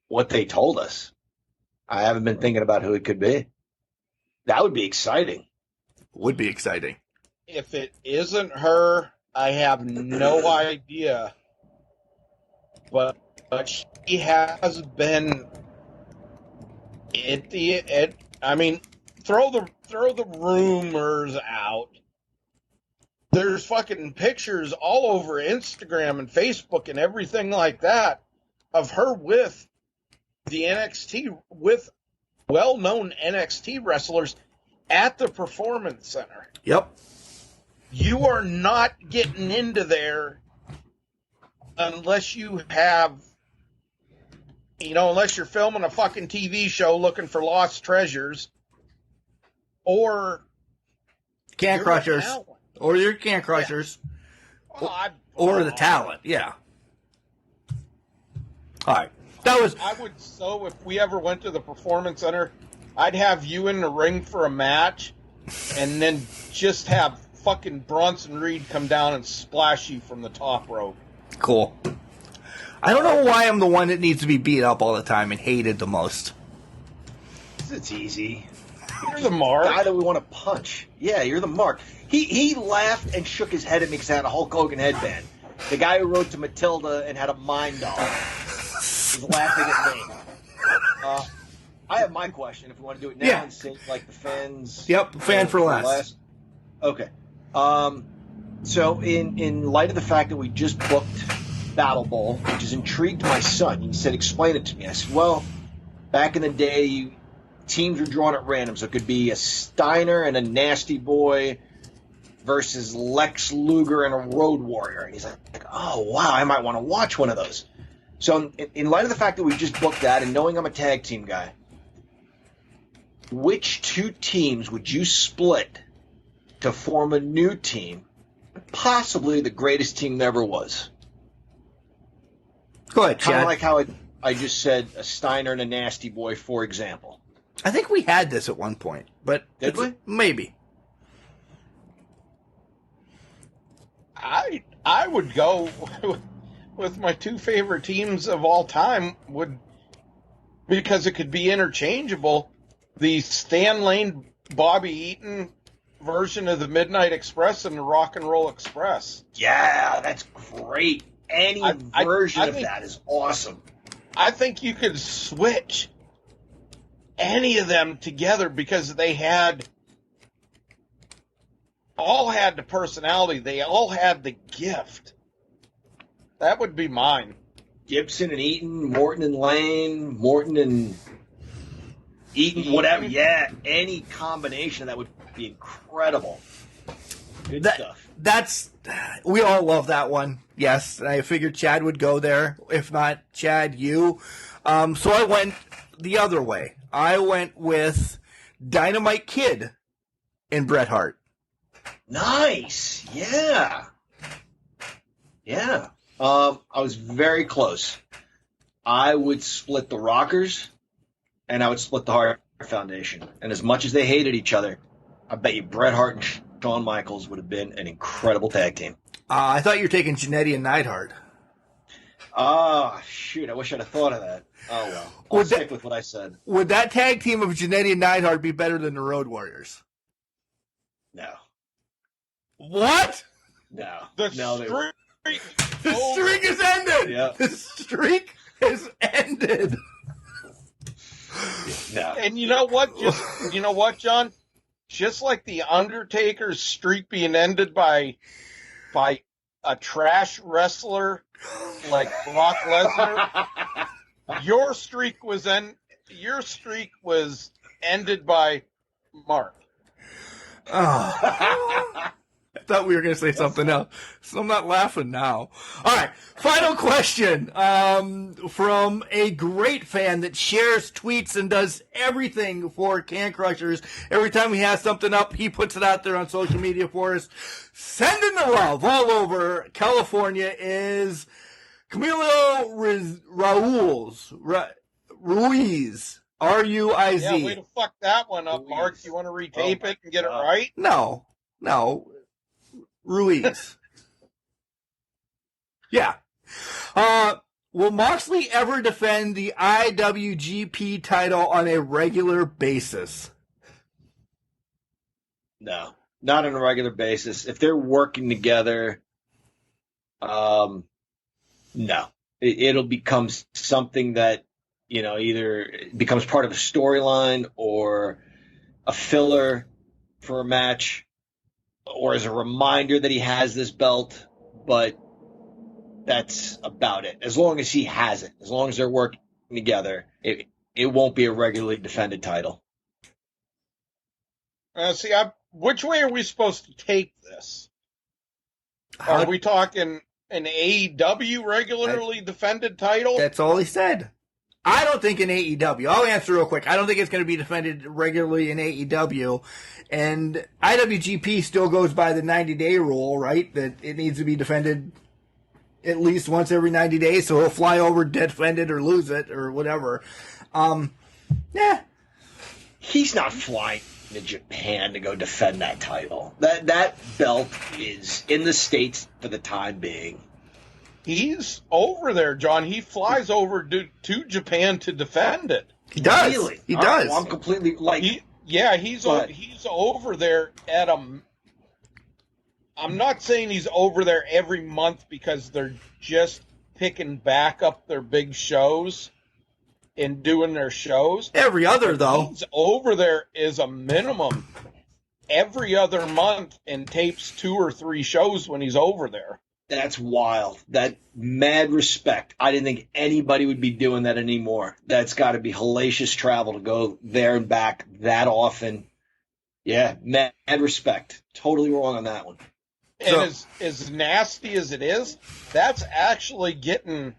what they told us. I haven't been thinking about who it could be. That would be exciting. Would be exciting. If it isn't her, I have no idea. But she has been I mean, throw the rumors out. There's fucking pictures all over Instagram and Facebook and everything like that of her with the NXT, with well-known NXT wrestlers at the Performance Center. Yep. You are not getting into there unless you have, unless you're filming a fucking TV show looking for lost treasures, or Can Crushers. Or your Can Crushers. Yeah. Or the talent, yeah. All right. I would, if we ever went to the Performance Center, I'd have you in the ring for a match, and then just have fucking Bronson Reed come down and splash you from the top rope. Cool. I don't know why I'm the one that needs to be beat up all the time and hated the most. It's easy. You're the mark. The guy that we want to punch. Yeah, you're the mark. He laughed and shook his head at me because I had a Hulk Hogan headband. The guy who wrote to Matilda and had a mime doll was laughing at me. I have my question if we want to do it now and sing like the fans. Yep, fan for last. Okay. So in light of the fact that we just booked Battle Bowl, which has intrigued my son, he said, explain it to me. I said, well, back in the day, teams were drawn at random, so it could be a Steiner and a Nasty Boy versus Lex Luger and a Road Warrior. And he's like, oh, wow, I might want to watch one of those. So in light of the fact that we just booked that and knowing I'm a tag team guy, which two teams would you split to form a new team, possibly the greatest team there ever was? Go ahead, Chad. Kind of like how I just said a Steiner and a Nasty Boy, for example. I think we had this at one point, but did we? Maybe. I would go with my two favorite teams of all time, because it could be interchangeable. The Stan Lane, Bobby Eaton version of the Midnight Express and the Rock and Roll Express. Yeah, that's great. Any version of that is awesome. I think you could switch any of them together because they all had the personality. They all had the gift. That would be mine. Gibson and Eaton, Morton and Lane, Morton and Eaton, whatever. Yeah, any combination of that would be incredible. Good stuff. We all love that one. Yes, I figured Chad would go there. If not Chad, you. So I went the other way. I went with Dynamite Kid and Bret Hart. Nice. Yeah. Yeah. I was very close. I would split the Rockers, and I would split the Hart Foundation. And as much as they hated each other, I bet you Bret Hart and Shawn Michaels would have been an incredible tag team. I thought you were taking Jannetty and Neidhart. Shoot. I wish I'd have thought of that. Oh, well. I'll stick with what I said. Would that tag team of Jannetty and Neidhart be better than the Road Warriors? No. What? No. The streak has ended. Yeah. The streak has ended. No. And you know what, John? Just like the Undertaker's streak being ended by a trash wrestler like Brock Lesnar, your streak was ended by Mark. Oh. I thought we were going to say something else, so I'm not laughing now. All right, final question from a great fan that shares tweets and does everything for Can Crushers. Every time he has something up, he puts it out there on social media for us. Sending the love all over California is Camilo Ruiz. R-U-I-Z. Yeah, way to fuck that one up, Mark. You want to retape it and get it right? No. Ruiz. Yeah. Will Moxley ever defend the IWGP title on a regular basis? No, not on a regular basis. If they're working together, no. It'll become something that, either it becomes part of a storyline or a filler for a match or as a reminder that he has this belt, but that's about it. As long as he has it, as long as they're working together, it won't be a regularly defended title. Which way are we supposed to take this? Are we talking an AEW regularly defended title? That's all he said. I don't think in AEW. I'll answer real quick. I don't think it's going to be defended regularly in AEW. And IWGP still goes by the 90-day rule, right? That it needs to be defended at least once every 90 days, so he'll fly over, defend it, or lose it, or whatever. Yeah. He's not flying to Japan to go defend that title. That belt is in the States for the time being. He's over there, John. He flies over to Japan to defend it. He does. Really? He does. Well, I'm completely he's over there at a. I'm not saying he's over there every month because they're just picking back up their big shows and doing their shows. Every other, though. He's over there is a minimum every other month and tapes 2 or 3 shows when he's over there. That's wild. That mad respect. I didn't think anybody would be doing that anymore. That's got to be hellacious travel to go there and back that often. Yeah, mad respect. Totally wrong on that one. And as nasty as it is, that's actually getting...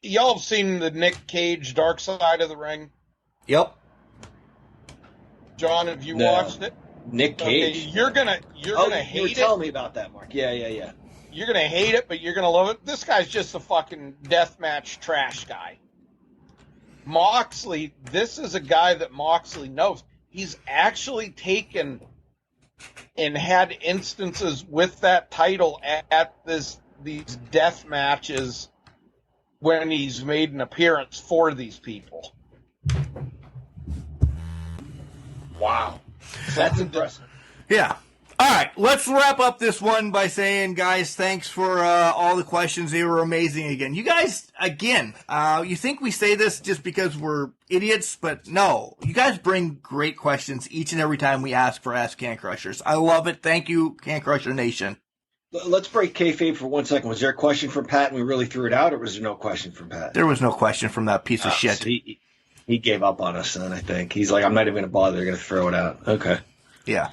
Y'all have seen the Nick Cage Dark Side of the Ring? Yep. John, have you watched it? Nick Cage? Okay, you're gonna hate it. You were telling me about that, Mark. Yeah. You're gonna hate it, but you're gonna love it. This guy's just a fucking deathmatch trash guy. Moxley, this is a guy that Moxley knows. He's actually taken and had instances with that title at these death matches when he's made an appearance for these people. Wow. That's impressive. Yeah. All right, let's wrap up this one by saying, guys, thanks for all the questions. They were amazing again. You guys, again, you think we say this just because we're idiots, but no. You guys bring great questions each and every time we ask for Ask Can Crushers. I love it. Thank you, Can Crusher Nation. Let's break kayfabe for 1 second. Was there a question from Pat and we really threw it out, or was there no question from Pat? There was no question from that piece of shit. So he gave up on us then, I think. He's like, I'm not even going to bother. They're going to throw it out. Okay. Yeah.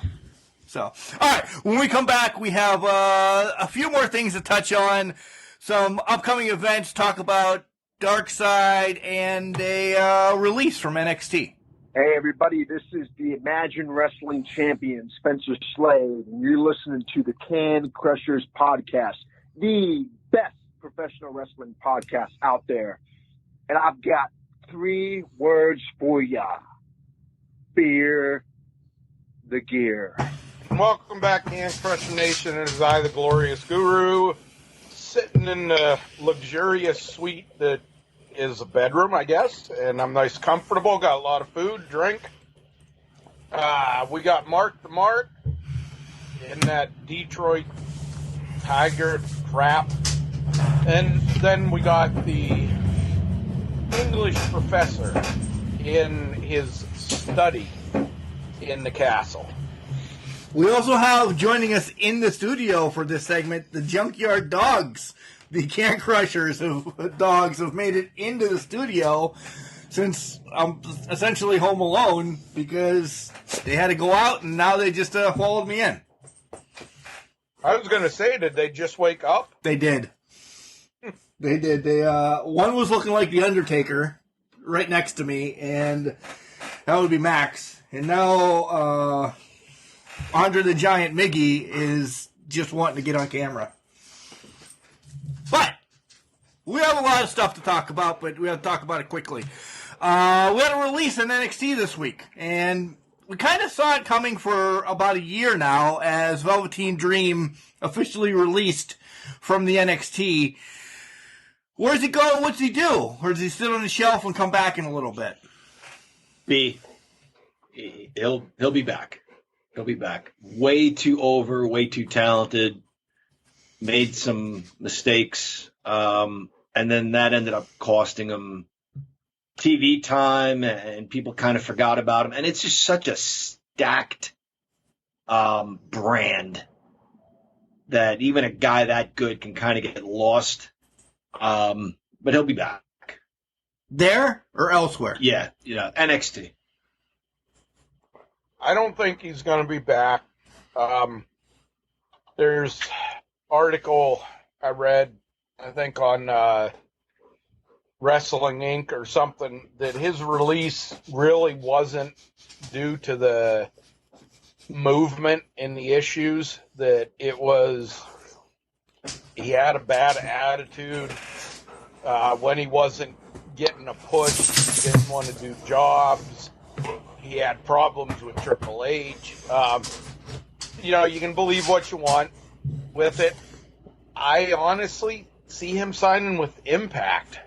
So, all right, when we come back, we have a few more things to touch on, some upcoming events, talk about Dark Side, and a release from NXT. Hey, everybody, this is the Imagine Wrestling champion, Spencer Slade, and you're listening to the Can Crushers podcast, the best professional wrestling podcast out there. And I've got 3 words for ya. Fear the gear. Welcome back, Can Crusher Nation. It is I, the Glorious Guru, sitting in the luxurious suite that is a bedroom, I guess, and I'm nice, comfortable, got a lot of food, drink. We got Mark the Mark in that Detroit Tiger crap, and then we got the English professor in his study in the castle. We also have joining us in the studio for this segment the Junkyard Dogs. The Can Crushers of dogs have made it into the studio since I'm essentially home alone because they had to go out and now they just followed me in. I was going to say, did they just wake up? They did. They did. They one was looking like the Undertaker right next to me, and that would be Max. And now Andre the Giant Miggy is just wanting to get on camera. But we have a lot of stuff to talk about, but we have to talk about it quickly. We had a release in NXT this week, and we kind of saw it coming for about a year now as Velveteen Dream officially released from the NXT. Where's he go? What's he do? Or does he sit on the shelf and come back in a little bit? He'll be back. He'll be back. Way too over, way too talented. Made some mistakes. And then that ended up costing him TV time, and people kind of forgot about him. And it's just such a stacked brand that even a guy that good can kind of get lost. But he'll be back. There or elsewhere? Yeah, NXT. I don't think he's going to be back. There's article I read, I think on Wrestling Inc. or something, that his release really wasn't due to the movement in the issues, that it was he had a bad attitude when he wasn't getting a push, didn't want to do jobs. He had problems with Triple H. You can believe what you want with it. I honestly see him signing with Impact.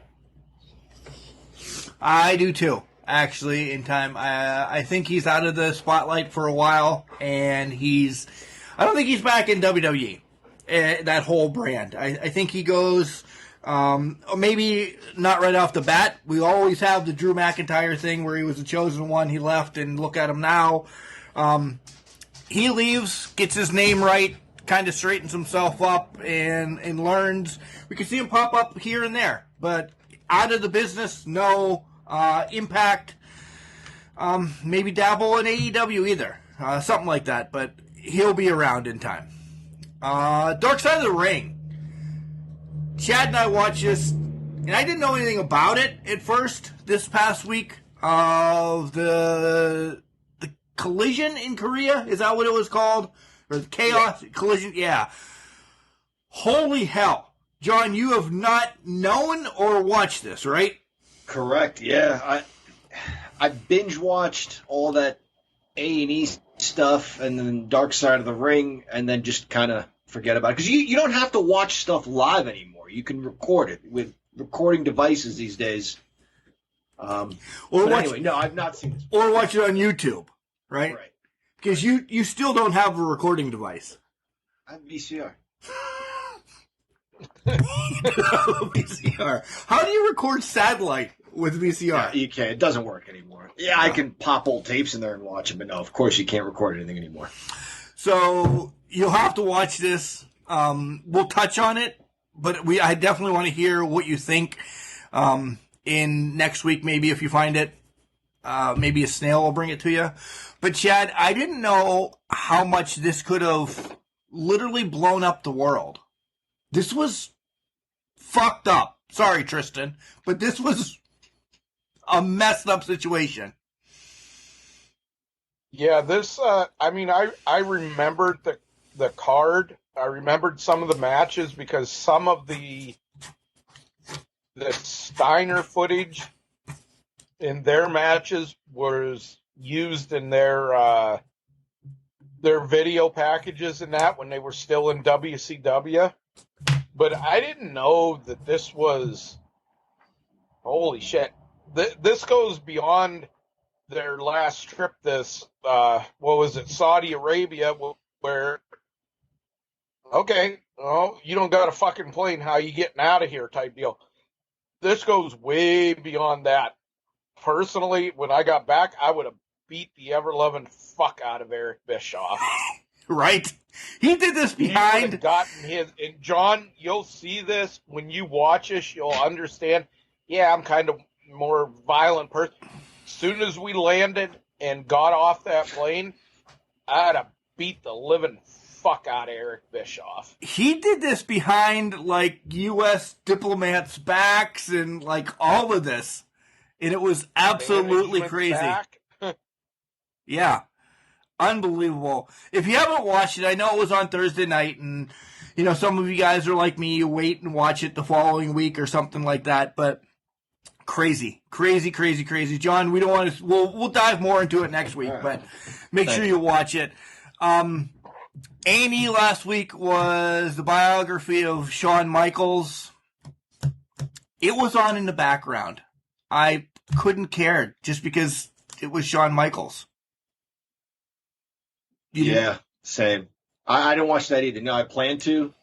I do too, actually, in time. I think he's out of the spotlight for a while, and I don't think he's back in WWE, that whole brand. I think he goes, maybe not right off the bat. We always have the Drew McIntyre thing where he was the chosen one, he left, and look at him now. He leaves, gets his name right, kind of straightens himself up, and learns. We can see him pop up here and there, but out of the business, no. Impact, maybe dabble in AEW either. Something like that, but he'll be around in time. Dark Side of the Ring. Chad and I watched this, and I didn't know anything about it at first this past week. Of the collision in Korea, is that what it was called? Or the chaos collision? Yeah. Holy hell. John, you have not known or watched this, right? Correct. Yeah, I binge watched all that A&E stuff and then Dark Side of the Ring, and then just kind of forget about it because you don't have to watch stuff live anymore. You can record it with recording devices these days. Anyway, no, I've not seen this. Or watch it on YouTube, right? Right. Because you still don't have a recording device. I have VCR. VCR. How do you record satellite with VCR? Yeah, you can't. It doesn't work anymore. Yeah, I can pop old tapes in there and watch them, but no, of course you can't record anything anymore. So you'll have to watch this. We'll touch on it, but I definitely want to hear what you think in next week, maybe if you find it. Maybe a snail will bring it to you. But Chad, I didn't know how much this could have literally blown up the world. This was fucked up. Sorry, Tristan, but this was a messed up situation. Yeah, this, I remembered the card. I remembered some of the matches because some of the Steiner footage in their matches was used in their video packages and that when they were still in WCW. But I didn't know that this was, holy shit. This goes beyond their last trip, Saudi Arabia, where, okay, well, you don't got a fucking plane, how you getting out of here type deal. This goes way beyond that. Personally, when I got back, I would have beat the ever-loving fuck out of Eric Bischoff. Right? He did this behind. He would have gotten his. And John, you'll see this when you watch this. You'll understand. Yeah, I'm kind of more violent person. As soon as we landed and got off that plane, I'd have beat the living fuck out of Eric Bischoff. He did this behind like U.S. diplomats' backs and like all of this, and it was absolutely crazy. Yeah. Unbelievable. If you haven't watched it, I know it was on Thursday night, and, some of you guys are like me, you wait and watch it the following week or something like that, but crazy. John, we don't want to. We'll dive more into it next week, but make sure you watch it. A&E last week was the biography of Shawn Michaels. It was on in the background. I couldn't care just because it was Shawn Michaels. Yeah, same. I didn't watch that either. No, I plan to.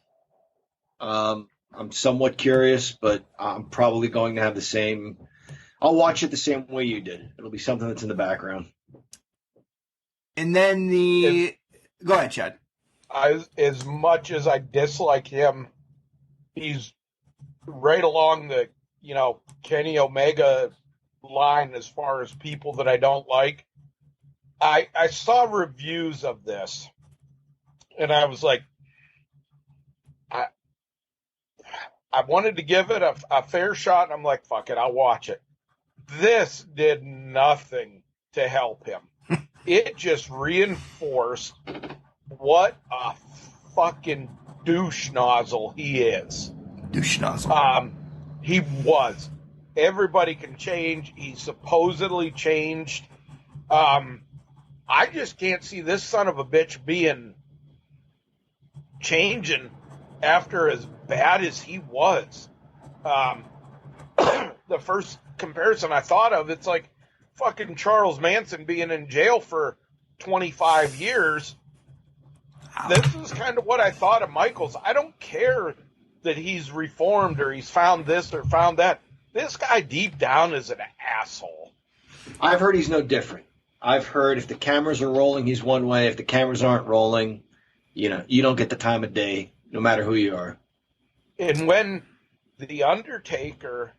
I'm somewhat curious, but I'm probably going to have the same. I'll watch it the same way you did. It'll be something that's in the background. And then go ahead, Chad. As much as I dislike him, he's right along the, Kenny Omega line as far as people that I don't like. I saw reviews of this, and I was like, I wanted to give it a fair shot, and I'm like, fuck it, I'll watch it. This did nothing to help him. It just reinforced what a fucking douche nozzle he is. Douche nozzle. He was. Everybody can change. He supposedly changed. I just can't see this son of a bitch changing after as bad as he was. The first comparison I thought of, it's like fucking Charles Manson being in jail for 25 years. This is kind of what I thought of Michaels. I don't care that he's reformed or he's found this or found that. This guy deep down is an asshole. I've heard he's no different. I've heard if the cameras are rolling, he's one way. If the cameras aren't rolling, you don't get the time of day, no matter who you are. And when the Undertaker,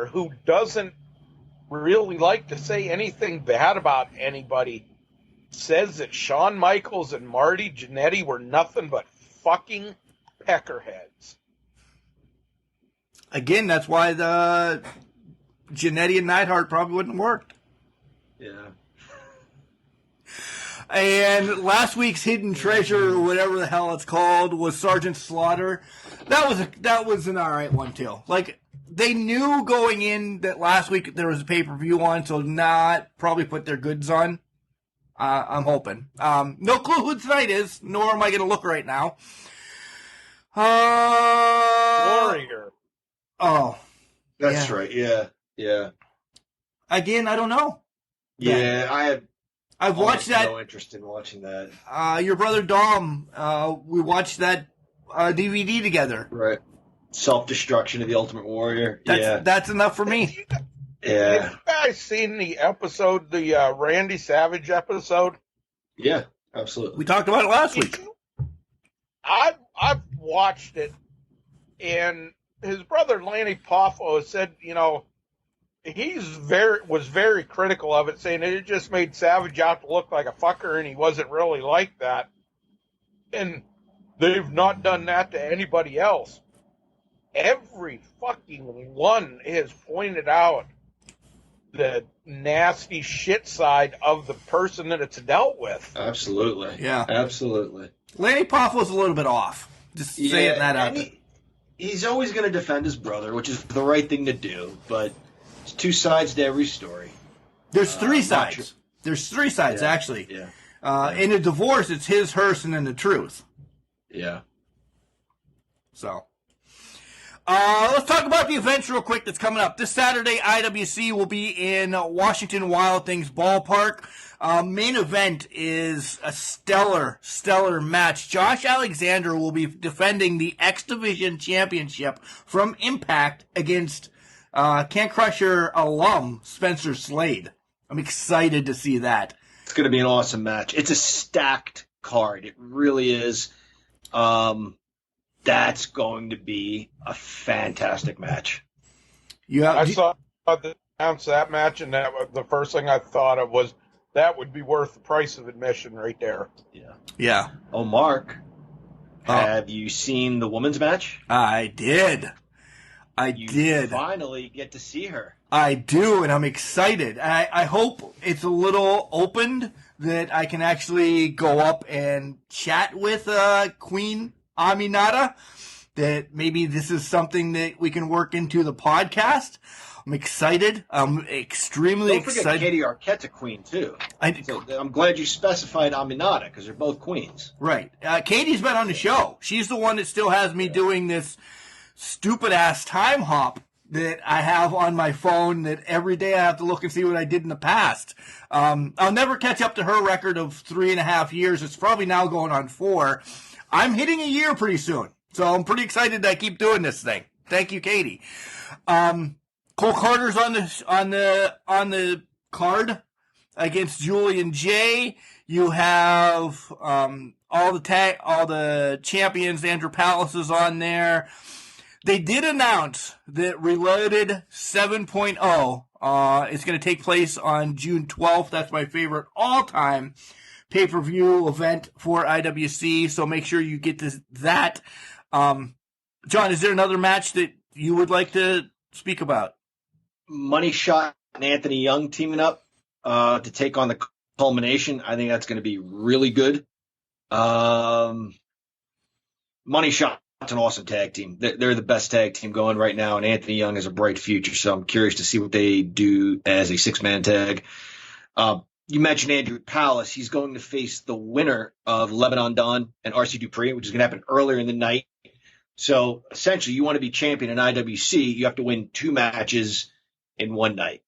who doesn't really like to say anything bad about anybody, says that Shawn Michaels and Marty Jannetty were nothing but fucking peckerheads. Again, that's why the Jannetty and Neidhart probably wouldn't have worked. Yeah. And last week's hidden treasure, or whatever the hell it's called, was Sergeant Slaughter. That was an all right one too. Like, they knew going in that last week there was a pay-per-view on, so not probably put their goods on. I'm hoping. No clue who tonight is, nor am I going to look right now. Warrior. Oh. That's right. Yeah. Again, I don't know. Yeah, I've watched that. No interest in watching that. Your brother Dom, we watched that DVD together. Right. Self-Destruction of the Ultimate Warrior. That's enough for me. Yeah. Have you guys seen the episode, the Randy Savage episode? Yeah, absolutely. We talked about it last week. I've watched it, and his brother Lanny Poffo said, he was very critical of it, saying it just made Savage out to look like a fucker, and he wasn't really like that. And they've not done that to anybody else. Every fucking one has pointed out the nasty shit side of the person that it's dealt with. Absolutely. Yeah. Absolutely. Lanny Poffo's a little bit off. Just saying that out there. He's always going to defend his brother, which is the right thing to do, but there's two sides to every story. There's three sides. Sure. There's three sides, actually. Yeah. In a divorce, it's his, hers, and then the truth. Yeah. So. Let's talk about the events real quick that's coming up. This Saturday, IWC will be in Washington Wild Things Ballpark. Main event is a stellar match. Josh Alexander will be defending the X Division Championship from Impact against Can Crusher alum Spencer Slade. I'm excited to see that. It's going to be an awesome match. It's a stacked card. It really is. That's going to be a fantastic match. I saw the announce that match, and the first thing I thought of was that would be worth the price of admission right there. Yeah. Oh, Mark, have you seen the women's match? I did. You finally get to see her. I do, and I'm excited. I hope it's a little opened that I can actually go up and chat with Queen Aminata. that maybe this is something that we can work into the podcast. I'm excited. I'm extremely excited. Don't forget Katie Arquette's a queen, too. So I'm glad you specified Aminata, because they're both queens. Right. Katie's been on the show. She's the one that still has me doing this stupid-ass time hop that I have on my phone that every day I have to look and see what I did in the past. I'll never catch up to her record of 3.5 years. It's probably now going on 4. I'm hitting a year pretty soon. So I'm pretty excited that I keep doing this thing. Thank you, Katie. Cole Carter's on the card against Julian J. You have all the champions. Andrew Palace is on there. They did announce that Reloaded 7.0 is going to take place on June 12th. That's my favorite all-time pay-per-view event for IWC. So make sure you get that. John, is there another match that you would like to speak about? Money Shot and Anthony Young teaming up to take on the Culmination. I think that's going to be really good. Money Shot's an awesome tag team. They're the best tag team going right now, and Anthony Young has a bright future, so I'm curious to see what they do as a 6-man tag. You mentioned Andrew Palace. He's going to face the winner of Lebanon Dawn and RC Dupree, which is going to happen earlier in the night. So essentially, you want to be champion in IWC, you have to win 2 matches in one night.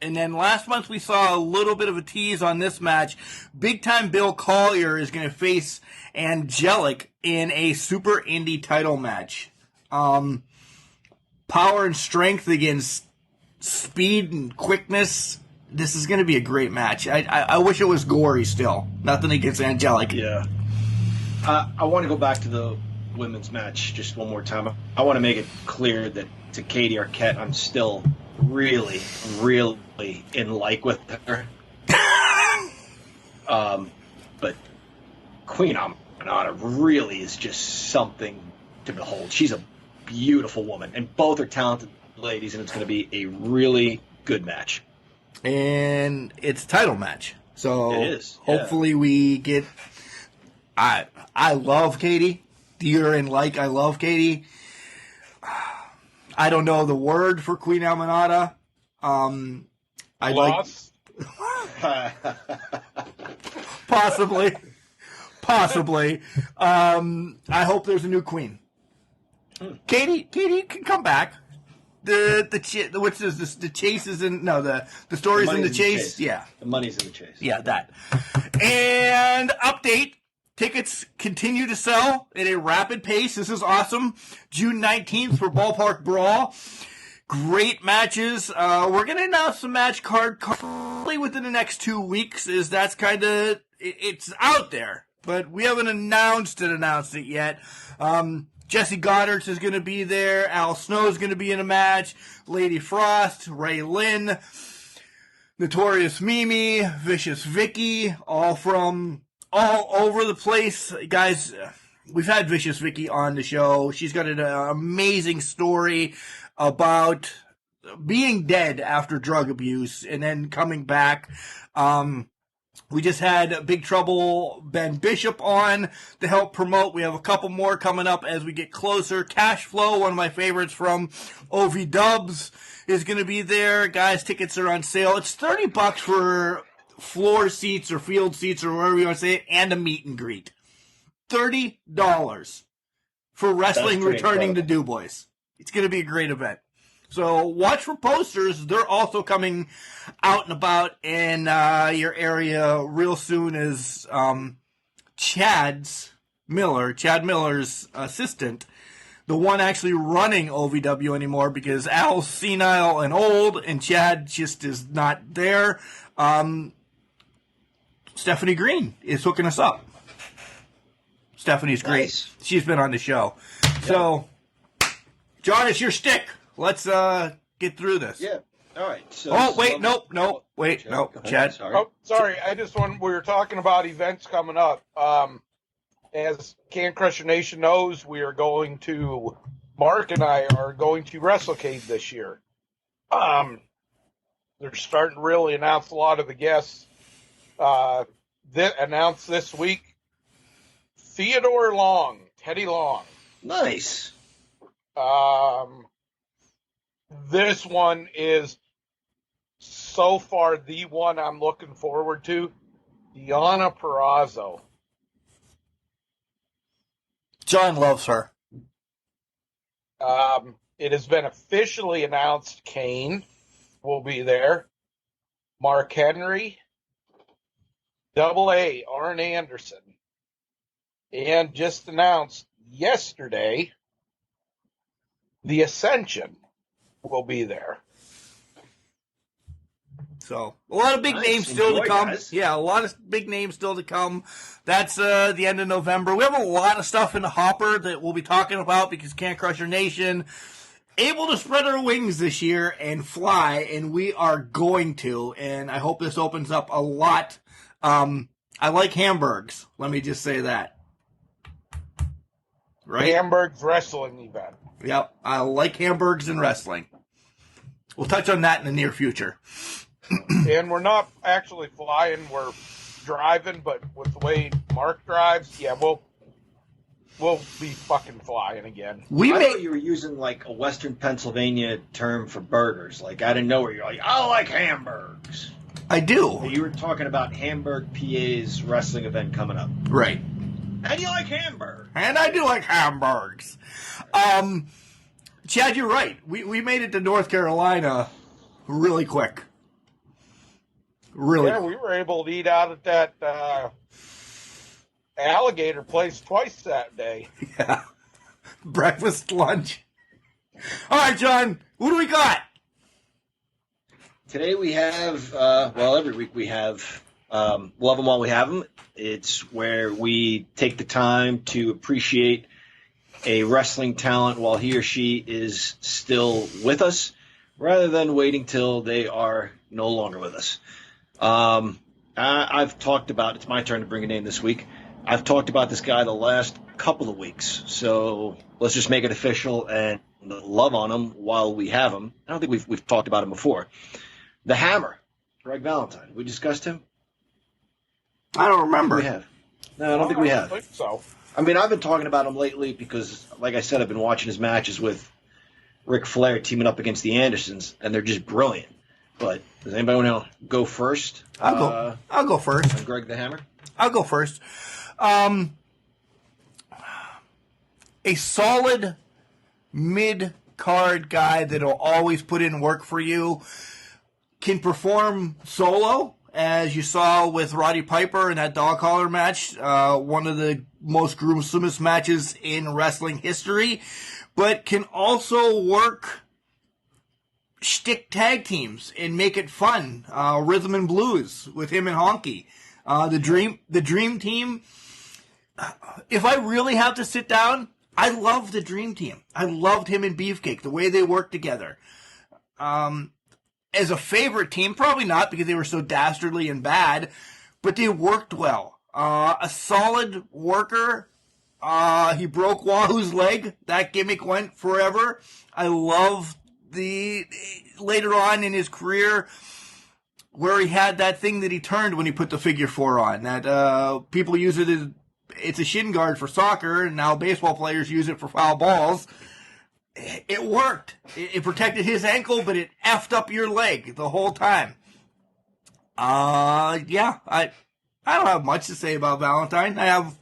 And then last month we saw a little bit of a tease on this match. Big Time Bill Collier is going to face Angelic in a Super Indie title match. Power and strength against speed and quickness. This is going to be a great match. I wish it was gory still. Nothing against Angelic. Yeah. I want to go back to the women's match just one more time. I want to make it clear that to Katie Arquette, I'm still really, really in like with her. But Queen Aminata really is just something to behold. She's a beautiful woman, and both are talented ladies, and it's going to be a really good match. And it's a title match. So it is. Hopefully we get... I love Katie. You're in like I love Katie. I don't know the word for Queen Aminata. Lost? Possibly. I hope there's a new queen. Katie can come back. The chase is in the story's in the chase. Yeah, the money's in the chase. Yeah, that. And update. Tickets continue to sell at a rapid pace. This is awesome. June 19th for Ballpark Brawl. Great matches. We're going to announce the match card probably within the next 2 weeks. That's kind of, it's out there, but we haven't announced it yet. Jesse Goddard is going to be there. Al Snow is going to be in a match. Lady Frost, Ray Lynn, Notorious Mimi, Vicious Vicky, all over the place. Guys, we've had Vicious Vicky on the show. She's got an amazing story about being dead after drug abuse and then coming back. We just had Big Trouble Ben Bishop on to help promote. We have a couple more coming up as we get closer. Cash Flow, one of my favorites from OV Dubs, is going to be there. Guys, tickets are on sale. It's $30 for floor seats or field seats or whatever you want to say it, and a meet and greet. $30 for wrestling returning to Du Bois. It's going to be a great event. So watch for posters. They're also coming out and about in your area real soon as Chad Miller's assistant, the one actually running OVW anymore because Al's senile and old and Chad just is not there. Stephanie Green is hooking us up. Stephanie's great. Nice. She's been on the show. Yeah. So, John, it's your stick. Let's get through this. Yeah. All right. So, Chad. Sorry. Oh, sorry. We were talking about events coming up. As Can Crusher Nation knows, Mark and I are going to WrestleCade this year. They're starting to really announce a lot of the guests. Announced this week, Teddy Long. Nice. This one is so far the one I'm looking forward to. Deonna Purrazzo. John loves her. It has been officially announced Kane will be there. Mark Henry, Double A, Arn Anderson, and just announced yesterday, the Ascension will be there. So, a lot of big names still to come. Guys. Yeah, a lot of big names still to come. That's the end of November. We have a lot of stuff in the hopper that we'll be talking about because Can Crusher Nation able to spread our wings this year and fly, and we are going to. And I hope this opens up a lot. I like hamburgers. Let me just say that. Right? Hamburg's wrestling event. Yep, I like hamburgers and wrestling. We'll touch on that in the near future. And we're not actually flying, we're driving, but with the way Mark drives, yeah, we'll be fucking flying again. I thought you were using like a Western Pennsylvania term for burgers. Like out of nowhere, you're like, I like hamburgers. I do. But you were talking about Hamburg, PA's wrestling event coming up. Right. And you like hamburgers. And I do like hamburgers. Chad, you're right. We made it to North Carolina really quick. Really? Yeah, we were able to eat out at that alligator place twice that day. Yeah. Breakfast, lunch. All right, John, what do we got? Today we have, every week we have Love 'em While We Have 'em. It's where we take the time to appreciate a wrestling talent while he or she is still with us, rather than waiting till they are no longer with us. I've talked about, it's my turn to bring a name this week. I've talked about this guy the last couple of weeks, so let's just make it official and love on him while we have him. I don't think we've talked about him before. The Hammer, Greg Valentine. We discussed him? I don't remember. We have. No, I don't think we have. I think so. I mean, I've been talking about him lately because, like I said, I've been watching his matches with Ric Flair teaming up against the Andersons, and they're just brilliant. But does anybody want to go first? I'll go first. Greg the Hammer? I'll go first. A solid mid-card guy that'll always put in work for you, can perform solo, as you saw with Roddy Piper in that dog collar match, one of the most gruesomest matches in wrestling history, but can also work shtick tag teams and make it fun. Rhythm and Blues with him and Honky. The Dream Team. If I really have to sit down, I love the Dream Team. I loved him and Beefcake, the way they worked together. As a favorite team, probably not because they were so dastardly and bad, but they worked well. A solid worker. He broke Wahoo's leg. That gimmick went forever. I love later on in his career where he had that thing that he turned when he put the figure 4 on. That people use it as, it's a shin guard for soccer, and now baseball players use it for foul balls. It worked. It protected his ankle, but it effed up your leg the whole time. I don't have much to say about Valentine. I have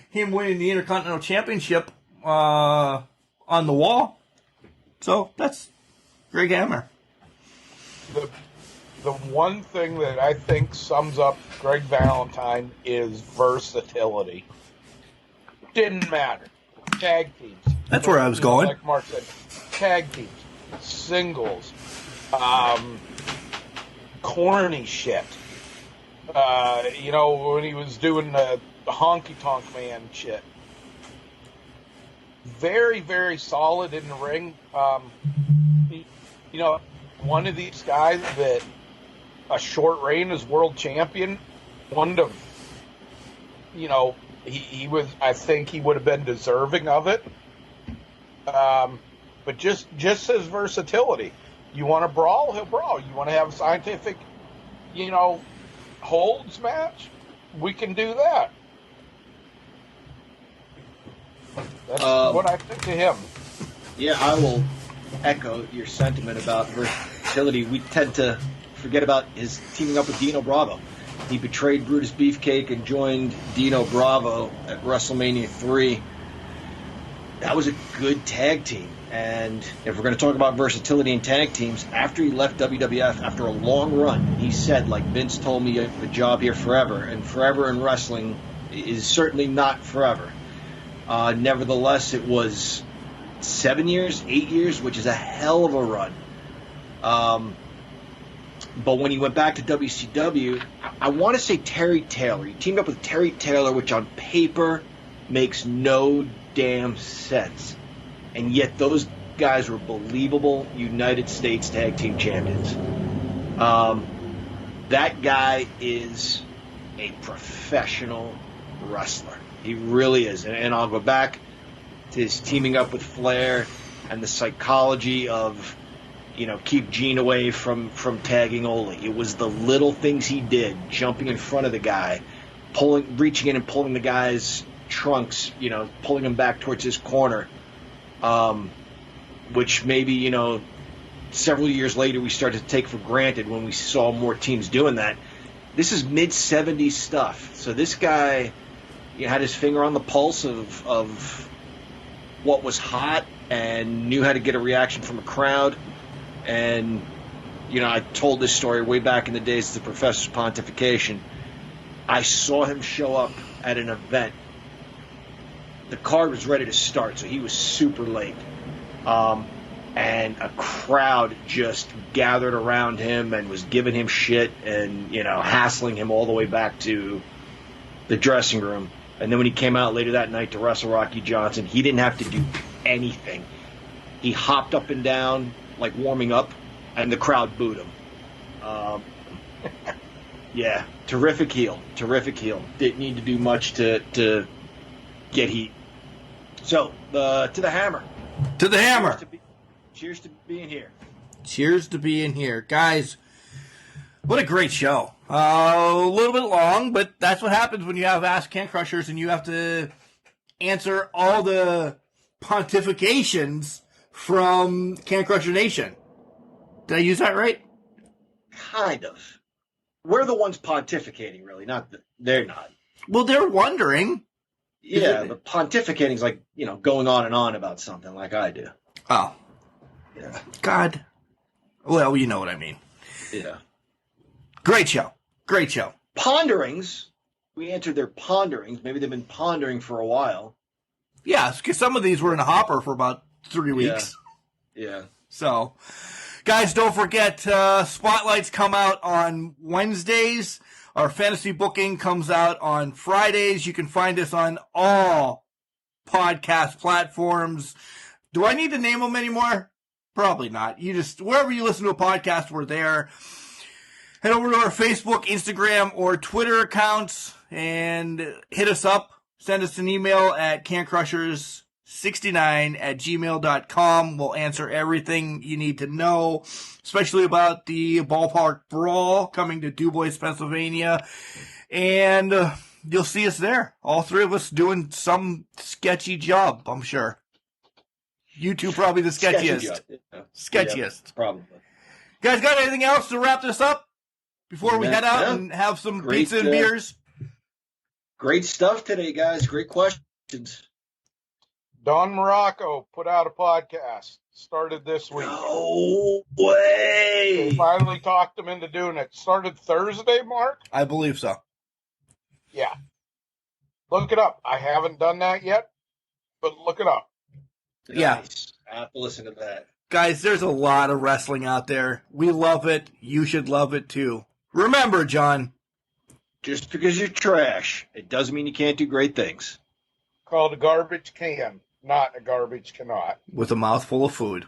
him winning the Intercontinental Championship on the wall. So that's Greg Hammer. The one thing that I think sums up Greg Valentine is versatility. Didn't matter. Tag teams. That's where I was going. Like Mark said, tag teams, singles, corny shit. When he was doing the honky tonk man shit. Very, very solid in the ring. One of these guys that a short reign as world champion, he was, I think he would have been deserving of it. But just his versatility. You want to brawl, he'll brawl. You want to have a scientific, holds match, we can do that. That's what I think of him. Yeah, I will echo your sentiment about versatility. We tend to forget about his teaming up with Dino Bravo. He betrayed Brutus Beefcake and joined Dino Bravo at WrestleMania 3. That was a good tag team. And if we're going to talk about versatility in tag teams, after he left WWF, after a long run, he said, like, Vince told me, you have a job here forever. And forever in wrestling is certainly not forever. Nevertheless, it was 7 years, 8 years, which is a hell of a run. But when he went back to WCW, I want to say Terry Taylor. He teamed up with Terry Taylor, which on paper makes no damn sense. And yet those guys were believable United States Tag Team Champions. That guy is a professional wrestler. He really is. And I'll go back to his teaming up with Flair and the psychology of, keep Gene away from tagging Ole. It was the little things he did, jumping in front of the guy, reaching in and pulling the guy's trunks, pulling him back towards his corner. Which maybe, several years later we started to take for granted when we saw more teams doing that. This is mid-70s stuff. So this guy had his finger on the pulse of what was hot and knew how to get a reaction from a crowd. And, I told this story way back in the days of the Professor's Pontification. I saw him show up at an event. The card was ready to start, so he was super late. And a crowd just gathered around him and was giving him shit and, hassling him all the way back to the dressing room. And then when he came out later that night to wrestle Rocky Johnson, he didn't have to do anything. He hopped up and down, like warming up, and the crowd booed him. Yeah, terrific heel. Didn't need to do much to get heat. So, to the Hammer. To the Hammer. Cheers to being here. Cheers to being here. Guys, what a great show. A little bit long, but that's what happens when you have Ask Can Crushers and you have to answer all the pontifications from Can Crusher Nation. Did I use that right? Kind of. We're the ones pontificating, really. They're not. Well, they're wondering. Yeah, but pontificating is like, going on and on about something like I do. Oh. Yeah. God. Well, you know what I mean. Yeah. Great show. Ponderings. We answered their ponderings. Maybe they've been pondering for a while. Yeah, because some of these were in a hopper for about 3 weeks. Yeah. So, guys, don't forget, Spotlights come out on Wednesdays. Our fantasy booking comes out on Fridays. You can find us on all podcast platforms. Do I need to name them anymore? Probably not. Wherever you listen to a podcast, we're there. Head over to our Facebook, Instagram, or Twitter accounts and hit us up. Send us an email at cancrushers69@gmail.com. We'll answer everything you need to know, especially about the Ballpark Brawl coming to DuBois, Pennsylvania. And you'll see us there. All three of us doing some sketchy job, I'm sure. You two probably the sketchiest. Sketchiest. Yeah, probably. Guys, got anything else to wrap this up before we head out and have some pizza and beers? Great stuff today, guys. Great questions. Don Morocco put out a podcast. Started this week. No way! They finally talked him into doing it. Started Thursday, Mark? I believe so. Yeah. Look it up. I haven't done that yet, but look it up. Yeah. Nice. I have to listen to that. Guys, there's a lot of wrestling out there. We love it. You should love it too. Remember, John. Just because you're trash, it doesn't mean you can't do great things. Called a garbage can, not a garbage cannot. With a mouthful of food.